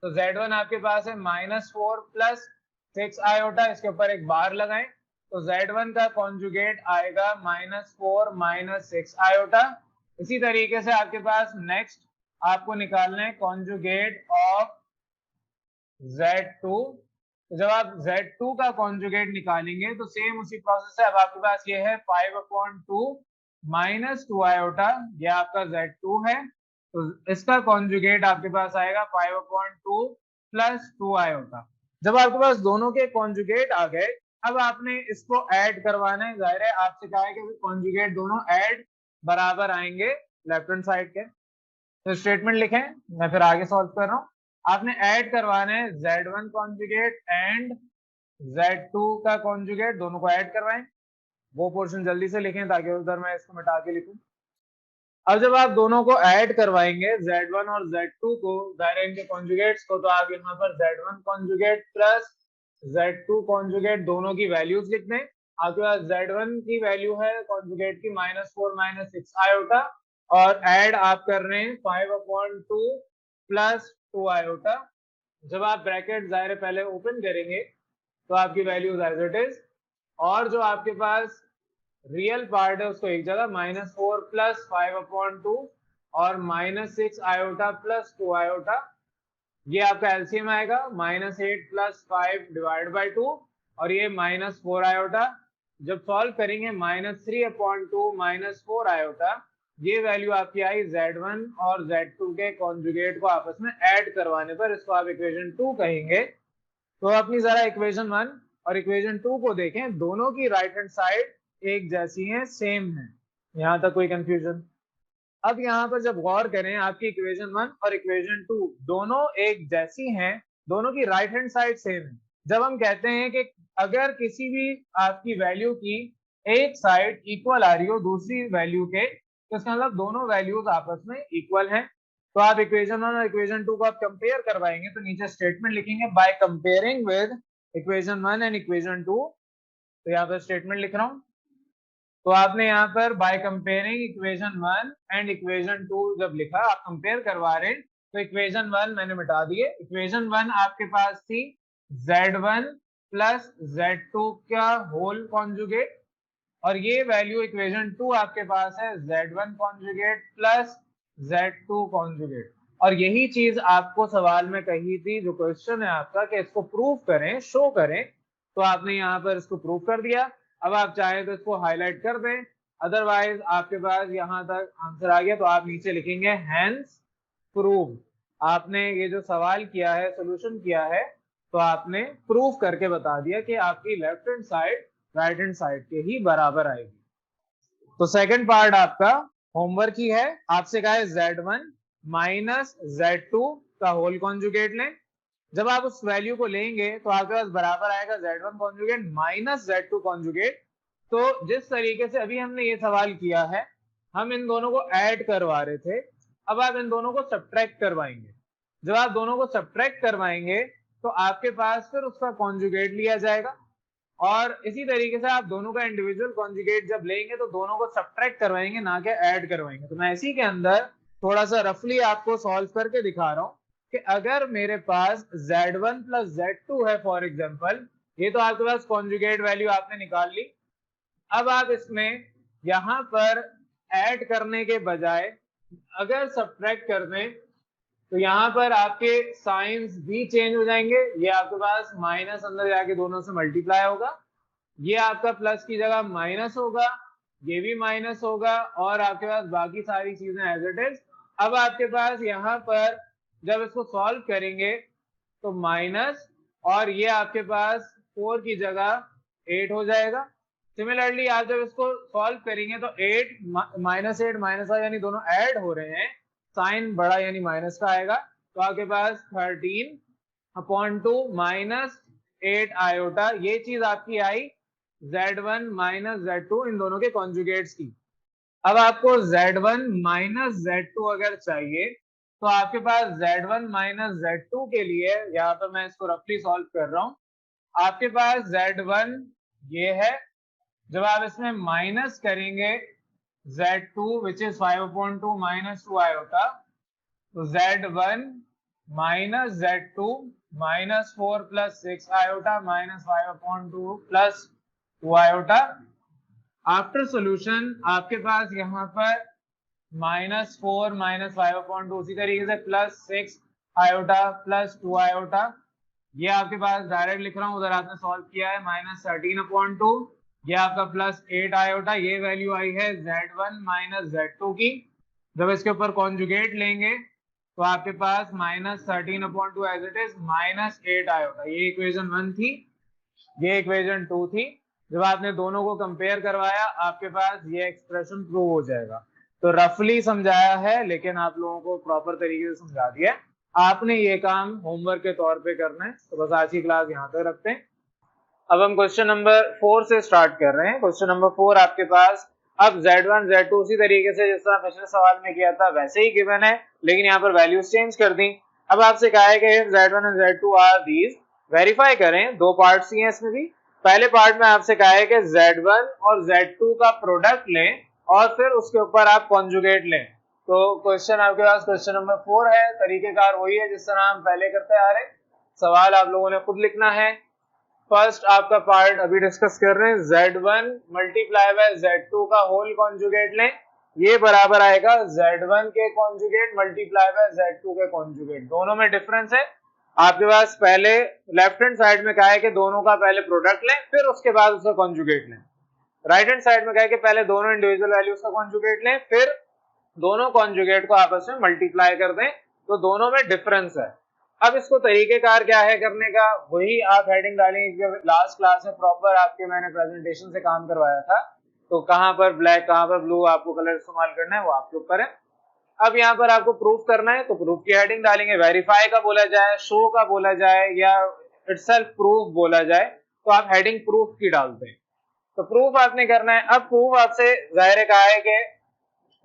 तो Z1 आपके पास है -4 प्लस 6 आयोटा, इसके ऊपर एक बार लगाएं, तो Z1 का कॉन्जुगेट आएगा -4 -6 आयोटा। इसी तरीके से आपके पास नेक्स्ट आपको निकालना है कॉन्जुगेट ऑफ Z2। तो जब आप Z2 का कॉन्जुगेट निकालेंगे तो सेम उसी प्रोसेस से अब आपके पास ये है 5/2 -2 आयोटा, ये आपका Z2 है, तो इसका कॉन्जुगेट आपके पास आएगा 5/2 +2 आयोटा। जब आपके पास दोनों के कॉन्जुगेट आ गए, अब आपने इसको ऐड करवाना है। जाहिर है आपसे कहा है कि कॉन्जुगेट दोनों ऐड बराबर आएंगे लेफ्ट हैंड साइड के। तो स्टेटमेंट लिखें, मैं फिर आगे सॉल्व कर रहा हूँ। आपने ऐड करवाना है Z1 कॉन्जुगेट एंड Z2 का कॉन्जुगेट, दोनों को ऐड करवाएं। वो पोर्शन जल्दी से लिखें ताकि उधर मैं इसको मिटा के लिखूं। अब जब आप दोनों को ऐड करवाएंगे Z1 और Z2 को, दायरे इनके कॉन्जुगेट्स को, तो आप यहाँ पर Z1 conjugate plus Z2 conjugate दोनों की वैल्यूज लिख दें। आपके पास Z1 की वैल्यू है कॉन्जुगेट की -4 -6 आयोटा, और ऐड आप कर रहे हैं 5/2 +2 आयोटा। जब आप ब्रैकेट जाहिर पहले ओपन करेंगे तो आपकी वैल्यूज एज इट इज, और जो आपके पास रियल पार्ट है उसको एक जगह -4 + 5/2 और -6 आयोटा +2 आयोटा, ये आपका एलसीएम आएगा -8 + 5 / 2, और ये -4 आयोटा। जब सॉल्व करेंगे -3/2 -4 आयोटा, ये वैल्यू आपकी आई Z1 और Z2 के कॉन्जुगेट को आपस में ऐड करवाने पर, इसको आप इक्वेशन 2 कहेंगे। तो अपनी जरा इक्वेशन 1 और इक्वेशन 2 को देखें, दोनों की राइट हैंड साइड एक जैसी है, सेम है। यहां तक कोई कंफ्यूजन? अब यहाँ पर जब गौर करें, आपकी इक्वेशन 1 और इक्वेशन 2 दोनों एक जैसी हैं, दोनों की राइट हैंड साइड सेम है। जब हम कहते हैं कि अगर किसी भी आपकी वैल्यू की एक साइड इक्वल आ रही हो दूसरी वैल्यू के, तो इसका मतलब दोनों वैल्यूज आपस में इक्वल हैं। तो आप इक्वेशन 1 और इक्वेशन 2 को आप कंपेयर करवाएंगे, तो नीचे स्टेटमेंट लिखेंगे by comparing with equation 1 and equation 2। तो यहाँ पर स्टेटमेंट लिख रहा हूँ। तो आपने यहाँ पर bye comparing equation 1 and equation 2 जब लिखा, आप कंपेयर करवा रहे हैं, तो इक्वेशन 1 मैंने मिटा दिए। इक्वेशन 1 आपके पास थी Z1 प्लस Z2 का होल कॉन्जुगेट, और ये वैल्यू इक्वेशन 2 आपके पास है Z1 conjugate plus Z2 conjugate. और यही चीज आपको सवाल में कही थी, जो क्वेश्चन है आपका कि इसको प्रूव करें, शो करें, तो आपने यहाँ पर इसको प्रूव कर दिया। अब आप चाहें तो इसको हाईलाइट कर दें, अदरवाइज आपके पास यहाँ तक आंसर आ गया तो आप नीचे लिखेंगे हैंस प्रूव। आपने ये जो सवाल किया है, सोल्यूशन किया है, तो आपने प्रूव करके बता दिया कि आपकी left hand side right hand side के ही बराबर आएगी। तो सेकंड पार्ट आपका होमवर्क ही है। आपसे कहा है Z1 माइनस Z2 का होल कॉन्जुगेट लें। जब आप उस वैल्यू को लेंगे तो आपके पास बराबर आएगा Z1 conjugate minus Z2 conjugate. तो जिस तरीके से अभी हमने ये सवाल किया है, हम इन दोनों को ऐड करवा रहे थे, अब आप इन दोनों को सब्ट्रैक्ट करवाएंगे। जब आप दोनों को सब्ट्रैक्ट करवाएंगे तो आपके पास फिर उसका कॉन्जुगेट लिया जाएगा, और इसी तरीके से आप दोनों का इंडिविजुअल कॉन्जुगेट जब लेंगे तो दोनों को सब्ट्रैक्ट करवाएंगे, ना कि ऐड करवाएंगे। तो मैं इसी के अंदर थोड़ा सा रफली आपको सॉल्व करके दिखा रहा हूं कि अगर मेरे पास Z1 प्लस Z2 है फॉर एग्जांपल, ये तो आपके पास कॉन्जुगेट वैल्यू आपने निकाल ली। अब आप इसमें यहां पर ऐड करने के बजाय अगर सब्ट्रैक्ट कर दें, तो यहाँ पर आपके साइंस भी चेंज हो जाएंगे। ये आपके पास माइनस अंदर जाके दोनों से मल्टीप्लाई होगा, ये आपका प्लस की जगह माइनस होगा, ये भी माइनस होगा और आपके पास बाकी सारी चीजें एज इट इज। अब आपके पास यहाँ पर जब इसको सॉल्व करेंगे तो माइनस, और ये आपके पास 4 की जगह 8 हो जाएगा। सिमिलरली आप जब इसको सॉल्व करेंगे तो 8 माइनस 8 माइनस यानी दोनों ऐड हो रहे हैं, साइन बड़ा यानी माइनस का आएगा, तो आपके पास 13/2 माइनस 8 आयोटा, ये चीज आपकी आई Z1 माइनस Z2 इन दोनों के कॉन्जुगेट्स की। अब आपको Z1 माइनस Z2 अगर चाहिए तो आपके पास Z1 माइनस Z2 के लिए यहाँ पर मैं इसको रफली सॉल्व कर रहा हूं। आपके पास Z1 ये है, जब आप इसमें माइनस करेंगे Z2 which is 5/2 minus 2 iota, तो Z1 minus Z2 minus 4 plus 6 iota minus 5/2 plus 2 iota. After solution आपके पास यहाँ पर -4 माइनस 5/2 उसी तरीके से प्लस 6 आयोटा प्लस 2 आयोटा, ये आपके पास डायरेक्ट लिख रहा हूं, उधर आपने सॉल्व किया है -13/2, ये आपका प्लस 8 आयोटा, ये वैल्यू आई है Z1 माइनस Z2 की। जब इसके ऊपर कॉन्जुगेट लेंगे तो आपके पास -13/2 एज इट इज -8 आयोटा, ये इक्वेशन 1 थी, ये इक्वेशन 2 थी। जब आपने दोनों को कंपेयर करवाया आपके पास ये एक्सप्रेशन प्रूव हो जाएगा। तो रफली समझाया है लेकिन आप लोगों को प्रॉपर तरीके से समझा दिया। आपने ये काम होमवर्क के तौर पे करना है, तो बस आज की क्लास यहाँ तक रखते हैं। अब हम क्वेश्चन नंबर 4 से स्टार्ट कर रहे हैं। क्वेश्चन नंबर 4 आपके पास अब Z1 Z2 उसी तरीके से जिस तरह पिछले सवाल में किया था वैसे ही गिवन है, लेकिन यहाँ पर वैल्यूज चेंज कर दी। अब आपसे कहा है कि Z1 and Z2 are these, verify करें। दो पार्ट्स ही हैं इसमें भी। पहले पार्ट में आपसे कहा है कि Z1 और Z2 का प्रोडक्ट लें और फिर उसके ऊपर आप कॉन्जुगेट लें। तो क्वेश्चन आपके पास क्वेश्चन नंबर 4 है, तरीकेकार वही है जिस तरह हम पहले करते आ रहे हैं। सवाल आप लोगों ने खुद लिखना है। फर्स्ट आपका पार्ट अभी डिस्कस कर रहे हैं, Z1 मल्टीप्लाई बाय Z2 का होल कॉन्जुगेट लें, ये बराबर आएगा Z1 के कॉन्जुगेट मल्टीप्लाई बाय Z2 के कॉन्जुगेट। दोनों में डिफरेंस है। आपके पास पहले लेफ्ट हैंड साइड में कहा है कि दोनों का पहले प्रोडक्ट लें फिर उसके बाद उसका कॉन्जुगेट लें। राइट हैंड साइड में कहा है कि पहले दोनों इंडिविजुअल वैल्यूज का कॉन्जुगेट लें फिर दोनों कॉन्जुगेट को आपस में मल्टीप्लाई कर दें, तो दोनों में डिफरेंस है। अब इसको तरीकेकार क्या है करने का, वही आप हेडिंग डालेंगे। लास्ट क्लास में प्रॉपर आपके मैंने प्रेजेंटेशन से काम करवाया था, तो कहां पर ब्लैक कहां पर ब्लू आपको कलर इस्तेमाल करना है वो आपके ऊपर है। अब यहाँ पर आपको प्रूफ करना है, तो प्रूफ की हेडिंग डालेंगे। वेरीफाई का बोला जाए, शो का बोला जाए या इटसेल्फ प्रूफ बोला जाए, तो आप हेडिंग प्रूफ की डालते हैं। तो प्रूफ आपने करना है। अब प्रूफ आपसे जाहिर कहा है कि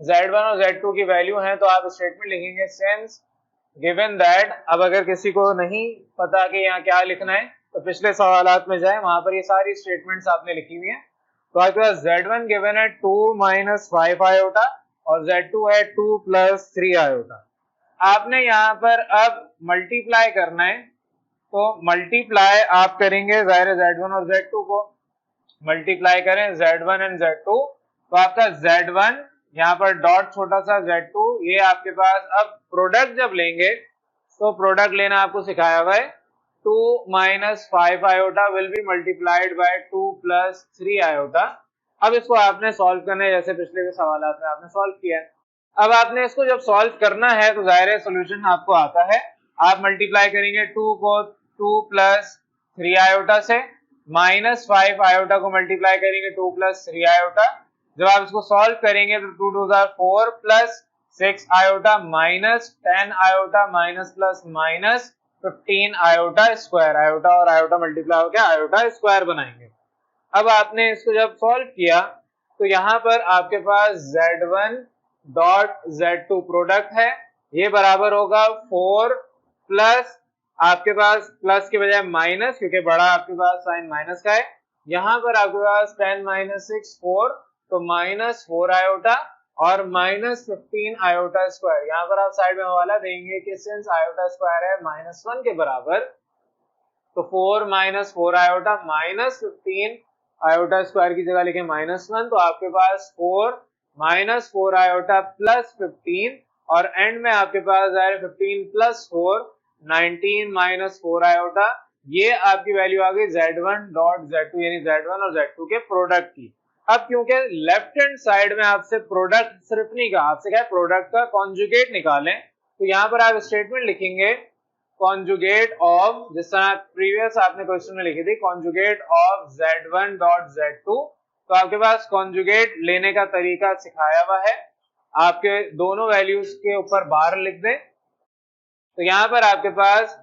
Z1 और Z2 की वैल्यू है, तो आप स्टेटमेंट लिखेंगे सिंस गिवन दैट। अब अगर किसी को नहीं पता कि यहाँ क्या लिखना है तो पिछले सवालात में जाए, वहां पर ये सारी स्टेटमेंट्स आपने लिखी हुई है। तो आपके पास Z1 गिवन है 2 माइनस 5 आयोटा और Z2 है 2 प्लस 3 आयोटा। आपने यहाँ पर अब मल्टीप्लाई करना है, तो मल्टीप्लाई आप करेंगे जाहिर Z1 और Z2 को मल्टीप्लाई करें Z1 एंड Z2, तो आपका Z1 यहाँ पर डॉट छोटा सा Z2, ये आपके पास अब प्रोडक्ट जब लेंगे तो प्रोडक्ट लेना आपको सिखाया हुआ है। 2 minus 5 iota will be multiplied by 2 plus 3 iota. अब इसको आपने सॉल्व करना है जैसे पिछले के सवाल में आपने सॉल्व किया है। अब आपने इसको जब सॉल्व करना है तो जाहिर है सोल्यूशन आपको आता है। आप मल्टीप्लाई करेंगे 2 को 2 प्लस 3 आयोटा से, माइनस 5 आयोटा को मल्टीप्लाई करेंगे 2 प्लस 3 आयोटा। जब आप इसको सॉल्व करेंगे तो 2 2 4 plus 6 iota minus 10 iota minus plus minus 15 iota square. Iota और आयोटा मल्टीप्लाई होकर आयोटा स्क्वायर बनाएंगे। अब आपने इसको जब सॉल्व किया तो यहाँ पर आपके पास Z1 डॉट Z2 प्रोडक्ट है, ये बराबर होगा 4 प्लस, आपके पास प्लस के बजाय माइनस क्योंकि बड़ा आपके पास साइन माइनस का है। यहाँ पर आपके पास 10 माइनस 6 4, तो माइनस 4 आयोटा और माइनस 15 आयोटा स्क्वायर। यहाँ पर आप साइड में हवाला देंगे कि सिंस आयोटा स्क्वायर है -1 के बराबर, तो 4 minus 4 iota minus 15 iota square की जगह लिखे -1, तो आपके पास 4 माइनस 4 आयोटा प्लस 15 और एंड में आपके पास आए 15 प्लस 4 19 माइनस 4 आयोटा। ये आपकी वैल्यू आ गई Z1 डॉट Z2 यानी Z1 और Z2 के प्रोडक्ट की। अब क्योंकि लेफ्ट हैंड साइड में आपसे प्रोडक्ट सिर्फ नहीं कहा, आपसे क्या है प्रोडक्ट का कॉन्जुगेट निकालें, तो यहाँ पर आप स्टेटमेंट लिखेंगे कॉन्जुगेट ऑफ, जिस तरह प्रीवियस आपने क्वेश्चन में लिखी थी conjugate of z1 dot z2, तो आपके पास कॉन्जुगेट लेने का तरीका सिखाया हुआ है, आपके दोनों वैल्यूज के ऊपर बार लिख दें। तो यहाँ पर आपके पास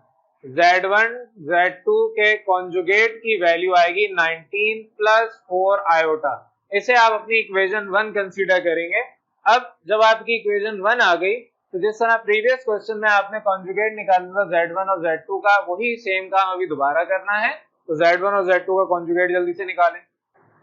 z1 z2 के कॉन्जुगेट की वैल्यू आएगी 19 प्लस 4 आयोटा, इसे आप अपनी इक्वेशन 1 कंसीडर करेंगे। अब जब आपकी इक्वेशन 1 आ गई, तो जिस तरह प्रीवियस क्वेश्चन में आपने कॉन्जुगेट निकालना था z1 और z2 का, वही सेम काम अभी दोबारा करना है। तो z1 और z2 का कॉन्जुगेट जल्दी से निकालें।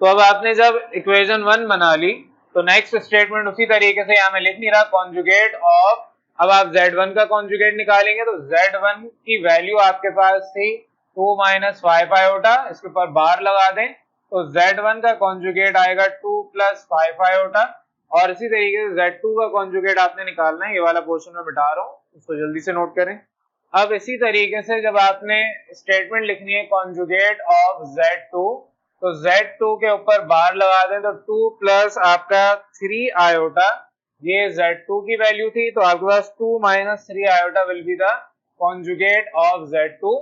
तो अब आपने जब इक्वेशन 1 बना ली, तो नेक्स्ट स्टेटमेंट उसी तरीके से यहाँ मैं लिख नहीं रहा, कॉन्जुगेट ऑफ, अब आप z1 का कॉन्जुगेट निकालेंगे, तो z1 की वैल्यू आपके पास थी 2 माइनस 5 आयोटा, इसके ऊपर बार लगा दें, तो z1 का कॉन्जुगेट आएगा 2 प्लस 5 आयोटा, और इसी तरीके से z2 का कॉन्जुगेट आपने निकालना है। ये वाला पोर्शन में मिटा रहा हूँ, इसको जल्दी से नोट करें। अब इसी तरीके से जब आपने स्टेटमेंट लिखनी है कॉन्जुगेट ऑफ z2, तो z2 के ऊपर बार लगा दें, तो 2 प्लस आपका 3 आयोटा, ये z2 की वैल्यू थी, तो आपके पास 2 minus 3 iota will be the conjugate of z2।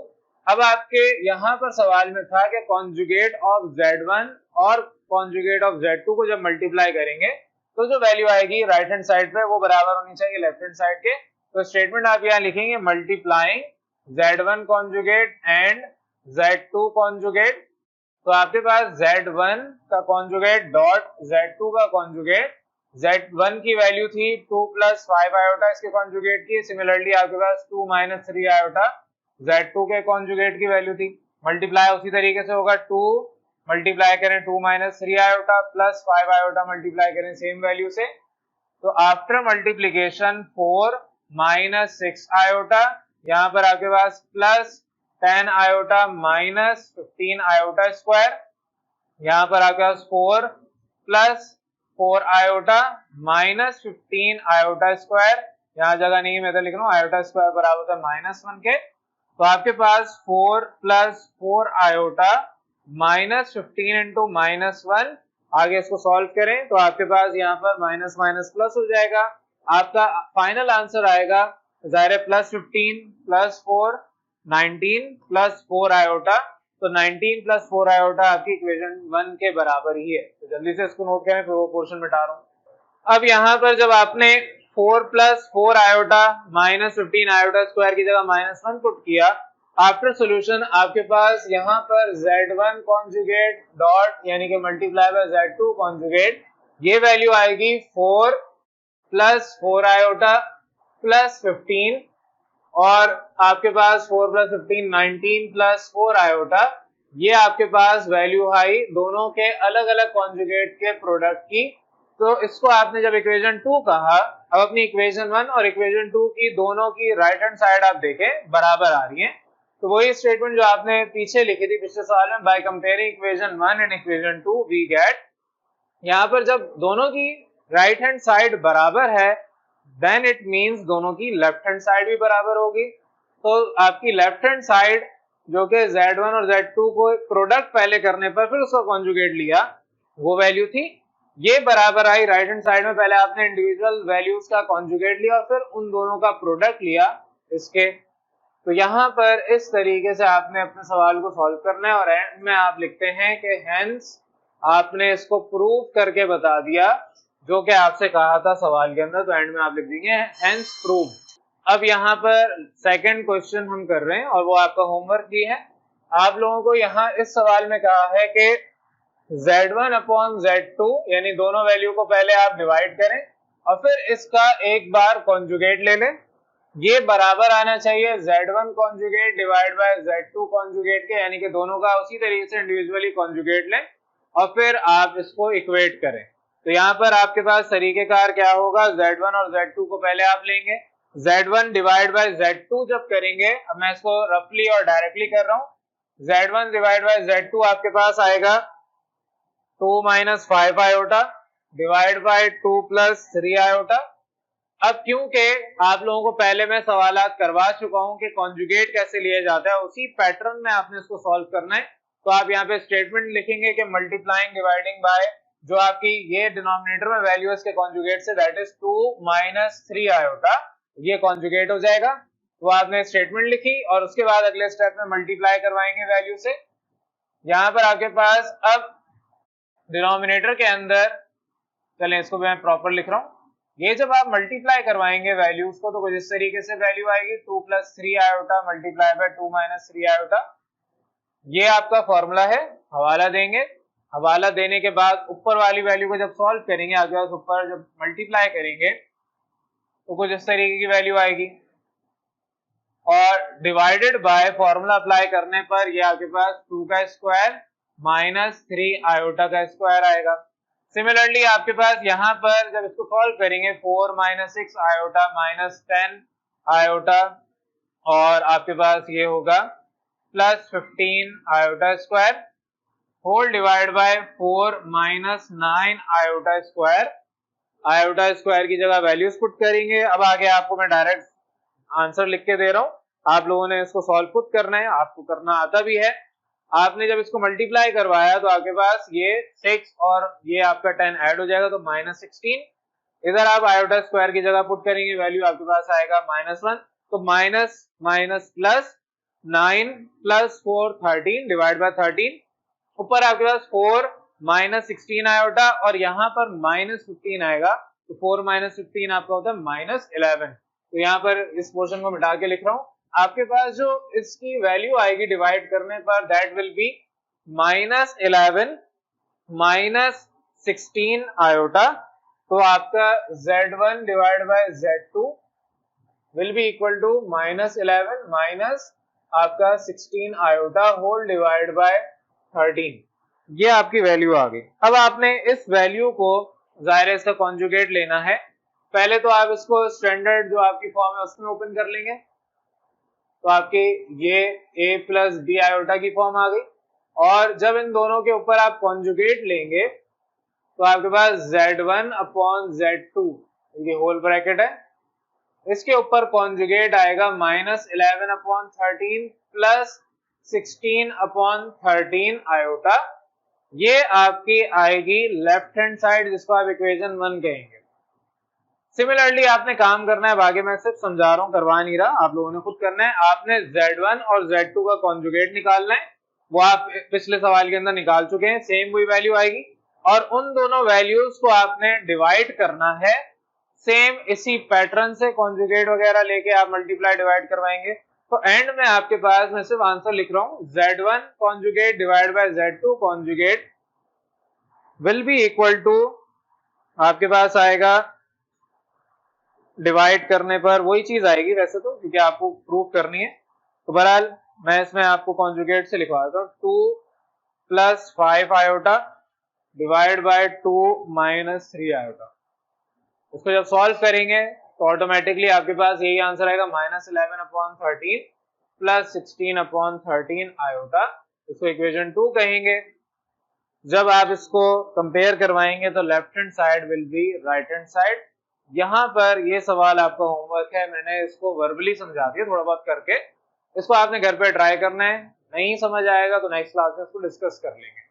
अब आपके यहाँ पर सवाल में था कि कॉन्जुगेट ऑफ z1 और कॉन्जुगेट ऑफ z2 को जब मल्टीप्लाई करेंगे, तो जो वैल्यू आएगी राइट हैंड साइड पे वो बराबर होनी चाहिए लेफ्ट हैंड साइड के। तो स्टेटमेंट आप यहाँ लिखेंगे multiplying z1 conjugate and z2 conjugate, तो आपके पास z1 का कॉन्जुगेट डॉट z2 का कॉन्जुगेट, z1 की वैल्यू थी 2 प्लस 5 आयोटा इसके कॉन्जुगेट की, सिमिलरली आपके पास 2 माइनस 3 आयोटा z2 के कॉन्जुगेट की वैल्यू थी, मल्टीप्लाई उसी तरीके से होगा, 2 मल्टीप्लाई करें 2 minus 3 iota plus 5 iota multiply करें सेम वैल्यू से, तो आफ्टर मल्टीप्लीकेशन 4 माइनस 6 आयोटा, यहाँ पर आपके पास plus 10 iota minus 15 iota square, यहाँ पर आपके पास 4 plus 4 iota minus 15 iota square, यहाँ जगह नहीं है मैं तो लिख रहा हूँ आयोटा स्क्वायर बराबर होता है -1 के, तो आपके पास 4 प्लस 4 आयोटा माइनस 15 इंटू -1, आगे इसको सॉल्व करें तो आपके पास यहाँ पर माइनस माइनस प्लस हो जाएगा, आपका फाइनल आंसर आएगा जाहिर है प्लस 15 प्लस 4 19 प्लस 4 आयोटा, तो 19 प्लस 4 आयोटा आपकी इक्वेशन 1 के बराबर ही है। तो जल्दी से इसको नोट करें, फिर वो पोर्शन मिटा रहा हूँ। अब यहाँ पर जब आपने 4 plus 4 iota minus 15 iota square की जगह -1 पुट किया, आफ्टर सोल्यूशन आपके पास यहाँ पर z1 कॉन्जुगेट डॉट यानी कि मल्टीप्लाई बाय z2 कॉन्जुगेट, ये वैल्यू आएगी 4 प्लस 4 आयोटा प्लस 15, और आपके पास 4 प्लस 15 19 प्लस 4 आयोटा, ये आपके पास वैल्यू आई दोनों के अलग अलग कॉन्जुगेट के प्रोडक्ट की। तो इसको आपने जब इक्वेशन 2 कहा, अब अपनी इक्वेशन 1 और इक्वेशन 2 की दोनों की राइट हैंड साइड आप देखें बराबर आ रही है, तो वही स्टेटमेंट जो आपने पीछे लिखी थी पिछले सवाल में, by comparing equation 1 and equation 2 we get, यहाँ पर जब दोनों की राइट हैंड साइड बराबर है देन इट मींस दोनों की लेफ्ट हैंड साइड भी बराबर होगी। तो आपकी लेफ्ट हैंड साइड जो कि z1 और z2 को प्रोडक्ट पहले करने पर फिर उसका कॉन्जुगेट लिया, वो वैल्यू थी, ये बराबर आई राइट हैंड साइड में, पहले आपने इंडिविजुअल वैल्यूज का कॉन्जुगेट लिया और फिर उन दोनों का प्रोडक्ट लिया इसके। तो यहाँ पर इस तरीके से आपने अपने सवाल को सॉल्व करना है, और एंड में आप लिखते हैं कि हेंस आपने इसको प्रूव करके बता दिया जो कि आपसे कहा था सवाल के अंदर, तो एंड में आप लिख देंगे हेंस प्रूव। अब यहाँ पर सेकंड क्वेश्चन हम कर रहे हैं और वो आपका होमवर्क भी है। आप लोगों को यहाँ इस सवाल में कहा है कि z1 अपॉन z2 यानी दोनों वैल्यू को पहले आप डिवाइड करें और फिर इसका एक बार कॉन्जुगेट ले लें, ये बराबर आना चाहिए z1 conjugate divide by z2 conjugate के, यानी कि दोनों का उसी तरीके से इंडिविजुअली कॉन्जुगेट लें और फिर आप इसको इक्वेट करें। तो यहाँ पर आपके पास तरीकेकार क्या होगा, z1 और z2 को पहले आप लेंगे, z1 डिवाइड बाय z2 जब करेंगे, अब मैं इसको रफली और डायरेक्टली कर रहा हूँ, z1 डिवाइड बाय z2 आपके पास आएगा 2 minus 5 iota divide by 2 plus 3 iota. अब क्योंकि आप लोगों को पहले मैं सवालात करवा चुका हूं कि कॉन्जुगेट कैसे लिया जाता है, उसी पैटर्न में आपने इसको सॉल्व करना है। तो आप यहाँ पे स्टेटमेंट लिखेंगे कि मल्टीप्लाइंग डिवाइडिंग बाय जो आपकी ये डिनोमिनेटर में वैल्यू है इसके कॉन्जुगेट से, दैट इज 2 माइनस 3 आयोटा, ये कॉन्जुगेट हो जाएगा। तो आपने स्टेटमेंट लिखी और उसके बाद अगले स्टेप में मल्टीप्लाई करवाएंगे वैल्यू से। यहाँ पर आपके पास अब डिनोमिनेटर के अंदर, चलें इसको मैं प्रॉपर लिख रहा हूँ, ये जब आप मल्टीप्लाई करवाएंगे वैल्यूज को तो कुछ इस तरीके से वैल्यू आएगी 2 plus 3 iota multiply bye 2 minus 3 iota. ये आपका फॉर्मूला है। हवाला देंगे, हवाला देने के बाद ऊपर वाली वैल्यू को जब सॉल्व करेंगे आपके पास ऊपर जब मल्टीप्लाई करेंगे तो कुछ इस तरीके की वैल्यू आएगी, और डिवाइडेड बाय फॉर्मूला अप्लाई करने पर ये आपके पास 2 का स्क्वायर माइनस 3 आयोटा का स्क्वायर आएगा। सिमिलरली आपके पास यहाँ पर जब इसको सॉल्व करेंगे 4 माइनस 6 आयोटा माइनस 10 आयोटा, और आपके पास ये होगा plus 15 iota square whole divide by 4 minus 9 iota square. Iota square की जगह वैल्यूज पुट करेंगे। अब आगे आपको मैं डायरेक्ट आंसर लिख के दे रहा हूं, आप लोगों ने इसको सॉल्व खुद करना है, आपको करना आता भी है। आपने जब इसको मल्टीप्लाई करवाया तो आपके पास ये 6 और ये आपका 10 ऐड हो जाएगा तो माइनस 16। इधर आप आयोटा स्क्वायर की जगह पुट करेंगे, वैल्यू आपके पास आएगा माइनस 1, तो minus minus plus 9 plus 4 13 divide by 13, ऊपर आपके पास 4 माइनस 16 आयोटा और यहाँ पर माइनस 15 आएगा, तो 4 माइनस 15 आपका होता है माइनस 11। तो यहाँ पर इस पोर्शन को मिटा के लिख रहा हूँ, आपके पास जो इसकी वैल्यू आएगी डिवाइड करने पर that will be minus 11 minus 16 iota. तो आपका Z1 divide by Z2 will be equal to minus 11 minus आपका 16 आयोटा होल डिवाइड बाय 13। ये आपकी वैल्यू आ गई। अब आपने इस वैल्यू को जाहिर है इसका कॉन्जुगेट लेना है। पहले तो आप इसको स्टैंडर्ड जो आपकी फॉर्म है उसमें ओपन कर लेंगे, तो आपकी ये a प्लस बी आयोटा की फॉर्म आ गई, और जब इन दोनों के ऊपर आप कॉन्जुगेट लेंगे तो आपके पास Z1 अपॉन Z2 ये होल ब्रैकेट है, इसके ऊपर कॉन्जुगेट आएगा minus 11 upon 13 plus 16 upon 13 iota. ये आपकी आएगी लेफ्ट हैंड साइड जिसको आप इक्वेशन 1 कहेंगे। सिमिलरली आपने काम करना है, बाकी मैं सिर्फ समझा रहा हूं, करवा नहीं रहा, आप लोगों ने खुद करना है। आपने Z1 और Z2 का कॉन्जुगेट निकालना है, वो आप पिछले सवाल के अंदर निकाल चुके हैं, सेम वही वैल्यू आएगी, और उन दोनों वैल्यूज को आपने डिवाइड करना है सेम इसी पैटर्न से, कॉन्जुगेट वगैरह लेके आप मल्टीप्लाई डिवाइड करवाएंगे। तो एंड में आपके पास मैं सिर्फ आंसर लिख रहा हूं, Z1 conjugate divide by Z2 conjugate will be equal to, आपके पास आएगा डिवाइड करने पर वही चीज आएगी वैसे तो, क्योंकि आपको प्रूव करनी है। तो बहरहाल मैं इसमें आपको कॉन्जुगेट से लिखवा देता हूँ, 2 plus 5 iota divide by 2 minus 3 iota. इसको जब सॉल्व करेंगे तो ऑटोमेटिकली आपके पास यही आंसर आएगा minus 11 upon 13 plus 16 upon 13 iota. इसको इक्वेशन 2 कहेंगे। जब आप इसको कंपेयर करवाएंगे तो left hand side will be right hand side. यहाँ पर ये सवाल आपका होमवर्क है, मैंने इसको वर्बली समझा दिया थोड़ा बहुत करके, इसको आपने घर पे ट्राई करना है। नहीं समझ आएगा तो नेक्स्ट क्लास में इसको डिस्कस कर लेंगे।